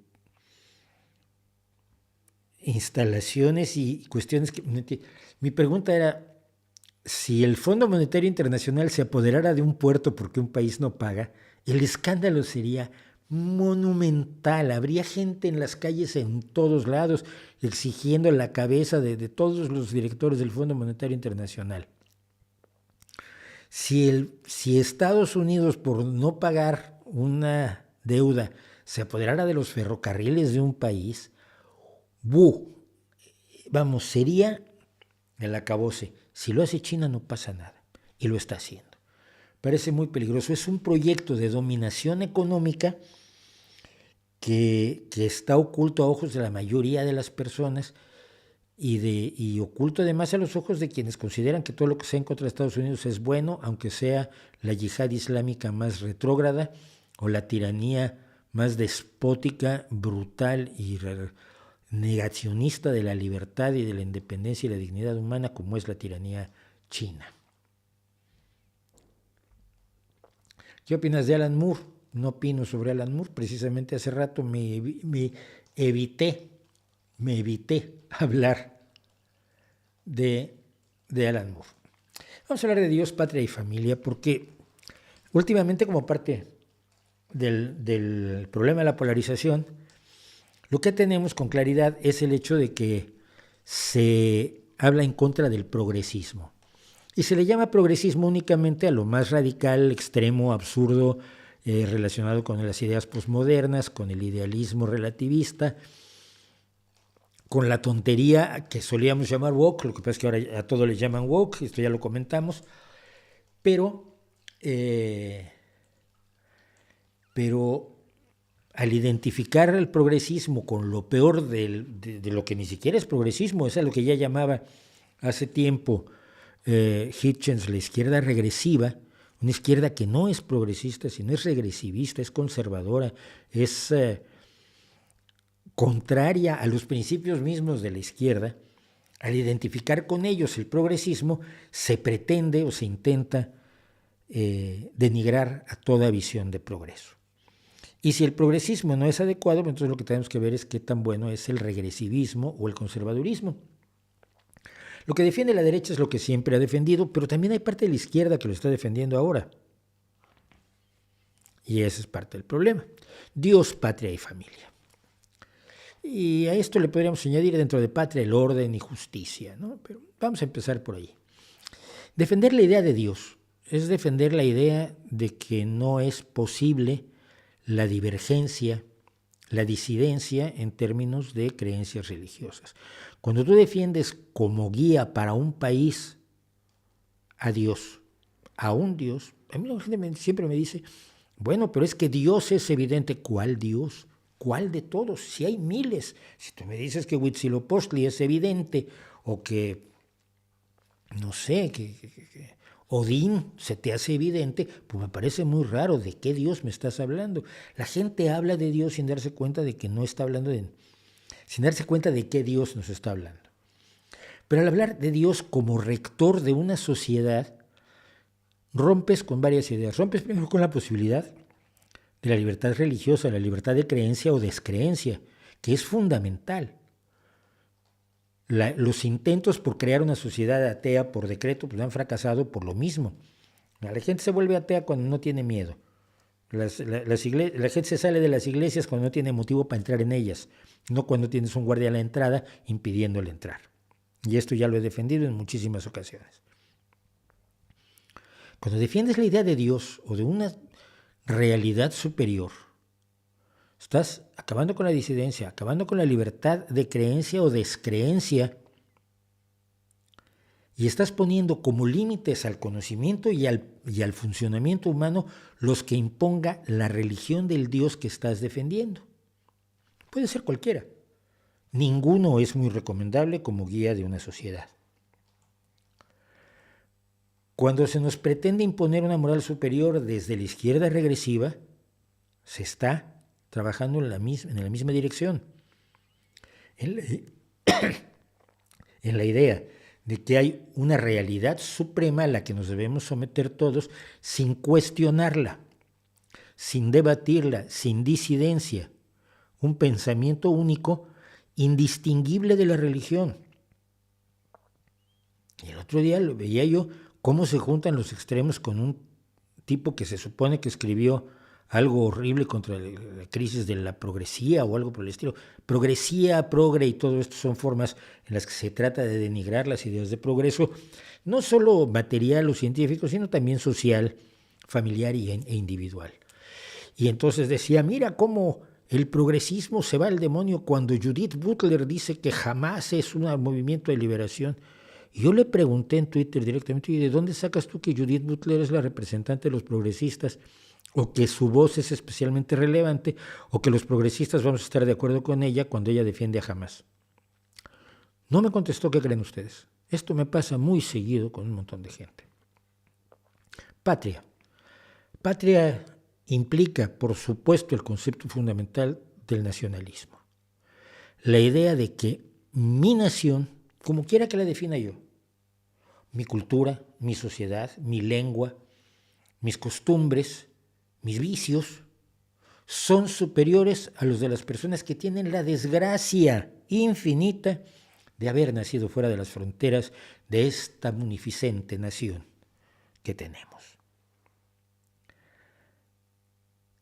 instalaciones y cuestiones que... Mi pregunta era, si el Fondo Monetario Internacional se apoderara de un puerto porque un país no paga, el escándalo sería monumental. Habría gente en las calles en todos lados exigiendo la cabeza de todos los directores del Fondo Monetario Internacional. Si Estados Unidos, por no pagar una deuda, se apoderara de los ferrocarriles de un país, sería el acabose. Si lo hace China no pasa nada. y lo está haciendo. Parece muy peligroso. Es un proyecto de dominación económica que está oculto a ojos de la mayoría de las personas y oculto además a los ojos de quienes consideran que todo lo que sea en contra de Estados Unidos es bueno, aunque sea la yihad islámica más retrógrada o la tiranía más despótica, brutal y negacionista de la libertad y de la independencia y la dignidad humana, como es la tiranía china. ¿Qué opinas de Alan Moore? No opino sobre Alan Moore. Precisamente hace rato me evité hablar de Alan Moore. Vamos a hablar de Dios, patria y familia, porque últimamente, como parte del problema de la polarización, lo que tenemos con claridad es el hecho de que se habla en contra del progresismo. Y se le llama progresismo únicamente a lo más radical, extremo, absurdo, relacionado con las ideas posmodernas, con el idealismo relativista, con la tontería que solíamos llamar woke. Lo que pasa es que ahora a todo le llaman woke, esto ya lo comentamos, pero al identificar el progresismo con lo peor de lo que ni siquiera es progresismo, es a lo que ya llamaba hace tiempo Hitchens la izquierda regresiva, una izquierda que no es progresista, sino es regresivista, es conservadora, es contraria a los principios mismos de la izquierda. Al identificar con ellos el progresismo, se pretende o se intenta denigrar a toda visión de progreso. Y si el progresismo no es adecuado, entonces lo que tenemos que ver es qué tan bueno es el regresivismo o el conservadurismo. Lo que defiende la derecha es lo que siempre ha defendido, pero también hay parte de la izquierda que lo está defendiendo ahora. Y ese es parte del problema. Dios, patria y familia. Y a esto le podríamos añadir dentro de patria el orden y justicia, ¿no? Pero vamos a empezar por ahí. Defender la idea de Dios es defender la idea de que no es posible la divergencia, la disidencia en términos de creencias religiosas. Cuando tú defiendes como guía para un país a Dios, a un Dios, a mí la gente siempre me dice, bueno, pero es que Dios es evidente. ¿Cuál Dios? ¿Cuál de todos? Si hay miles. Si tú me dices que Huitzilopochtli es evidente, o que, no sé, que Odín se te hace evidente, pues me parece muy raro. ¿De qué Dios me estás hablando? La gente habla de Dios sin darse cuenta de que no está hablando sin darse cuenta de qué Dios nos está hablando. Pero al hablar de Dios como rector de una sociedad, rompes con varias ideas. Rompes primero con la posibilidad de la libertad religiosa, la libertad de creencia o descreencia, que es fundamental. Los intentos por crear una sociedad atea por decreto pues han fracasado por lo mismo. La gente se vuelve atea cuando no tiene miedo. La gente se sale de las iglesias cuando no tiene motivo para entrar en ellas, no cuando tienes un guardia a la entrada impidiéndole entrar. Y esto ya lo he defendido en muchísimas ocasiones. Cuando defiendes la idea de Dios o de una realidad superior, estás acabando con la disidencia, acabando con la libertad de creencia o descreencia, y estás poniendo como límites al conocimiento y al funcionamiento humano los que imponga la religión del Dios que estás defendiendo. Puede ser cualquiera. Ninguno es muy recomendable como guía de una sociedad. Cuando se nos pretende imponer una moral superior desde la izquierda regresiva, se está trabajando en la misma dirección, en la idea de que hay una realidad suprema a la que nos debemos someter todos sin cuestionarla, sin debatirla, sin disidencia, un pensamiento único, indistinguible de la religión. Y el otro día lo veía yo, cómo se juntan los extremos con un tipo que se supone que escribió algo horrible contra la crisis de la progresía o algo por el estilo. Progresía, progre y todo esto son formas en las que se trata de denigrar las ideas de progreso, no solo material o científico, sino también social, familiar e individual. Y entonces decía, mira cómo el progresismo se va al demonio cuando Judith Butler dice que jamás es un movimiento de liberación. Y yo le pregunté en Twitter directamente, ¿y de dónde sacas tú que Judith Butler es la representante de los progresistas, o que su voz es especialmente relevante, o que los progresistas vamos a estar de acuerdo con ella cuando ella defiende a Hamas? No me contestó. ¿Qué creen ustedes? Esto me pasa muy seguido con un montón de gente. Patria. Patria implica, por supuesto, el concepto fundamental del nacionalismo. La idea de que mi nación, como quiera que la defina yo, mi cultura, mi sociedad, mi lengua, mis costumbres, mis vicios, son superiores a los de las personas que tienen la desgracia infinita de haber nacido fuera de las fronteras de esta munificente nación que tenemos.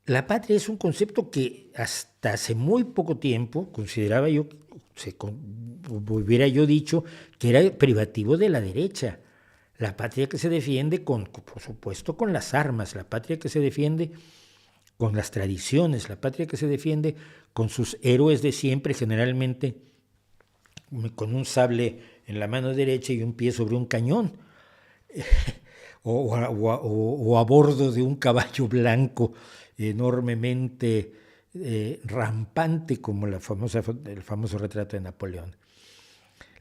La patria es un concepto que hasta hace muy poco tiempo consideraba yo, hubiera yo dicho, que era privativo de la derecha. La patria que se defiende por supuesto, con las armas, la patria que se defiende con las tradiciones, la patria que se defiende con sus héroes de siempre, generalmente con un sable en la mano derecha y un pie sobre un cañón, o a bordo de un caballo blanco enormemente rampante, como el famoso retrato de Napoleón.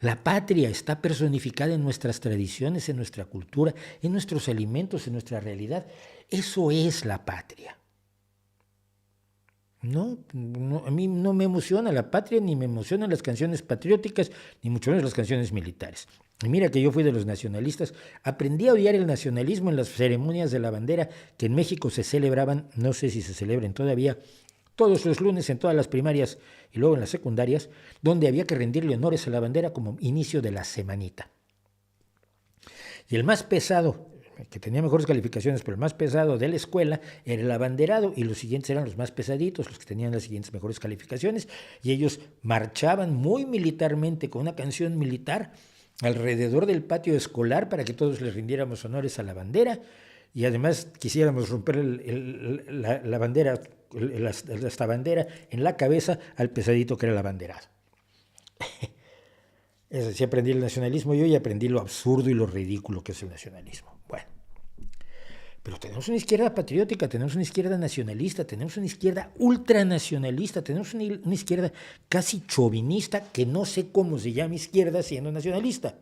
La patria está personificada en nuestras tradiciones, en nuestra cultura, en nuestros alimentos, en nuestra realidad. Eso es la patria. No, a mí no me emociona la patria, ni me emocionan las canciones patrióticas, ni mucho menos las canciones militares. Y mira que yo fui de los nacionalistas, aprendí a odiar el nacionalismo en las ceremonias de la bandera que en México se celebraban, no sé si se celebren todavía, todos los lunes en todas las primarias y luego en las secundarias, donde había que rendirle honores a la bandera como inicio de la semanita. Y el más pesado, que tenía mejores calificaciones, pero el más pesado de la escuela era el abanderado, y los siguientes eran los más pesaditos, los que tenían las siguientes mejores calificaciones, y ellos marchaban muy militarmente con una canción militar alrededor del patio escolar para que todos les rindiéramos honores a la bandera, y además quisiéramos romper la bandera, esta bandera en la cabeza al pesadito que era el abanderado. Eso sí, aprendí el nacionalismo yo, y aprendí lo absurdo y lo ridículo que es el nacionalismo. Bueno, pero tenemos una izquierda patriótica, tenemos una izquierda nacionalista, tenemos una izquierda ultranacionalista, tenemos una izquierda casi chauvinista, que no sé cómo se llama izquierda siendo nacionalista.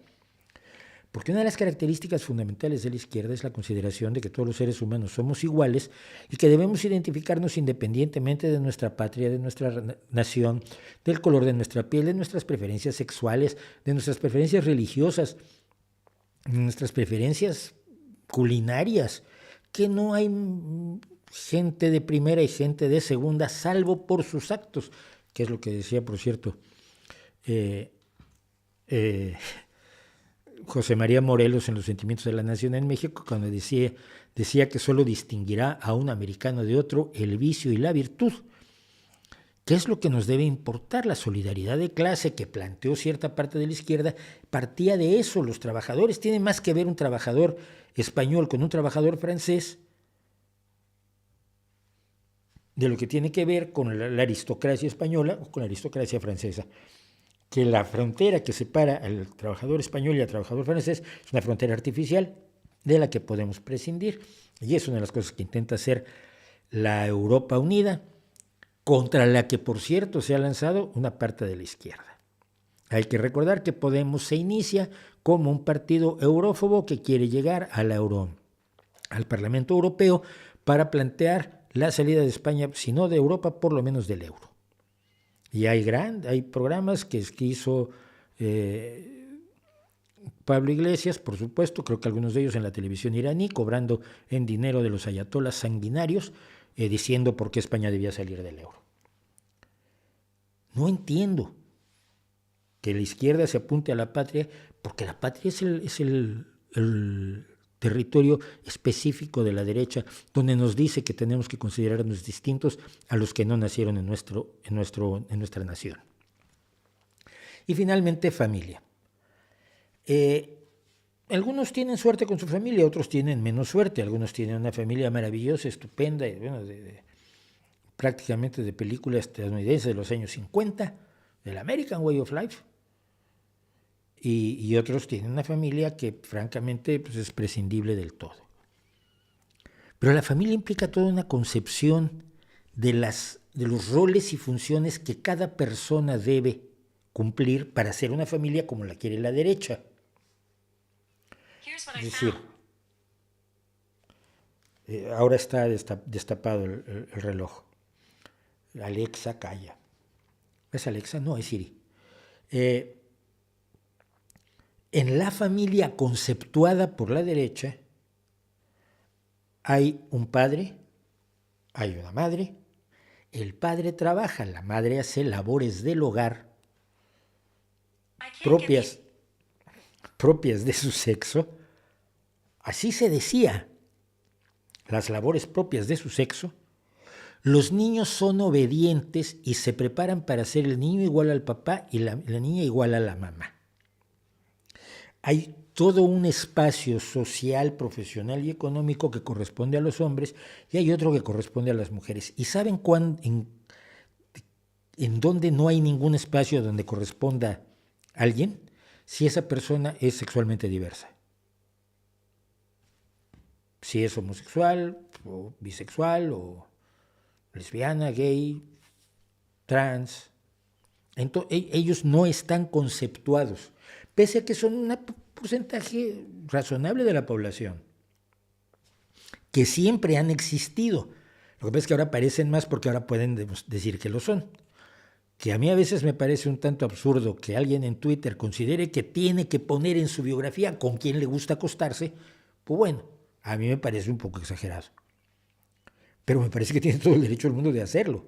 Porque una de las características fundamentales de la izquierda es la consideración de que todos los seres humanos somos iguales y que debemos identificarnos independientemente de nuestra patria, de nuestra nación, del color de nuestra piel, de nuestras preferencias sexuales, de nuestras preferencias religiosas, de nuestras preferencias culinarias, que no hay gente de primera y gente de segunda, salvo por sus actos, que es lo que decía, por cierto, José María Morelos en Los Sentimientos de la Nación en México, cuando decía que solo distinguirá a un americano de otro el vicio y la virtud. ¿Qué es lo que nos debe importar? La solidaridad de clase que planteó cierta parte de la izquierda partía de eso. Los trabajadores tienen más que ver un trabajador español con un trabajador francés de lo que tiene que ver con la aristocracia española o con la aristocracia francesa. Que la frontera que separa al trabajador español y al trabajador francés es una frontera artificial de la que podemos prescindir. Y es una de las cosas que intenta hacer la Europa unida, contra la que, por cierto, se ha lanzado una parte de la izquierda. Hay que recordar que Podemos se inicia como un partido eurófobo que quiere llegar al Parlamento Europeo para plantear la salida de España, si no de Europa, por lo menos del euro. Y hay programas que hizo Pablo Iglesias, por supuesto, creo que algunos de ellos en la televisión iraní, cobrando en dinero de los ayatolás sanguinarios, diciendo por qué España debía salir del euro. No entiendo que la izquierda se apunte a la patria, porque la patria es el territorio específico de la derecha, donde nos dice que tenemos que considerarnos distintos a los que no nacieron en nuestra nación. Y finalmente, familia. Algunos tienen suerte con su familia, otros tienen menos suerte. Algunos tienen una familia maravillosa, estupenda, prácticamente de película estadounidense de los años 50, del American Way of Life. y otros tienen una familia que francamente pues, es prescindible del todo. Pero la familia implica toda una concepción de los roles y funciones que cada persona debe cumplir para ser una familia como la quiere la derecha. Es decir, ahora está destapado el reloj. Alexa, calla. ¿Es Alexa? No, es Siri. En la familia conceptuada por la derecha hay un padre, hay una madre, el padre trabaja, la madre hace labores del hogar propias de su sexo, así se decía, las labores propias de su sexo. Los niños son obedientes y se preparan para ser el niño igual al papá y la niña igual a la mamá. Hay todo un espacio social, profesional y económico que corresponde a los hombres y hay otro que corresponde a las mujeres. ¿Y saben en dónde no hay ningún espacio donde corresponda a alguien? Si esa persona es sexualmente diversa. Si es homosexual o bisexual o lesbiana, gay, trans. Entonces, ellos no están conceptuados, pese a que son un porcentaje razonable de la población, que siempre han existido. Lo que pasa es que ahora parecen más porque ahora pueden decir que lo son. Que a mí a veces me parece un tanto absurdo que alguien en Twitter considere que tiene que poner en su biografía con quién le gusta acostarse, pues bueno, a mí me parece un poco exagerado. Pero me parece que tiene todo el derecho del mundo de hacerlo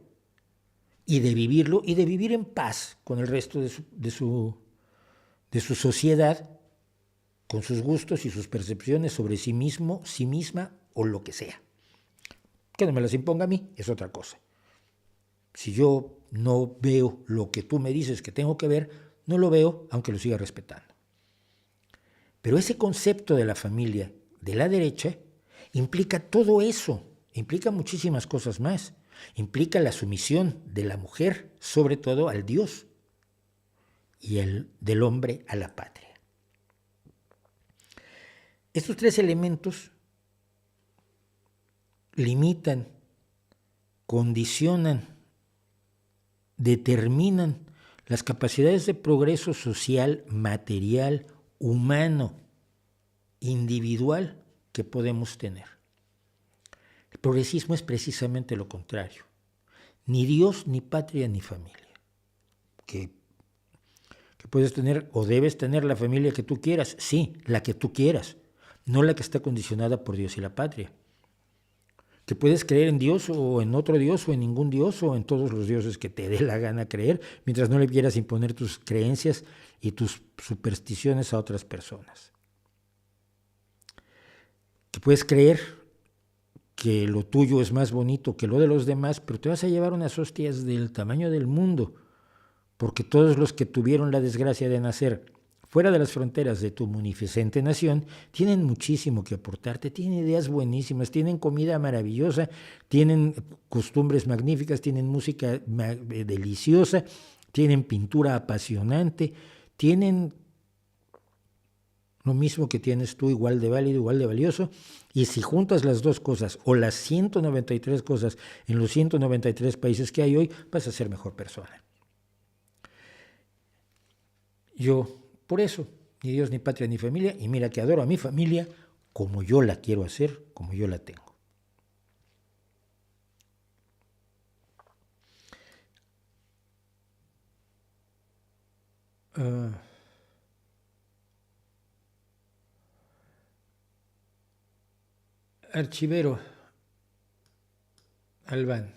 y de vivirlo y de vivir en paz con el resto de su sociedad, con sus gustos y sus percepciones sobre sí mismo, sí misma o lo que sea. Que no me las imponga a mí, es otra cosa. Si yo no veo lo que tú me dices que tengo que ver, no lo veo, aunque lo siga respetando. Pero ese concepto de la familia de la derecha implica todo eso, implica muchísimas cosas más. Implica la sumisión de la mujer, sobre todo al Dios, y del hombre a la patria. Estos tres elementos limitan, condicionan, determinan las capacidades de progreso social, material, humano, individual que podemos tener. El progresismo es precisamente lo contrario. Ni Dios, ni patria, ni familia. Que puedes tener o debes tener la familia que tú quieras, sí, la que tú quieras, no la que está condicionada por Dios y la patria. Que puedes creer en Dios o en otro Dios o en ningún Dios o en todos los dioses que te dé la gana creer, mientras no le quieras imponer tus creencias y tus supersticiones a otras personas. Que puedes creer que lo tuyo es más bonito que lo de los demás, pero te vas a llevar unas hostias del tamaño del mundo, porque todos los que tuvieron la desgracia de nacer fuera de las fronteras de tu munificente nación tienen muchísimo que aportarte, tienen ideas buenísimas, tienen comida maravillosa, tienen costumbres magníficas, tienen música deliciosa, tienen pintura apasionante, tienen lo mismo que tienes tú, igual de válido, igual de valioso, y si juntas las dos cosas o las 193 cosas en los 193 países que hay hoy, vas a ser mejor persona. Yo, por eso, ni Dios, ni patria, ni familia, y mira que adoro a mi familia como yo la quiero hacer, como yo la tengo. Archivero Albán.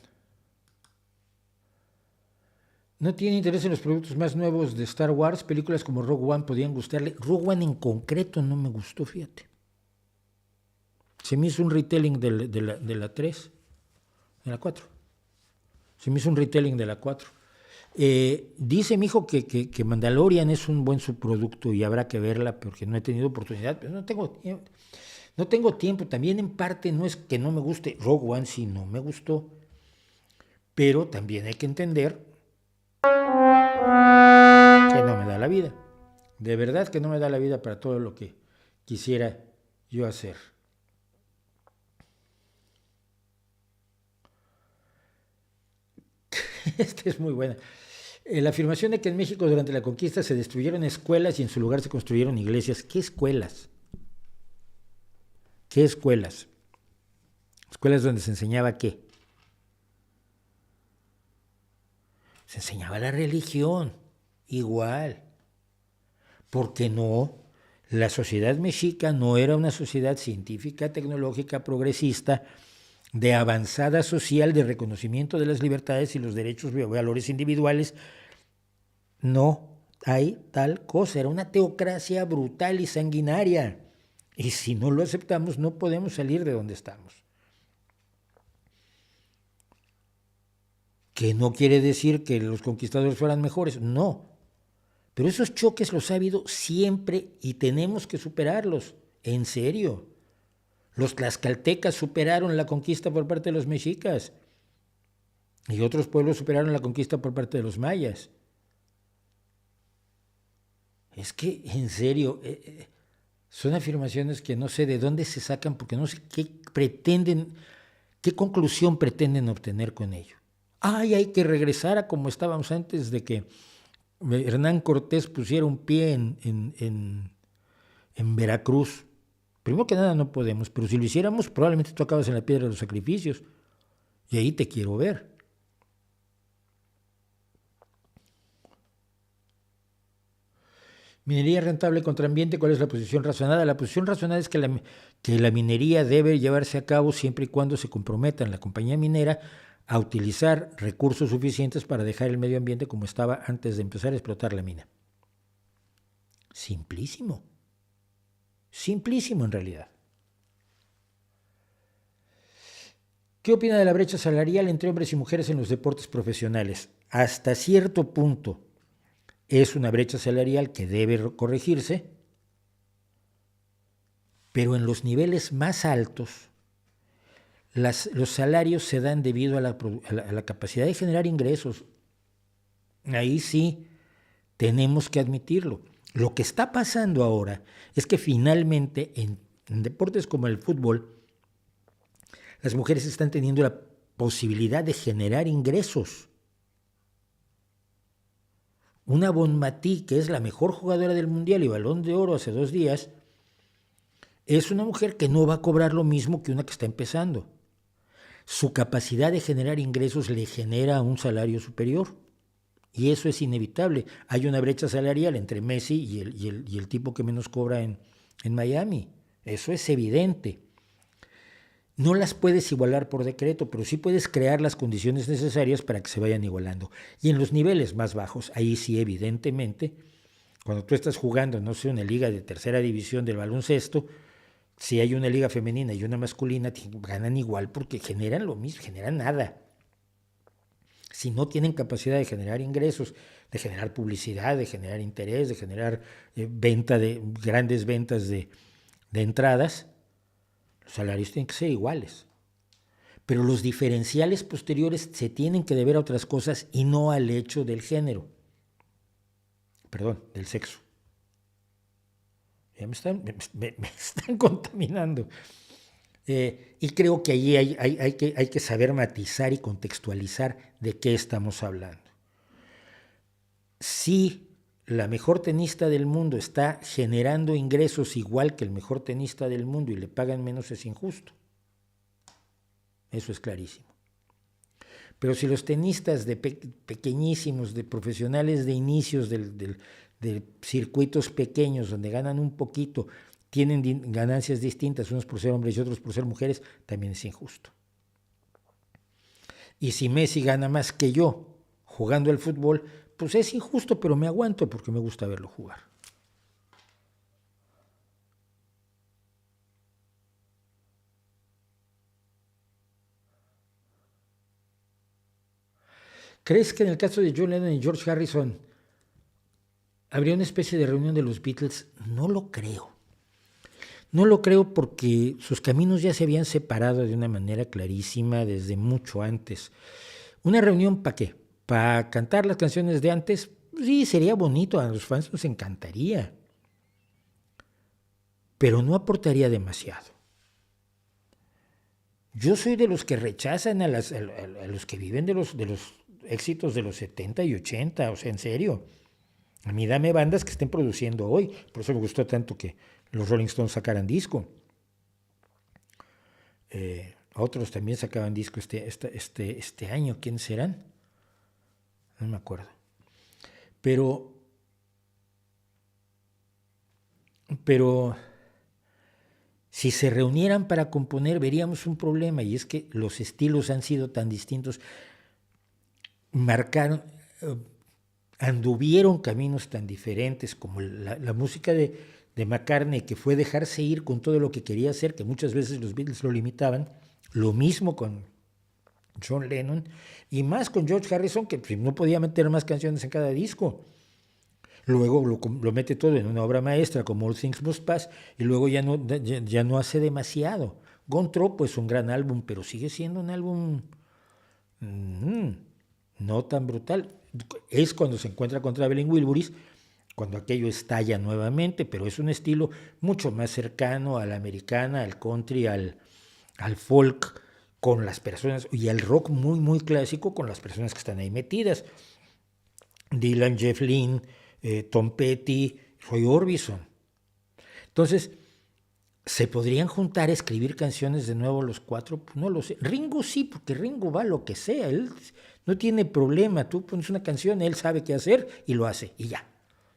No tiene interés en los productos más nuevos de Star Wars. Películas como Rogue One podían gustarle. Rogue One en concreto no me gustó, fíjate. Se me hizo un retelling de la 3, de la 4. Se me hizo un retelling de la 4. Dice mi hijo que Mandalorian es un buen subproducto y habrá que verla porque no he tenido oportunidad. Pero no tengo tiempo. También en parte no es que no me guste. Rogue One sí no me gustó. Pero también hay que entender que no me da la vida. De verdad que no me da la vida para todo lo que quisiera yo hacer. Esta es muy buena. La afirmación de que en México durante la conquista se destruyeron escuelas y en su lugar se construyeron iglesias. ¿Qué escuelas? ¿Qué escuelas? Escuelas donde se enseñaba qué. Se enseñaba la religión, igual. Porque no, la sociedad mexica no era una sociedad científica, tecnológica, progresista, de avanzada social, de reconocimiento de las libertades y los derechos y valores individuales. No hay tal cosa, era una teocracia brutal y sanguinaria. Y si no lo aceptamos, no podemos salir de donde estamos. Que no quiere decir que los conquistadores fueran mejores, no. Pero esos choques los ha habido siempre y tenemos que superarlos, en serio. Los tlaxcaltecas superaron la conquista por parte de los mexicas y otros pueblos superaron la conquista por parte de los mayas. Es que, en serio, son afirmaciones que no sé de dónde se sacan porque no sé qué pretenden, qué conclusión pretenden obtener con ello. Ay, hay que regresar a como estábamos antes de que Hernán Cortés pusiera un pie en Veracruz. Primero que nada no podemos, pero si lo hiciéramos probablemente tú acabas en la piedra de los sacrificios y ahí te quiero ver. Minería rentable contra ambiente, ¿cuál es la posición razonada? La posición razonada es que la minería debe llevarse a cabo siempre y cuando se comprometa en la compañía minera a utilizar recursos suficientes para dejar el medio ambiente como estaba antes de empezar a explotar la mina. Simplísimo. Simplísimo en realidad. ¿Qué opina de la brecha salarial entre hombres y mujeres en los deportes profesionales? Hasta cierto punto es una brecha salarial que debe corregirse, pero en los niveles más altos los salarios se dan debido a la capacidad de generar ingresos. Ahí sí tenemos que admitirlo. Lo que está pasando ahora es que finalmente en deportes como el fútbol, las mujeres están teniendo la posibilidad de generar ingresos. Una Bonmatí, que es la mejor jugadora del Mundial y Balón de Oro hace 2 días, es una mujer que no va a cobrar lo mismo que una que está empezando. Su capacidad de generar ingresos le genera un salario superior. Y eso es inevitable. Hay una brecha salarial entre Messi y el tipo que menos cobra en Miami. Eso es evidente. No las puedes igualar por decreto, pero sí puedes crear las condiciones necesarias para que se vayan igualando. Y en los niveles más bajos, ahí sí evidentemente, cuando tú estás jugando, no sé, una liga de tercera división del baloncesto, si hay una liga femenina y una masculina, ganan igual porque generan lo mismo, generan nada. Si no tienen capacidad de generar ingresos, de generar publicidad, de generar interés, de generar grandes ventas de entradas, los salarios tienen que ser iguales. Pero los diferenciales posteriores se tienen que deber a otras cosas y no al hecho del género. Perdón, del sexo. Ya me están contaminando. Y creo que allí hay que saber matizar y contextualizar de qué estamos hablando. Si la mejor tenista del mundo está generando ingresos igual que el mejor tenista del mundo y le pagan menos, es injusto. Eso es clarísimo. Pero si los tenistas pequeñísimos, de profesionales de inicios de circuitos pequeños donde ganan un poquito, tienen ganancias distintas, unos por ser hombres y otros por ser mujeres, también es injusto. Y si Messi gana más que yo jugando al fútbol, pues es injusto, pero me aguanto porque me gusta verlo jugar. ¿Crees que en el caso de John Lennon y George Harrison habría una especie de reunión de los Beatles? No lo creo. No lo creo porque sus caminos ya se habían separado de una manera clarísima desde mucho antes. ¿Una reunión para qué? ¿Para cantar las canciones de antes? Sí, sería bonito, a los fans nos encantaría, pero no aportaría demasiado. Yo soy de los que rechazan a los que viven de los éxitos de los 70 y 80, o sea, en serio. A mí dame bandas que estén produciendo hoy, por eso me gustó tanto que los Rolling Stones sacaran disco. Otros también sacaban disco este año, ¿quiénes serán? No me acuerdo. Pero si se reunieran para componer, veríamos un problema, y es que los estilos han sido tan distintos, marcaron, anduvieron caminos tan diferentes, como la música de McCartney, que fue dejarse ir con todo lo que quería hacer, que muchas veces los Beatles lo limitaban. Lo mismo con John Lennon, y más con George Harrison, que no podía meter más canciones en cada disco. Luego lo mete todo en una obra maestra como All Things Must Pass, y luego ya no hace demasiado. Gone Through, pues un gran álbum, pero sigue siendo un álbum no tan brutal. Es cuando se encuentra con Traveling Wilburys, cuando aquello estalla nuevamente, pero es un estilo mucho más cercano a la americana, al country, al folk, con las personas, y al rock muy, muy clásico, con las personas que están ahí metidas. Dylan, Jeff Lynne, Tom Petty, Roy Orbison. Entonces, ¿se podrían juntar a escribir canciones de nuevo los cuatro? Pues no lo sé. Ringo sí, porque Ringo va a lo que sea. Él no tiene problema. Tú pones una canción, él sabe qué hacer y lo hace, y ya.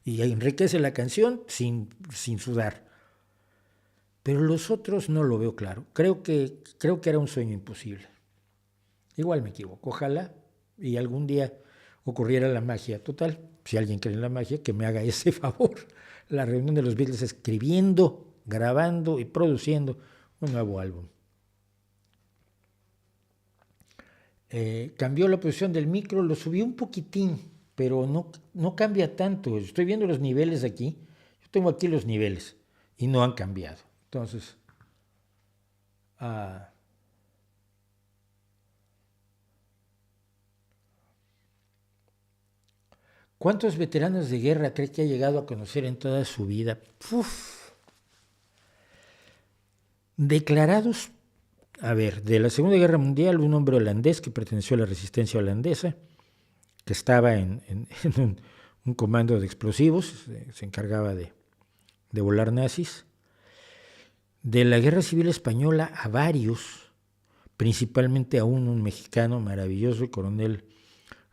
Y enriquece la canción sin sudar. Pero los otros no lo veo claro. Creo que era un sueño imposible. Igual me equivoco. Ojalá y algún día ocurriera la magia. Total, si alguien cree en la magia, que me haga ese favor. La reunión de los Beatles escribiendo, grabando y produciendo un nuevo álbum. Cambió la posición del micro, lo subí un poquitín, pero no cambia tanto. Estoy viendo los niveles aquí. Yo tengo aquí los niveles y no han cambiado. Entonces, ¿cuántos veteranos de guerra cree que ha llegado a conocer en toda su vida? Uf. Declarados, a ver, de la Segunda Guerra Mundial, un hombre holandés que perteneció a la resistencia holandesa, que estaba en un comando de explosivos, se encargaba de volar nazis. De la Guerra Civil Española a varios, principalmente a un mexicano maravilloso, el coronel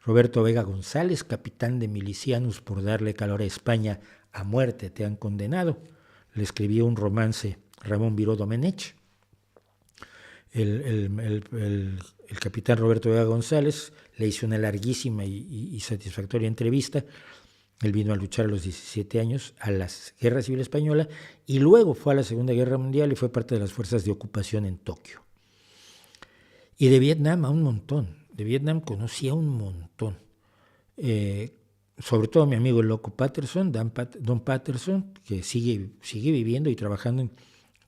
Roberto Vega González, capitán de milicianos por darle calor a España, a muerte te han condenado. Le escribió un romance Ramón Viró Domenech. El capitán Roberto Vega González le hizo una larguísima y satisfactoria entrevista. Él vino a luchar a los 17 años a la Guerra Civil Española y luego fue a la Segunda Guerra Mundial y fue parte de las fuerzas de ocupación en Tokio. Y de Vietnam a un montón. De Vietnam conocía un montón. Sobre todo a mi amigo el loco Patterson, Don Patterson, que sigue viviendo y trabajando en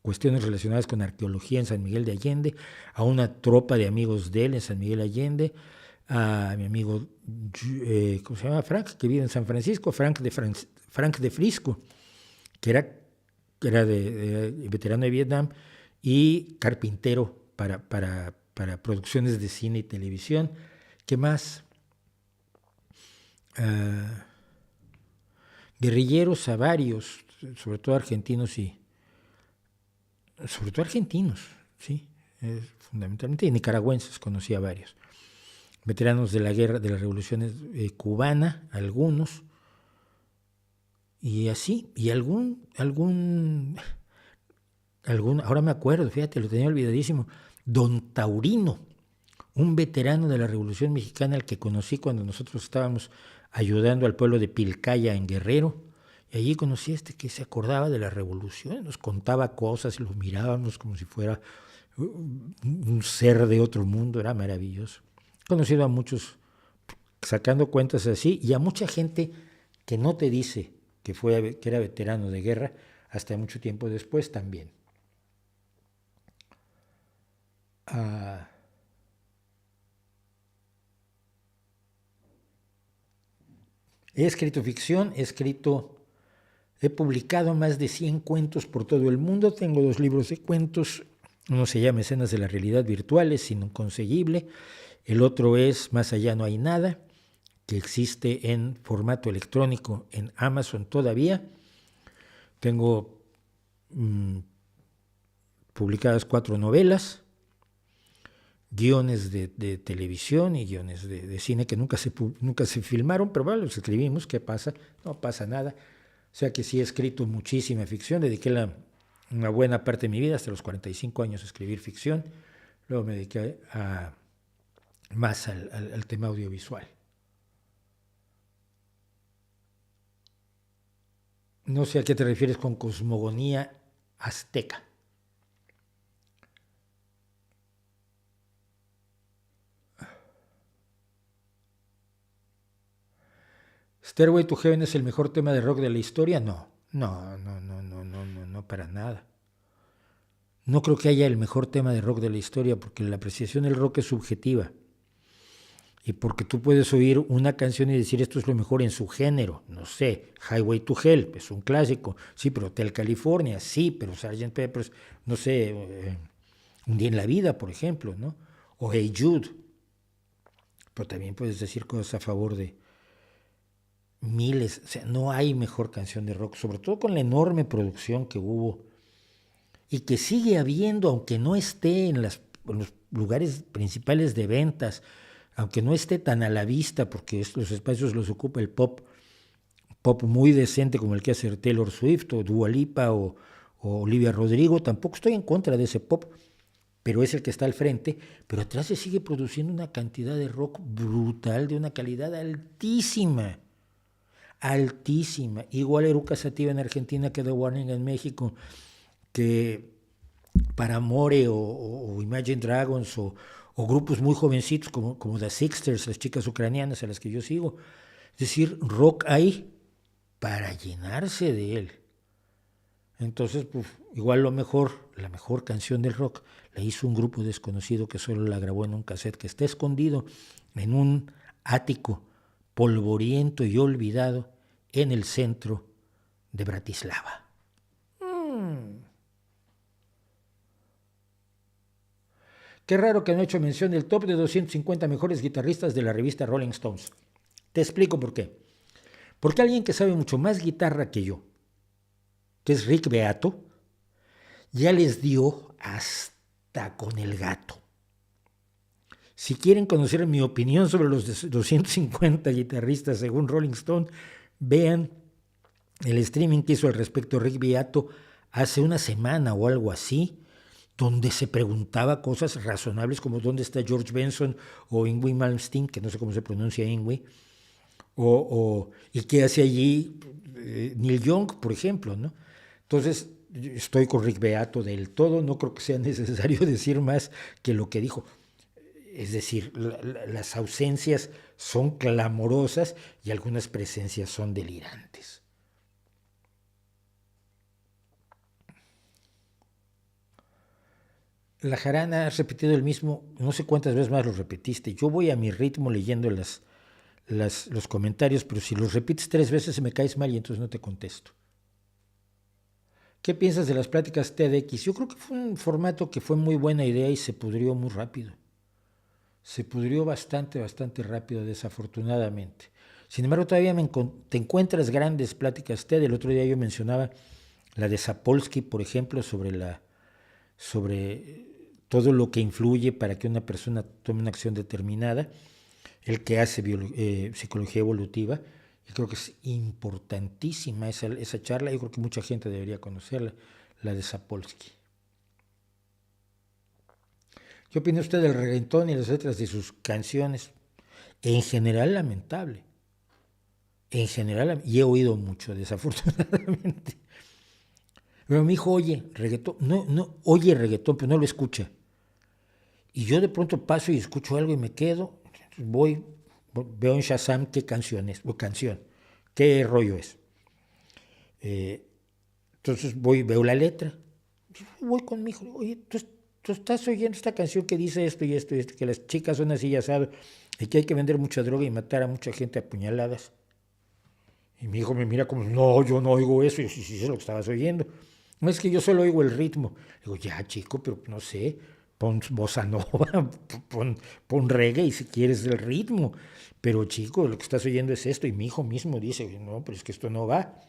cuestiones relacionadas con arqueología en San Miguel de Allende, a una tropa de amigos de él en San Miguel de Allende, a mi amigo, ¿cómo se llama? Frank, que vive en San Francisco, Frank de Frisco, que era de veterano de Vietnam y carpintero para producciones de cine y televisión. ¿Qué más? Guerrilleros a varios, sobre todo argentinos, sí, fundamentalmente, y nicaragüenses, conocí a varios. Veteranos de la guerra, de la revolución cubana, algunos, y así, y algún, ahora me acuerdo, fíjate, lo tenía olvidadísimo, Don Taurino, un veterano de la Revolución Mexicana al que conocí cuando nosotros estábamos ayudando al pueblo de Pilcaya en Guerrero, y allí conocí a este que se acordaba de la revolución, nos contaba cosas y lo mirábamos como si fuera un ser de otro mundo, era maravilloso. He conocido a muchos sacando cuentas así y a mucha gente que no te dice que era veterano de guerra hasta mucho tiempo después también. He escrito ficción, he publicado más de 100 cuentos por todo el mundo. Tengo 2 libros de cuentos. Uno se llama Escenas de la realidad virtuales, inconseguible. El otro es Más allá no hay nada, que existe en formato electrónico en Amazon todavía. Tengo publicadas 4 novelas, guiones de televisión y guiones de cine que nunca se filmaron, pero bueno, los escribimos. ¿Qué pasa? No pasa nada. O sea que sí he escrito muchísima ficción. Dediqué una buena parte de mi vida, hasta los 45 años, a escribir ficción. Luego me dediqué más al tema audiovisual. No sé a qué te refieres con cosmogonía azteca. ¿Stairway to Heaven es el mejor tema de rock de la historia? No, para nada. No creo que haya el mejor tema de rock de la historia, porque la apreciación del rock es subjetiva. Y porque tú puedes oír una canción y decir esto es lo mejor en su género. No sé, Highway to Hell es un clásico. Sí, pero Hotel California, sí, pero Sgt. Pepper's, no sé, Un día en la vida, por ejemplo, ¿no? O Hey Jude. Pero también puedes decir cosas a favor de miles. O sea, no hay mejor canción de rock, sobre todo con la enorme producción que hubo y que sigue habiendo, aunque no esté en los lugares principales de ventas, aunque no esté tan a la vista, porque los espacios los ocupa el pop muy decente como el que hace Taylor Swift o Dua Lipa o Olivia Rodrigo. Tampoco estoy en contra de ese pop, pero es el que está al frente. Pero atrás se sigue produciendo una cantidad de rock brutal, de una calidad altísima. Altísima. Igual Eruca Sativa en Argentina que The Warning en México, que Paramore o Imagine Dragons o grupos muy jovencitos como The Sixters, las chicas ucranianas a las que yo sigo. Es decir, rock hay para llenarse de él. Entonces, pues, igual la mejor canción del rock la hizo un grupo desconocido que solo la grabó en un cassette que está escondido en un ático polvoriento y olvidado en el centro de Bratislava. Qué raro que no he hecho mención del top de 250 mejores guitarristas de la revista Rolling Stones. Te explico por qué. Porque alguien que sabe mucho más guitarra que yo, que es Rick Beato, ya les dio hasta con el gato. Si quieren conocer mi opinión sobre los 250 guitarristas según Rolling Stone, vean el streaming que hizo al respecto Rick Beato hace una semana o algo así, donde se preguntaba cosas razonables como dónde está George Benson o Yngwie Malmsteen, que no sé cómo se pronuncia Yngwie, y qué hace allí Neil Young, por ejemplo, ¿no? Entonces, estoy con Rick Beato del todo, no creo que sea necesario decir más que lo que dijo. Es decir, las ausencias son clamorosas y algunas presencias son delirantes. La jarana has repetido el mismo, no sé cuántas veces más lo repetiste. Yo voy a mi ritmo leyendo los comentarios, pero si los repites 3 veces me caes mal y entonces no te contesto. ¿Qué piensas de las pláticas TEDx? Yo creo que fue un formato que fue muy buena idea y se pudrió muy rápido. Se pudrió bastante rápido, desafortunadamente. Sin embargo, todavía te encuentras grandes pláticas TED. El otro día yo mencionaba la de Sapolsky, por ejemplo, sobre todo lo que influye para que una persona tome una acción determinada, el que hace psicología evolutiva. Yo creo que es importantísima esa charla. Yo creo que mucha gente debería conocerla, la de Sapolsky. ¿Qué opina usted del reggaetón y las letras de sus canciones? En general, lamentable. En general, y he oído mucho, desafortunadamente. Pero mi hijo oye reggaetón, no oye reggaetón, pero no lo escucha. Y yo de pronto paso y escucho algo y me quedo, veo en Shazam qué canción es, qué rollo es. Entonces veo la letra, voy con mi hijo, oye, tú estás oyendo esta canción que dice esto y esto y esto, que las chicas son así y asado, y que hay que vender mucha droga y matar a mucha gente a puñaladas. Y mi hijo me mira como, no, yo no oigo eso. Y yo, sí, sí, es lo que estabas oyendo. No es que yo solo oigo el ritmo. Digo, ya, chico, pero no sé, pon bossa nova, pon reggae si quieres el ritmo. Pero chico, lo que estás oyendo es esto. Y mi hijo mismo dice, no, pero es que esto no va.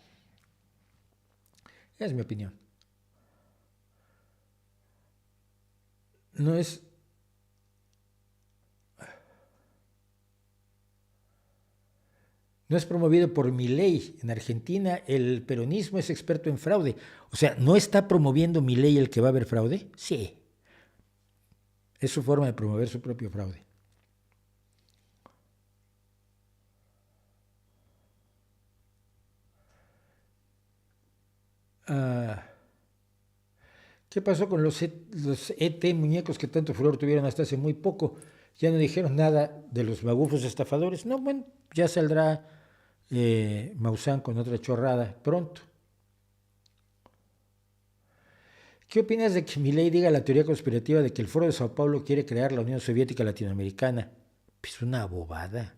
Es mi opinión. No es, no es promovido por Milei. En Argentina el peronismo es experto en fraude. O sea, ¿no está promoviendo Milei el que va a haber fraude? Sí, es su forma de promover su propio fraude. Ah, ¿qué pasó con los ET muñecos que tanto furor tuvieron hasta hace muy poco? Ya no dijeron nada de los magufos estafadores. No, bueno, ya saldrá Maussan con otra chorrada pronto. ¿Qué opinas de que Milei diga la teoría conspirativa de que el Foro de Sao Paulo quiere crear la Unión Soviética Latinoamericana? Es una bobada.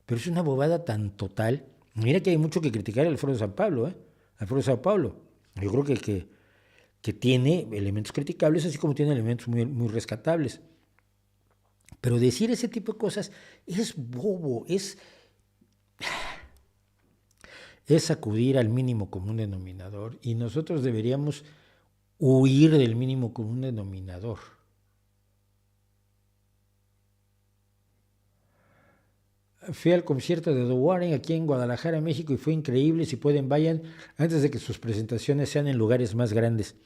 Pero es una bobada tan total. Mira que hay mucho que criticar al Foro de Sao Paulo, ¿eh? Al Foro de Sao Paulo. Yo creo que tiene elementos criticables, así como tiene elementos muy, muy rescatables. Pero decir ese tipo de cosas es bobo, es acudir al mínimo común denominador y nosotros deberíamos huir del mínimo común denominador. Fui al concierto de The Warren aquí en Guadalajara, México, y fue increíble. Si pueden, vayan antes de que sus presentaciones sean en lugares más grandes.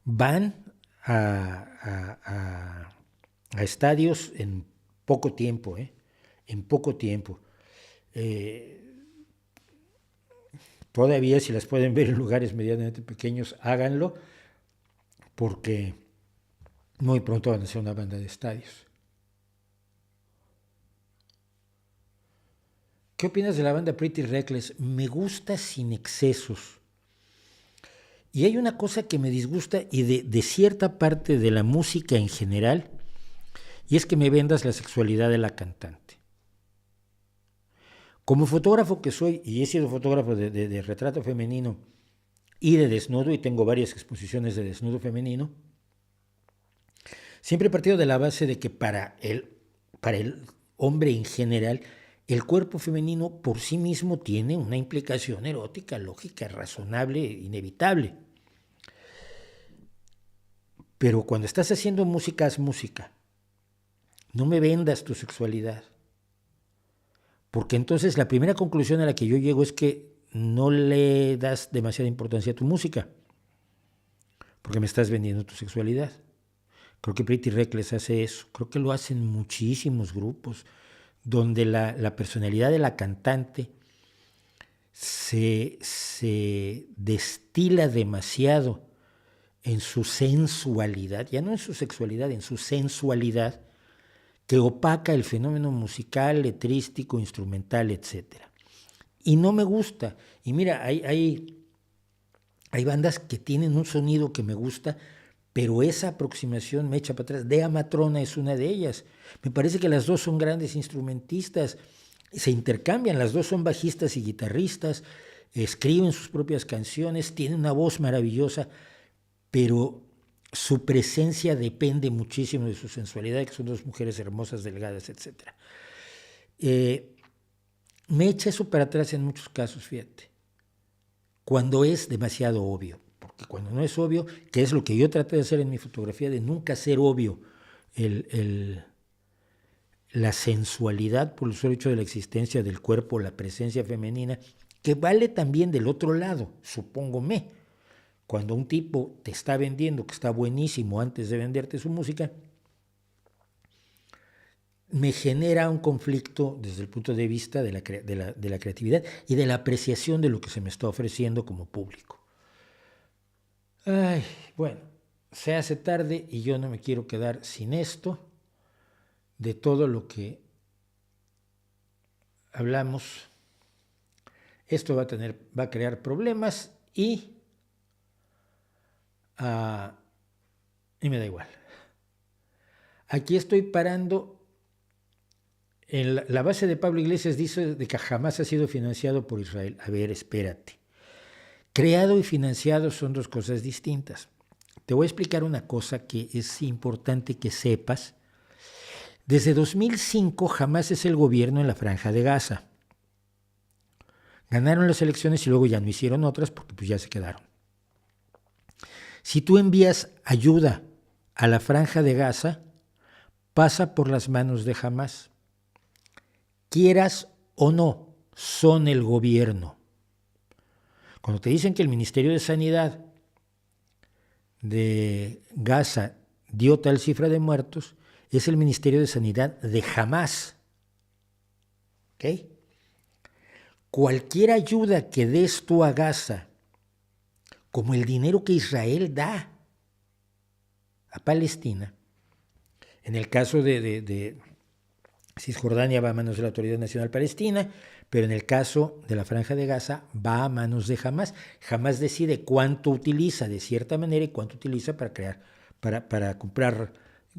Van a estadios en poco tiempo, ¿eh? En poco tiempo. Eh, Todavía si las pueden ver en lugares medianamente pequeños, háganlo, porque muy pronto van a ser una banda de estadios. ¿Qué opinas de la banda Pretty Reckless? Me gusta sin excesos. Y hay una cosa que me disgusta y de cierta parte de la música en general, y es que me vendas la sexualidad de la cantante. Como fotógrafo que soy, y he sido fotógrafo de retrato femenino y de desnudo, y tengo varias exposiciones de desnudo femenino, siempre he partido de la base de que para el hombre en general, el cuerpo femenino por sí mismo tiene una implicación erótica, lógica, razonable, inevitable. Pero cuando estás haciendo música, haz música. No me vendas tu sexualidad. Porque entonces la primera conclusión a la que yo llego es que no le das demasiada importancia a tu música. Porque me estás vendiendo tu sexualidad. Creo que Pretty Reckless hace eso. Creo que lo hacen muchísimos grupos donde la personalidad de la cantante se destila demasiado en su sensualidad, ya no en su sexualidad, en su sensualidad, que opaca el fenómeno musical, letrístico, instrumental, etc. Y no me gusta. Y mira, hay bandas que tienen un sonido que me gusta, pero esa aproximación me echa para atrás. Dea Matrona es una de ellas. Me parece que las dos son grandes instrumentistas. Se intercambian, las dos son bajistas y guitarristas, escriben sus propias canciones, tienen una voz maravillosa, pero su presencia depende muchísimo de su sensualidad, que son dos mujeres hermosas, delgadas, etc. Me echa eso para atrás en muchos casos, fíjate, cuando es demasiado obvio. Porque cuando no es obvio, que es lo que yo traté de hacer en mi fotografía, de nunca ser obvio la sensualidad por el solo hecho de la existencia del cuerpo, la presencia femenina, que vale también del otro lado, supóngome. Cuando un tipo te está vendiendo que está buenísimo antes de venderte su música, me genera un conflicto desde el punto de vista de la creatividad y de la apreciación de lo que se me está ofreciendo como público. Ay, bueno, se hace tarde y yo no me quiero quedar sin esto, de todo lo que hablamos. Esto va a crear problemas y me da igual. Aquí estoy parando en la base de Pablo Iglesias dice de que jamás ha sido financiado por Israel. A ver, espérate. Creado y financiado son dos cosas distintas. Te voy a explicar una cosa que es importante que sepas. Desde 2005 jamás es el gobierno en la Franja de Gaza. Ganaron las elecciones y luego ya no hicieron otras porque pues ya se quedaron. Si tú envías ayuda a la Franja de Gaza, pasa por las manos de Hamás. Quieras o no, son el gobierno. Cuando te dicen que el Ministerio de Sanidad de Gaza dio tal cifra de muertos, es el Ministerio de Sanidad de Hamás. ¿Ok? Cualquier ayuda que des tú a Gaza, como el dinero que Israel da a Palestina, en el caso de Cisjordania va a manos de la Autoridad Nacional Palestina, pero en el caso de la Franja de Gaza va a manos de Hamás. Hamás decide cuánto utiliza de cierta manera y cuánto utiliza para comprar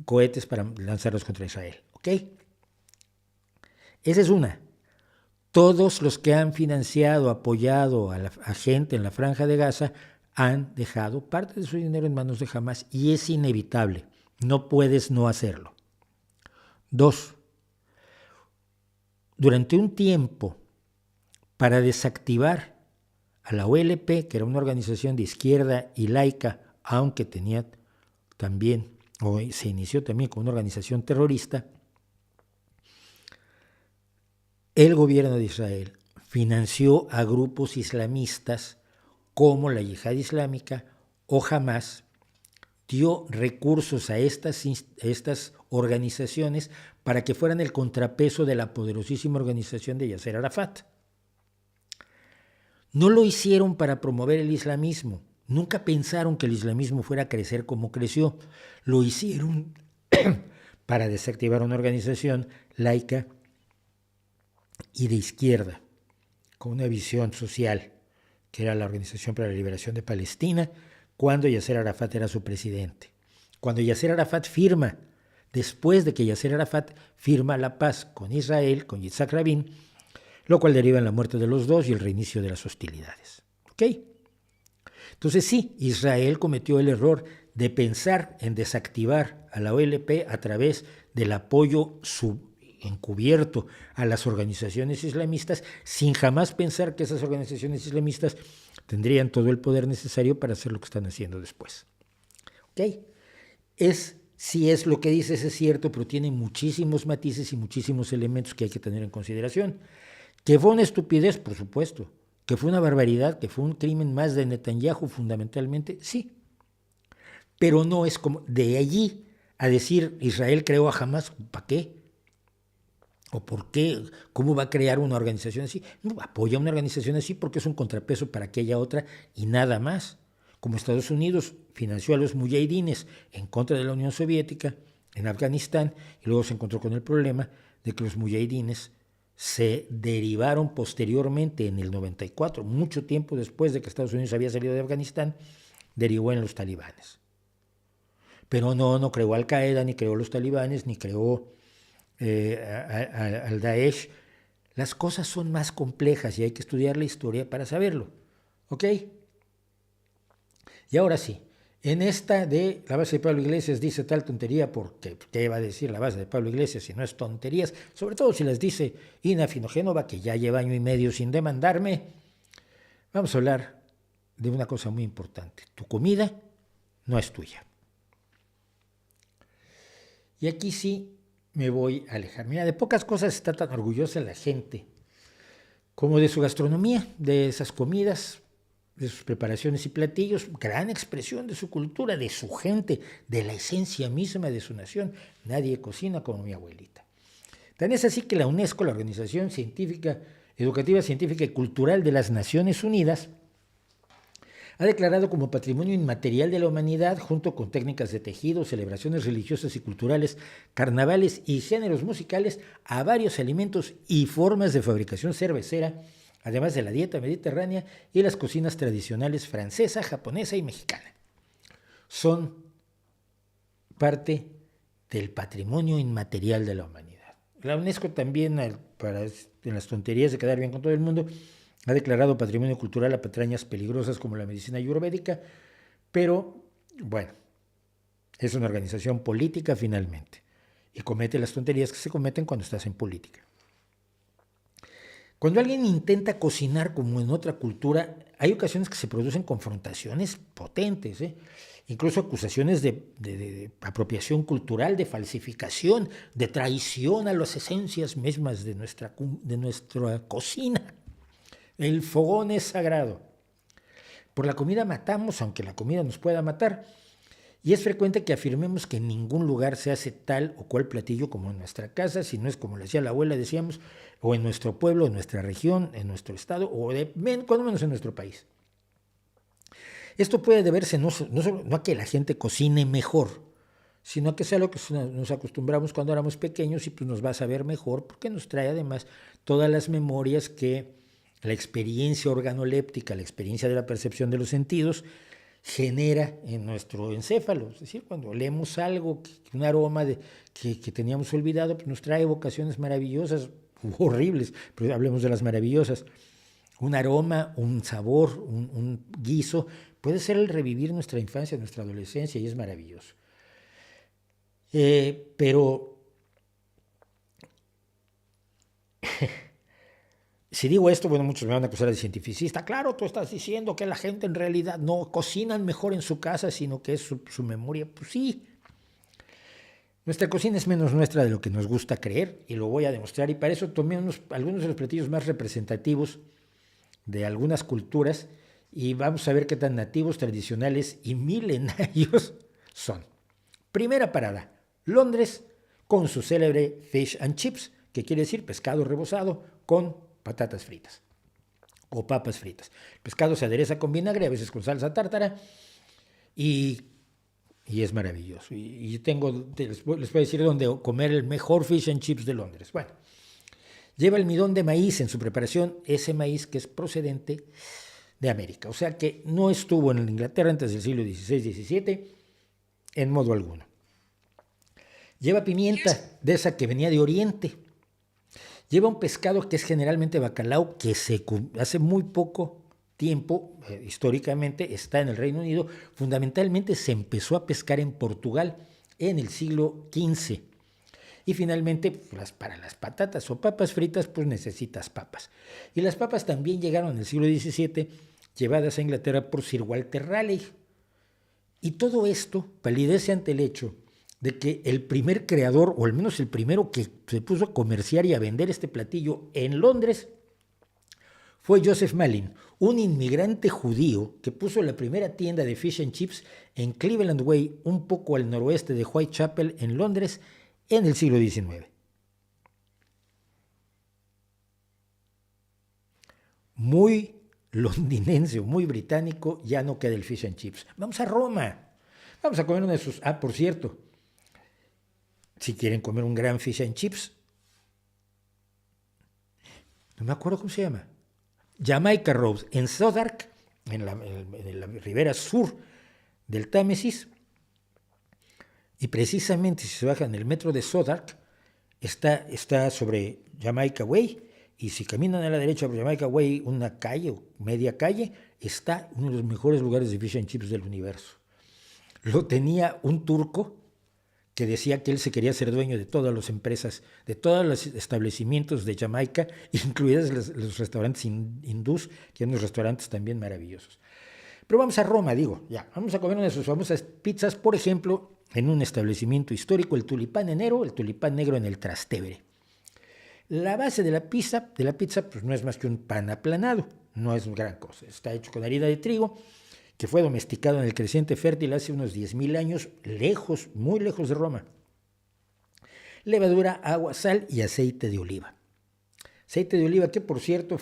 cohetes para lanzarlos contra Israel. ¿Ok? Esa es una. Todos los que han financiado, apoyado a gente en la Franja de Gaza han dejado parte de su dinero en manos de Hamás y es inevitable. No puedes no hacerlo. 2. Durante un tiempo, para desactivar a la OLP, que era una organización de izquierda y laica, aunque tenía también, o se inició también como una organización terrorista, el gobierno de Israel financió a grupos islamistas como la Yihad Islámica o Hamás, dio recursos a estas organizaciones para que fueran el contrapeso de la poderosísima organización de Yasser Arafat. No lo hicieron para promover el islamismo. Nunca pensaron que el islamismo fuera a crecer como creció. Lo hicieron para desactivar una organización laica y de izquierda, con una visión social, que era la Organización para la Liberación de Palestina, cuando Yasser Arafat era su presidente. Cuando Yasser Arafat firma, después de que Yasser Arafat firma la paz con Israel, con Yitzhak Rabin, lo cual deriva en la muerte de los dos y el reinicio de las hostilidades. ¿Ok? Entonces sí, Israel cometió el error de pensar en desactivar a la OLP a través del apoyo encubierto a las organizaciones islamistas, sin jamás pensar que esas organizaciones islamistas tendrían todo el poder necesario para hacer lo que están haciendo después. ¿Ok? Si es lo que dices es cierto, pero tiene muchísimos matices y muchísimos elementos que hay que tener en consideración. Que fue una estupidez, por supuesto. Que fue una barbaridad, que fue un crimen más de Netanyahu fundamentalmente, sí. Pero no es como de allí a decir Israel creó a Hamás, ¿para qué? ¿O por qué? ¿Cómo va a crear una organización así? No, apoya una organización así porque es un contrapeso para aquella otra y nada más. Como Estados Unidos financió a los mujahidines en contra de la Unión Soviética en Afganistán y luego se encontró con el problema de que los mujahidines se derivaron posteriormente en el 94, mucho tiempo después de que Estados Unidos había salido de Afganistán, derivó en los talibanes. Pero no creó Al Qaeda, ni creó los talibanes, ni creó al Daesh. Las cosas son más complejas y hay que estudiar la historia para saberlo. ¿Ok? Y ahora sí, en esta de la base de Pablo Iglesias dice tal tontería, porque ¿qué va a decir la base de Pablo Iglesias si no es tonterías? Sobre todo si las dice Ina Finogénova, que ya lleva año y medio sin demandarme. Vamos a hablar de una cosa muy importante. Tu comida no es tuya. Y aquí sí me voy a alejar. Mira, de pocas cosas está tan orgullosa la gente como de su gastronomía, de esas comidas, de sus preparaciones y platillos, gran expresión de su cultura, de su gente, de la esencia misma de su nación. Nadie cocina como mi abuelita. Tan es así que la UNESCO, la Organización Científica, Educativa, Científica y Cultural de las Naciones Unidas, ha declarado como Patrimonio Inmaterial de la Humanidad, junto con técnicas de tejido, celebraciones religiosas y culturales, carnavales y géneros musicales, a varios alimentos y formas de fabricación cervecera, además de la dieta mediterránea y las cocinas tradicionales francesa, japonesa y mexicana. Son parte del patrimonio inmaterial de la humanidad. La UNESCO también, en las tonterías de quedar bien con todo el mundo, ha declarado patrimonio cultural a patrañas peligrosas como la medicina ayurvédica, pero bueno, es una organización política finalmente y comete las tonterías que se cometen cuando estás en política. Cuando alguien intenta cocinar como en otra cultura, hay ocasiones que se producen confrontaciones potentes, incluso acusaciones de apropiación cultural, de falsificación, de traición a las esencias mismas de nuestra cocina. El fogón es sagrado. Por la comida matamos, aunque la comida nos pueda matar. Y es frecuente que afirmemos que en ningún lugar se hace tal o cual platillo como en nuestra casa, si no es como le decía la abuela, decíamos, o en nuestro pueblo, en nuestra región, en nuestro estado, o cuando menos en nuestro país. Esto puede deberse no a que la gente cocine mejor, sino a que sea lo que nos acostumbramos cuando éramos pequeños y pues nos va a saber mejor, porque nos trae además todas las memorias que la experiencia organoléptica, la experiencia de la percepción de los sentidos, genera en nuestro encéfalo. Es decir, cuando olemos algo, un aroma que teníamos olvidado, pues nos trae evocaciones maravillosas, horribles, pero hablemos de las maravillosas. Un aroma, un sabor, un guiso, puede ser el revivir nuestra infancia, nuestra adolescencia, y es maravilloso. Pero si digo esto, bueno, muchos me van a acusar de cientificista. Claro, tú estás diciendo que la gente en realidad no cocinan mejor en su casa, sino que es su memoria. Pues sí. Nuestra cocina es menos nuestra de lo que nos gusta creer, y lo voy a demostrar. Y para eso tomé algunos de los platillos más representativos de algunas culturas y vamos a ver qué tan nativos, tradicionales y milenarios son. Primera parada, Londres con su célebre fish and chips, que quiere decir pescado rebozado con patatas fritas o papas fritas. El pescado se adereza con vinagre, a veces con salsa tártara, y es maravilloso. Y les voy a decir dónde comer el mejor fish and chips de Londres. Bueno, lleva almidón de maíz en su preparación, ese maíz que es procedente de América. O sea que no estuvo en Inglaterra antes del siglo XVI-XVII en modo alguno. Lleva pimienta de esa que venía de Oriente. Lleva un pescado que es generalmente bacalao, que hace muy poco tiempo, históricamente, está en el Reino Unido. Fundamentalmente se empezó a pescar en Portugal en el siglo XV. Y finalmente, para las patatas o papas fritas, pues necesitas papas. Y las papas también llegaron en el siglo XVII, llevadas a Inglaterra por Sir Walter Raleigh. Y todo esto palidece ante el hecho de que el primer creador, o al menos el primero que se puso a comerciar y a vender este platillo en Londres, fue Joseph Malin, un inmigrante judío que puso la primera tienda de fish and chips en Cleveland Way, un poco al noroeste de Whitechapel, en Londres, en el siglo XIX. Muy londinense o muy británico ya no queda el fish and chips. Vamos a Roma. Vamos a comer uno de sus... por cierto, si quieren comer un gran fish and chips, no me acuerdo cómo se llama, Jamaica Road, en Southwark, en la ribera sur del Támesis, y precisamente si se bajan el metro de Southwark, está sobre Jamaica Way, y si caminan a la derecha por Jamaica Way, una calle o media calle, está uno de los mejores lugares de fish and chips del universo. Lo tenía un turco que decía que él se quería ser dueño de todas las empresas, de todos los establecimientos de Jamaica, incluidos los restaurantes hindús, que eran unos restaurantes también maravillosos. Pero vamos a Roma, vamos a comer una de sus famosas pizzas, por ejemplo, en un establecimiento histórico, el Tulipán Negro en el Trastevere. La base de la pizza pues no es más que un pan aplanado, no es gran cosa, está hecho con harina de trigo, que fue domesticado en el creciente fértil hace unos 10,000 años, muy lejos de Roma. Levadura, agua, sal y aceite de oliva. Aceite de oliva que, por cierto,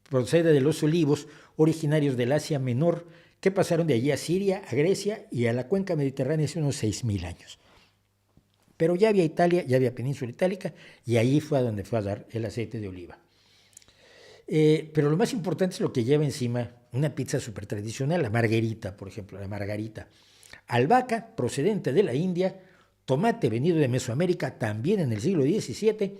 procede de los olivos originarios del Asia Menor, que pasaron de allí a Siria, a Grecia y a la cuenca mediterránea hace unos 6,000 años. Pero ya había Italia, ya había península itálica, y ahí fue a donde fue a dar el aceite de oliva. Pero lo más importante es lo que lleva encima una pizza súper tradicional, la margherita, por ejemplo, la margarita. Albahaca, procedente de la India, tomate venido de Mesoamérica también en el siglo XVII,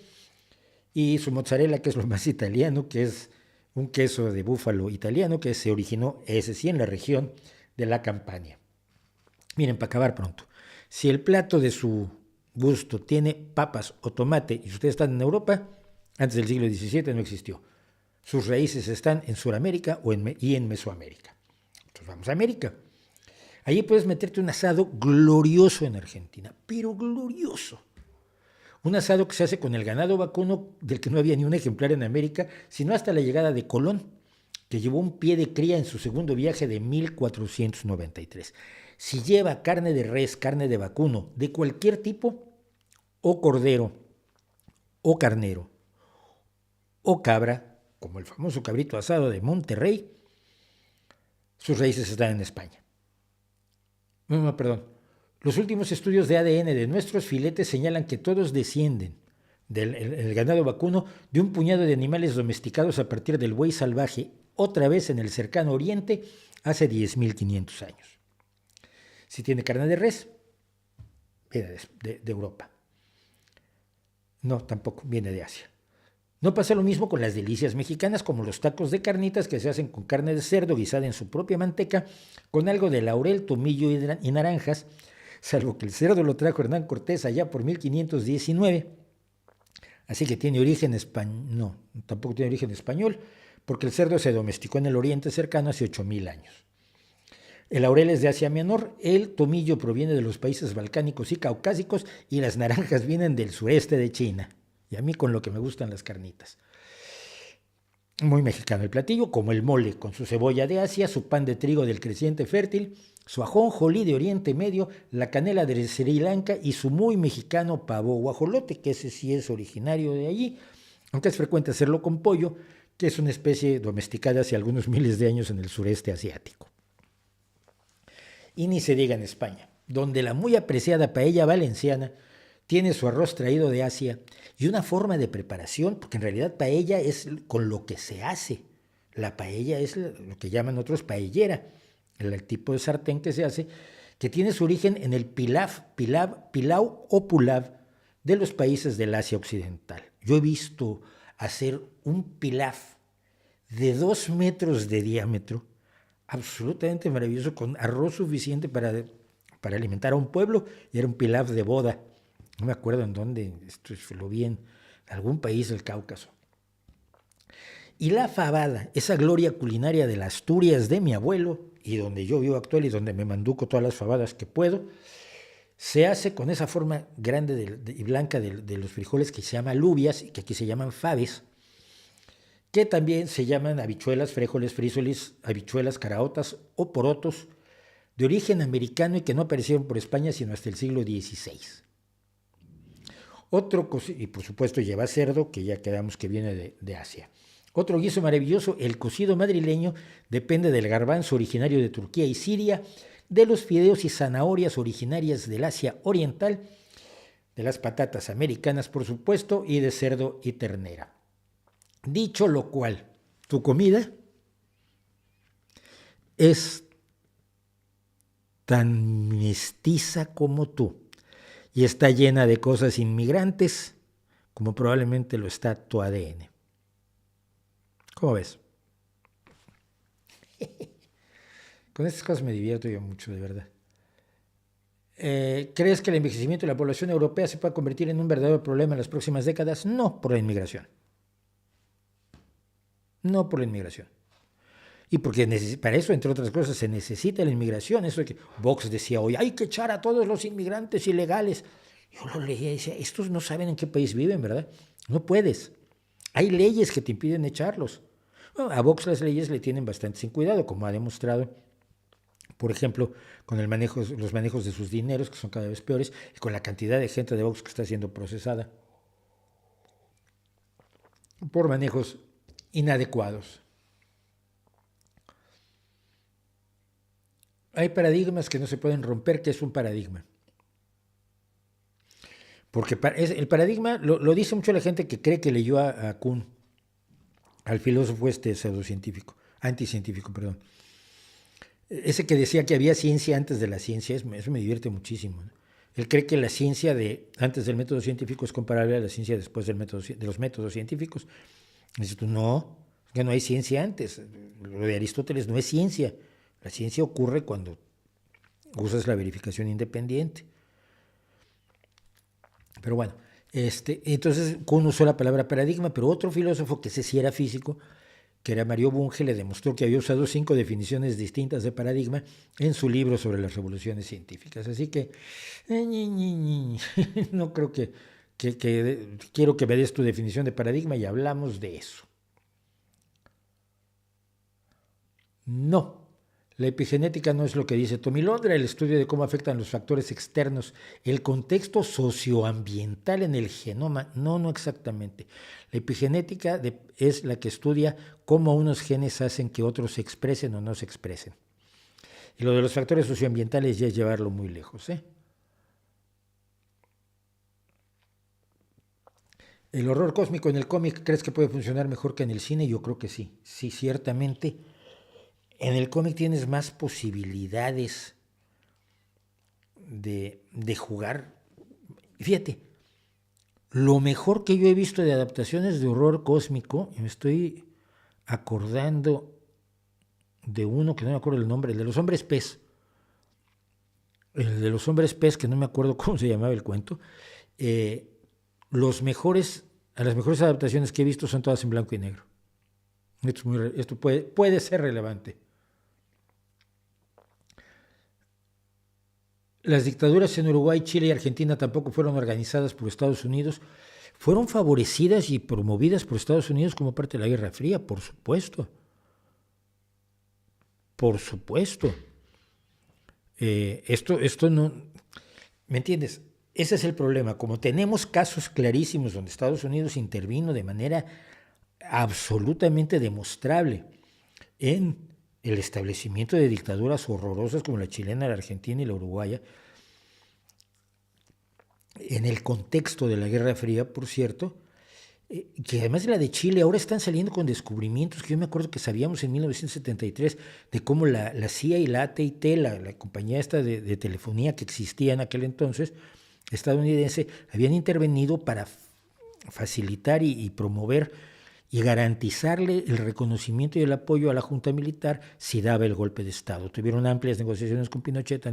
y su mozzarella, que es lo más italiano, que es un queso de búfalo italiano que se originó, ese sí, en la región de la Campania. Miren, para acabar pronto, si el plato de su gusto tiene papas o tomate y ustedes están en Europa, antes del siglo XVII no existió. Sus raíces están en Sudamérica y en Mesoamérica. Entonces vamos a América. Allí puedes meterte un asado glorioso en Argentina, pero glorioso. Un asado que se hace con el ganado vacuno, del que no había ni un ejemplar en América, sino hasta la llegada de Colón, que llevó un pie de cría en su segundo viaje de 1493. Si lleva carne de res, carne de vacuno, de cualquier tipo, o cordero, o carnero, o cabra, como el famoso cabrito asado de Monterrey, sus raíces están en España. No, perdón. Los últimos estudios de ADN de nuestros filetes señalan que todos descienden del ganado vacuno de un puñado de animales domesticados a partir del buey salvaje, otra vez en el cercano oriente, hace 10.500 años. Si tiene carne de res, viene de Europa. No, tampoco, viene de Asia. No pasa lo mismo con las delicias mexicanas, como los tacos de carnitas que se hacen con carne de cerdo guisada en su propia manteca, con algo de laurel, tomillo y naranjas, salvo que el cerdo lo trajo Hernán Cortés allá por 1519, así que tiene origen español, no, tampoco tiene origen español, porque el cerdo se domesticó en el oriente cercano hace 8.000 años. El laurel es de Asia Menor, el tomillo proviene de los países balcánicos y caucásicos, y las naranjas vienen del sureste de China, y a mí con lo que me gustan las carnitas. Muy mexicano el platillo, como el mole, con su cebolla de Asia, su pan de trigo del creciente fértil, su ajonjolí de Oriente Medio, la canela de Sri Lanka y su muy mexicano pavo guajolote, que ese sí es originario de allí, aunque es frecuente hacerlo con pollo, que es una especie domesticada hace algunos miles de años en el sureste asiático. Y ni se diga en España, donde la muy apreciada paella valenciana tiene su arroz traído de Asia y una forma de preparación, porque en realidad paella es con lo que se hace. La paella es lo que llaman otros paellera, el tipo de sartén que se hace, que tiene su origen en el pilau o pulav de los países del Asia Occidental. Yo he visto hacer un pilaf de 2 metros de diámetro, absolutamente maravilloso, con arroz suficiente para alimentar a un pueblo, y era un pilaf de boda. No me acuerdo en dónde, esto lo vi en algún país del Cáucaso. Y la fabada, esa gloria culinaria de las Asturias de mi abuelo, y donde yo vivo actual y donde me manduco todas las fabadas que puedo, se hace con esa forma grande y blanca de los frijoles que se llama alubias, y que aquí se llaman faves, que también se llaman habichuelas, frijoles, frísoles, habichuelas, caraotas o porotos, de origen americano y que no aparecieron por España sino hasta el siglo XVI. Y por supuesto lleva cerdo, que ya quedamos que viene de Asia. Otro guiso maravilloso, el cocido madrileño, depende del garbanzo originario de Turquía y Siria, de los fideos y zanahorias originarias del Asia Oriental, de las patatas americanas, por supuesto, y de cerdo y ternera. Dicho lo cual, tu comida es tan mestiza como tú y está llena de cosas inmigrantes como probablemente lo está tu ADN. ¿Cómo ves? Con estas cosas me divierto yo mucho, de verdad. ¿Crees que el envejecimiento de la población europea se pueda convertir en un verdadero problema en las próximas décadas? No por la inmigración. No por la inmigración. Y porque para eso, entre otras cosas, se necesita la inmigración. Eso que Vox decía hoy, hay que echar a todos los inmigrantes ilegales. Yo lo leía y decía, estos no saben en qué país viven, ¿verdad? No puedes. Hay leyes que te impiden echarlos. Bueno, a Vox las leyes le tienen bastante sin cuidado, como ha demostrado, por ejemplo, con los manejos de sus dineros, que son cada vez peores, y con la cantidad de gente de Vox que está siendo procesada por manejos inadecuados. Hay paradigmas que no se pueden romper. ¿Qué es un paradigma? Porque el paradigma lo dice mucho la gente que cree que leyó a Kuhn, al filósofo anticientífico, perdón. Ese que decía que había ciencia antes de la ciencia, eso me divierte muchísimo, ¿no? Él cree que la ciencia antes del método científico es comparable a la ciencia después de los métodos científicos. Dices tú, no, que no hay ciencia antes. Lo de Aristóteles no es ciencia. La ciencia ocurre cuando usas la verificación independiente. Pero bueno, entonces Kuhn usó la palabra paradigma, pero otro filósofo, que ese sí era físico, que era Mario Bunge, le demostró que había usado 5 definiciones distintas de paradigma en su libro sobre las revoluciones científicas. Así que no creo que quiero que me des tu definición de paradigma y hablamos de eso. No, la epigenética no es lo que dice Tommy Londra, el estudio de cómo afectan los factores externos, el contexto socioambiental en el genoma. No exactamente. La epigenética es la que estudia cómo unos genes hacen que otros se expresen o no se expresen. Y lo de los factores socioambientales ya es llevarlo muy lejos, ¿eh? ¿El horror cósmico en el cómic crees que puede funcionar mejor que en el cine? Yo creo que sí. Sí, ciertamente. En el cómic tienes más posibilidades de jugar. Fíjate, lo mejor que yo he visto de adaptaciones de horror cósmico, y me estoy acordando de uno que no me acuerdo el nombre, el de los hombres pez. El de los hombres pez, que no me acuerdo cómo se llamaba el cuento. Las mejores adaptaciones que he visto son todas en blanco y negro. Esto puede ser relevante. Las dictaduras en Uruguay, Chile y Argentina tampoco fueron organizadas por Estados Unidos. Fueron favorecidas y promovidas por Estados Unidos como parte de la Guerra Fría, por supuesto. Por supuesto. Esto no... ¿Me entiendes? Ese es el problema. Como tenemos casos clarísimos donde Estados Unidos intervino de manera absolutamente demostrable en el establecimiento de dictaduras horrorosas como la chilena, la argentina y la uruguaya, en el contexto de la Guerra Fría, por cierto, que además de la de Chile, ahora están saliendo con descubrimientos que yo me acuerdo que sabíamos en 1973, de cómo la CIA y la AT&T, la compañía esta de telefonía que existía en aquel entonces, estadounidense, habían intervenido para facilitar y promover y garantizarle el reconocimiento y el apoyo a la junta militar si daba el golpe de Estado. Tuvieron amplias negociaciones con Pinochet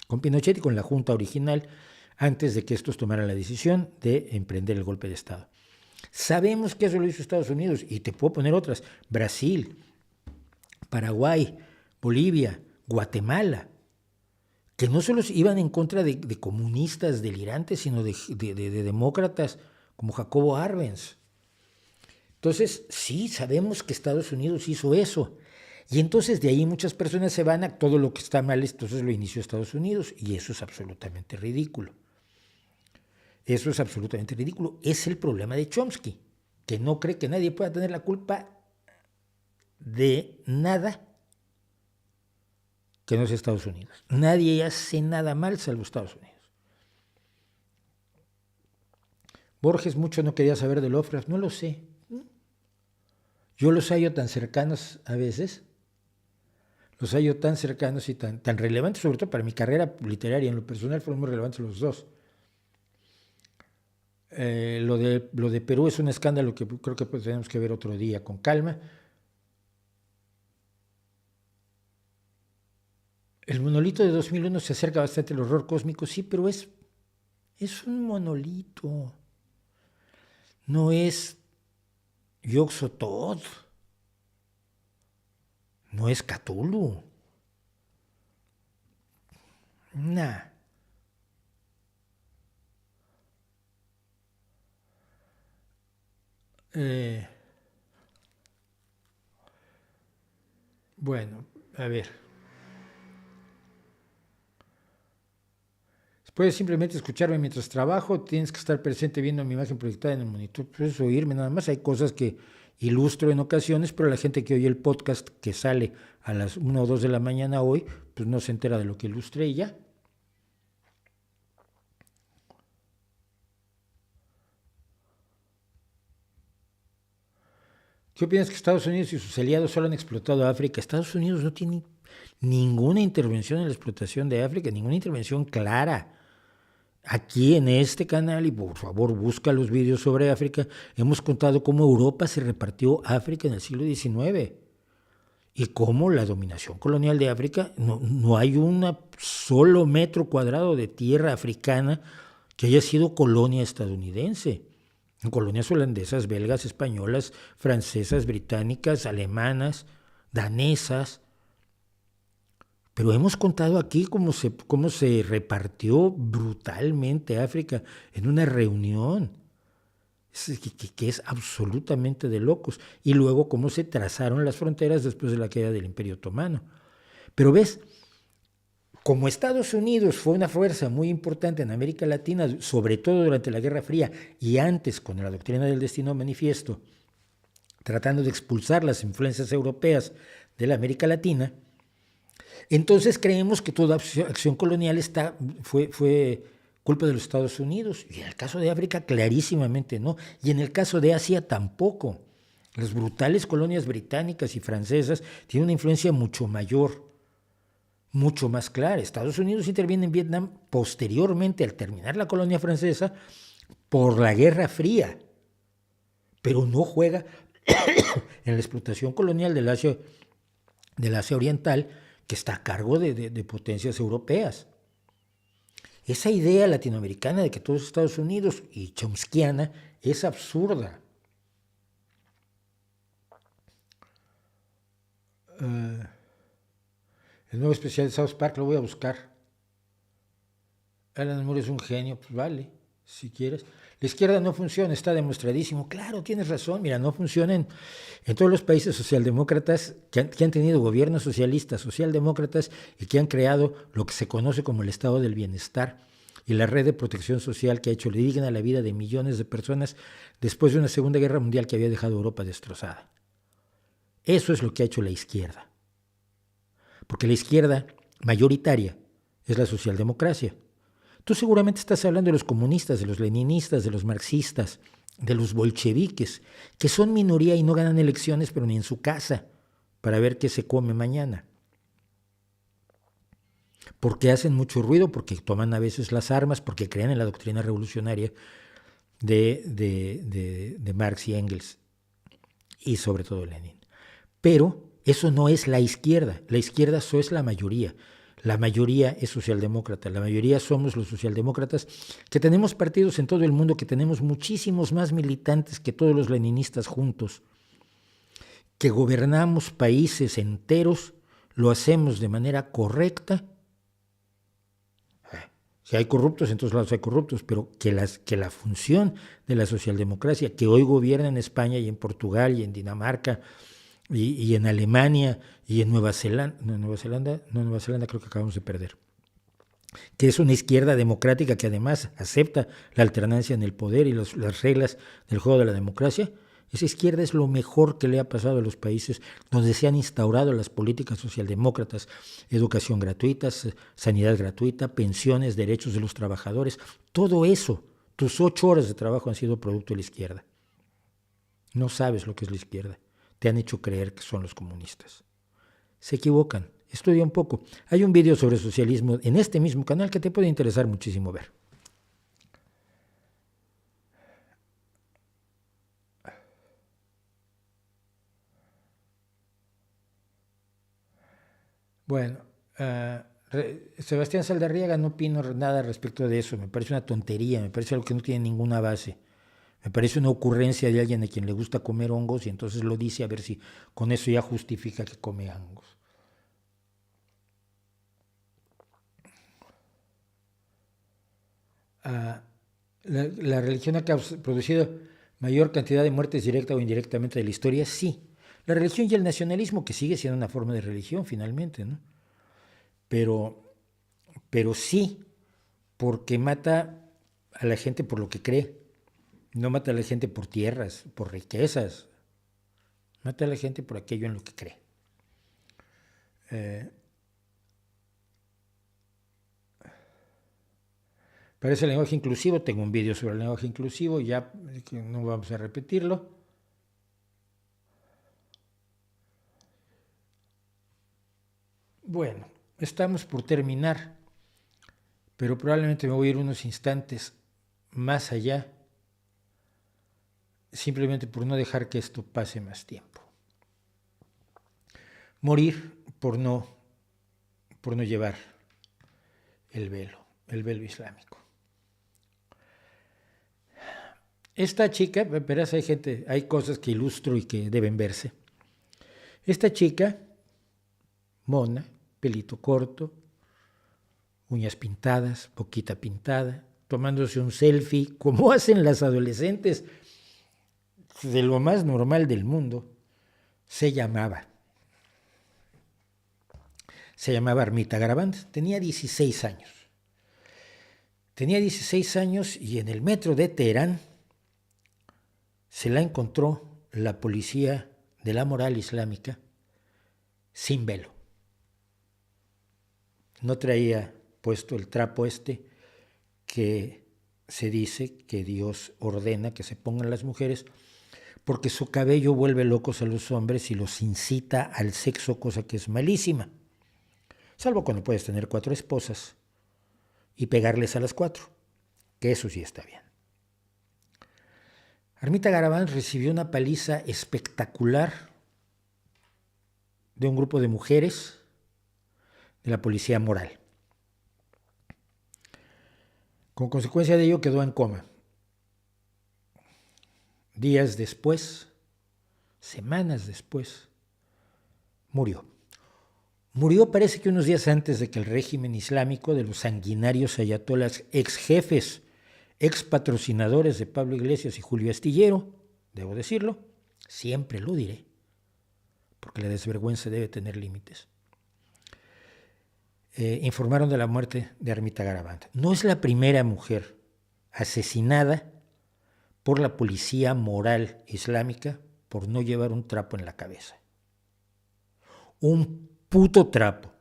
con Pinochet y con la junta original, antes de que estos tomaran la decisión de emprender el golpe de Estado. Sabemos que eso lo hizo Estados Unidos, y te puedo poner otras: Brasil, Paraguay, Bolivia, Guatemala, que no solo iban en contra de comunistas delirantes, sino de demócratas como Jacobo Arbenz. Entonces, sí, sabemos que Estados Unidos hizo eso. Y entonces de ahí muchas personas se van a todo lo que está mal, entonces lo inició Estados Unidos, y eso es absolutamente ridículo. Eso es absolutamente ridículo. Es el problema de Chomsky, que no cree que nadie pueda tener la culpa de nada que no sea Estados Unidos. Nadie hace nada mal salvo Estados Unidos. Borges mucho no quería saber de Lovecraft, no lo sé. Yo los hallo tan cercanos a veces, los hallo tan cercanos y tan relevantes, sobre todo para mi carrera literaria. En lo personal fueron muy relevantes los dos. Lo de Perú es un escándalo que creo que pues tenemos que ver otro día con calma. El monolito de 2001 se acerca bastante al horror cósmico, sí, pero es un monolito. No es Yog-Sothoth. No es Cthulhu. Nah. Bueno, a ver. Puedes simplemente escucharme mientras trabajo, tienes que estar presente viendo mi imagen proyectada en el monitor, puedes oírme nada más. Hay cosas que ilustro en ocasiones, pero la gente que oye el podcast que sale a las 1 o 2 de la mañana hoy, pues no se entera de lo que ilustré y ya. ¿Qué opinas que Estados Unidos y sus aliados solo han explotado a África? Estados Unidos no tiene ninguna intervención en la explotación de África, ninguna intervención clara. Aquí en este canal, y por favor busca los vídeos sobre África, hemos contado cómo Europa se repartió África en el siglo XIX y cómo la dominación colonial de África, no hay un solo metro cuadrado de tierra africana que haya sido colonia estadounidense. Colonias holandesas, belgas, españolas, francesas, británicas, alemanas, danesas. Pero hemos contado aquí cómo se repartió brutalmente África en una reunión, que es absolutamente de locos. Y luego cómo se trazaron las fronteras después de la caída del Imperio Otomano. Pero ves, como Estados Unidos fue una fuerza muy importante en América Latina, sobre todo durante la Guerra Fría y antes con la doctrina del destino manifiesto, tratando de expulsar las influencias europeas de la América Latina, entonces creemos que toda acción colonial fue culpa de los Estados Unidos. Y en el caso de África, clarísimamente no. Y en el caso de Asia, tampoco. Las brutales colonias británicas y francesas tienen una influencia mucho mayor, mucho más clara. Estados Unidos interviene en Vietnam posteriormente, al terminar la colonia francesa, por la Guerra Fría, pero no juega en la explotación colonial del Asia Oriental, que está a cargo de potencias europeas. Esa idea latinoamericana de que todo es Estados Unidos y chomskiana es absurda. El nuevo especial de South Park lo voy a buscar. Alan Moore es un genio, pues vale, si quieres. La izquierda no funciona, está demostradísimo. Claro, tienes razón, mira, no funciona en todos los países socialdemócratas que han tenido gobiernos socialistas, socialdemócratas, y que han creado lo que se conoce como el estado del bienestar y la red de protección social que ha hecho digna la vida de millones de personas después de una Segunda Guerra Mundial que había dejado a Europa destrozada. Eso es lo que ha hecho la izquierda. Porque la izquierda mayoritaria es la socialdemocracia. Tú seguramente estás hablando de los comunistas, de los leninistas, de los marxistas, de los bolcheviques, que son minoría y no ganan elecciones, pero ni en su casa, para ver qué se come mañana. Porque hacen mucho ruido, porque toman a veces las armas, porque creen en la doctrina revolucionaria de Marx y Engels, y sobre todo Lenin. Pero eso no es la izquierda eso es la mayoría. La mayoría es socialdemócrata, la mayoría somos los socialdemócratas, que tenemos partidos en todo el mundo, que tenemos muchísimos más militantes que todos los leninistas juntos, que gobernamos países enteros, lo hacemos de manera correcta. Si hay corruptos, en todos lados hay corruptos, pero que la función de la socialdemocracia, que hoy gobierna en España y en Portugal y en Dinamarca y en Alemania y en Nueva Zelanda, Nueva Zelanda creo que acabamos de perder, que es una izquierda democrática que además acepta la alternancia en el poder y las reglas del juego de la democracia. Esa izquierda es lo mejor que le ha pasado a los países donde se han instaurado las políticas socialdemócratas: educación gratuita, sanidad gratuita, pensiones, derechos de los trabajadores. Todo eso, tus 8 horas de trabajo han sido producto de la izquierda. No sabes lo que es la izquierda. Te han hecho creer que son los comunistas. Se equivocan. Estudia un poco. Hay un video sobre socialismo en este mismo canal que te puede interesar muchísimo ver. Bueno, Sebastián Saldarriaga, no opino nada respecto de eso. Me parece una tontería, me parece algo que no tiene ninguna base. Me parece una ocurrencia de alguien a quien le gusta comer hongos y entonces lo dice a ver si con eso ya justifica que come hongos. La religión ha producido mayor cantidad de muertes directa o indirectamente de la historia, sí. La religión y el nacionalismo, que sigue siendo una forma de religión finalmente, ¿no? Pero sí, porque mata a la gente por lo que cree. No mata a la gente por tierras, por riquezas. Mata a la gente por aquello en lo que cree. Parece el lenguaje inclusivo. Tengo un vídeo sobre el lenguaje inclusivo, ya que no vamos a repetirlo. Bueno, estamos por terminar, pero probablemente me voy a ir unos instantes más allá, simplemente por no dejar que esto pase más tiempo. Morir por no llevar el velo islámico. Esta chica, verás, hay cosas que ilustro y que deben verse. Esta chica, mona, pelito corto, uñas pintadas, boquita pintada, tomándose un selfie, como hacen las adolescentes, de lo más normal del mundo, se llamaba Armita Garavant, tenía 16 años. Tenía 16 años y en el metro de Teherán se la encontró la policía de la moral islámica sin velo. No traía puesto el trapo que se dice que Dios ordena que se pongan las mujeres porque su cabello vuelve locos a los hombres y los incita al sexo, cosa que es malísima. Salvo cuando puedes tener 4 esposas y pegarles a las 4, que eso sí está bien. Armita Garavant recibió una paliza espectacular de un grupo de mujeres de la policía moral. Como consecuencia de ello quedó en coma. Días después, semanas después, murió. Murió parece que unos días antes de que el régimen islámico de los sanguinarios ayatolas, ex jefes, ex patrocinadores de Pablo Iglesias y Julio Astillero, debo decirlo, siempre lo diré, porque la desvergüenza debe tener límites, informaron de la muerte de Armita Garavant. No es la primera mujer asesinada por la policía moral islámica por no llevar un trapo en la cabeza. Un puto trapo.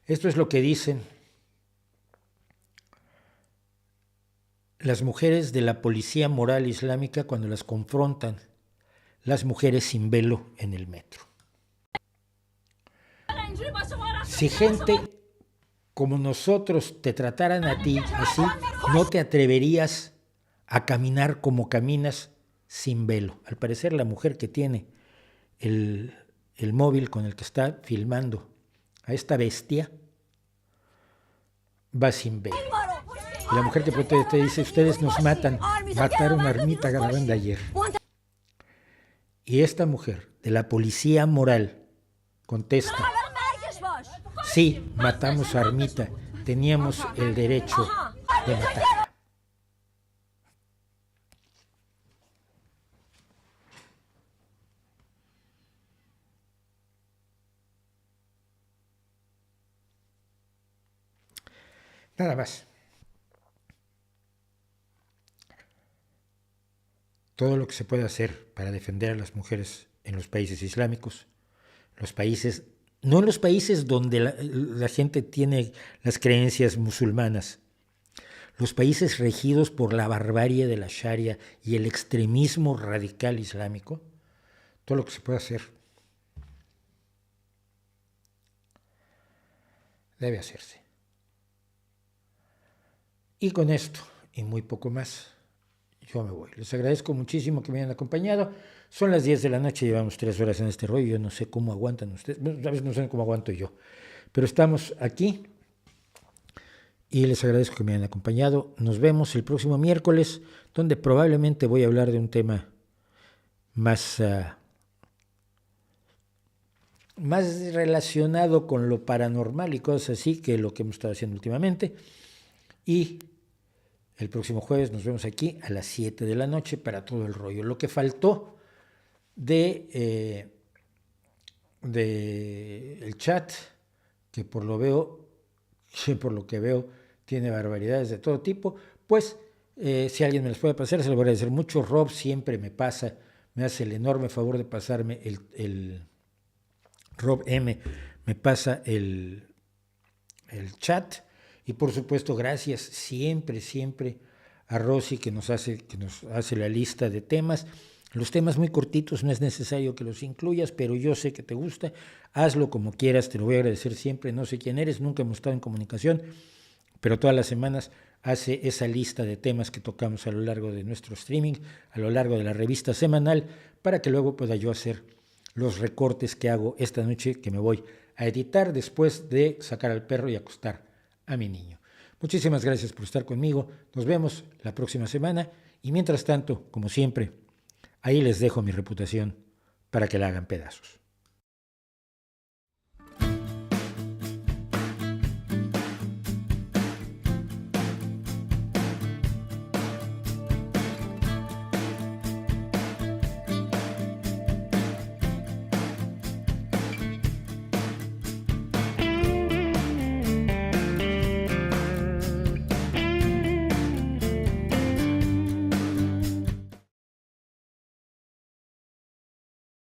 Esto es lo que dicen las mujeres de la policía moral islámica cuando las confrontan las mujeres sin velo en el metro. Si gente como nosotros te trataran a ti así, no te atreverías a caminar como caminas sin velo. Al parecer la mujer que tiene el móvil con el que está filmando a esta bestia va sin velo. Y la mujer que te dice, ustedes nos mataron a Armita Garavant ayer. Y esta mujer de la policía moral contesta, sí, matamos a Armita, teníamos el derecho de matarla. Nada más. Todo lo que se puede hacer para defender a las mujeres en los países islámicos, no en los países donde la gente tiene las creencias musulmanas, los países regidos por la barbarie de la Sharia y el extremismo radical islámico, todo lo que se puede hacer debe hacerse. Y con esto, y muy poco más, yo me voy. Les agradezco muchísimo que me hayan acompañado. Son las 10 de la noche, llevamos 3 horas en este rollo. Yo no sé cómo aguantan ustedes. A veces no sé cómo aguanto yo. Pero estamos aquí y les agradezco que me hayan acompañado. Nos vemos el próximo miércoles, donde probablemente voy a hablar de un tema más relacionado con lo paranormal y cosas así que lo que hemos estado haciendo últimamente. Y el próximo jueves nos vemos aquí a las 7 de la noche para todo el rollo. Lo que faltó de el chat, que por lo que veo tiene barbaridades de todo tipo, pues si alguien me las puede pasar, se lo voy a agradecer mucho. Rob siempre me hace el enorme favor de pasarme Rob M me pasa el chat. Y por supuesto, gracias siempre a Rosy que nos hace la lista de temas, Los temas muy cortitos no es necesario que los incluyas, pero yo sé que te gusta. Hazlo como quieras, te lo voy a agradecer siempre. No sé quién eres, nunca hemos estado en comunicación, pero todas las semanas hace esa lista de temas que tocamos a lo largo de nuestro streaming, a lo largo de la revista semanal, para que luego pueda yo hacer los recortes que hago esta noche, que me voy a editar después de sacar al perro y acostar a mi niño. Muchísimas gracias por estar conmigo. Nos vemos la próxima semana y mientras tanto, como siempre, ahí les dejo mi reputación para que la hagan pedazos.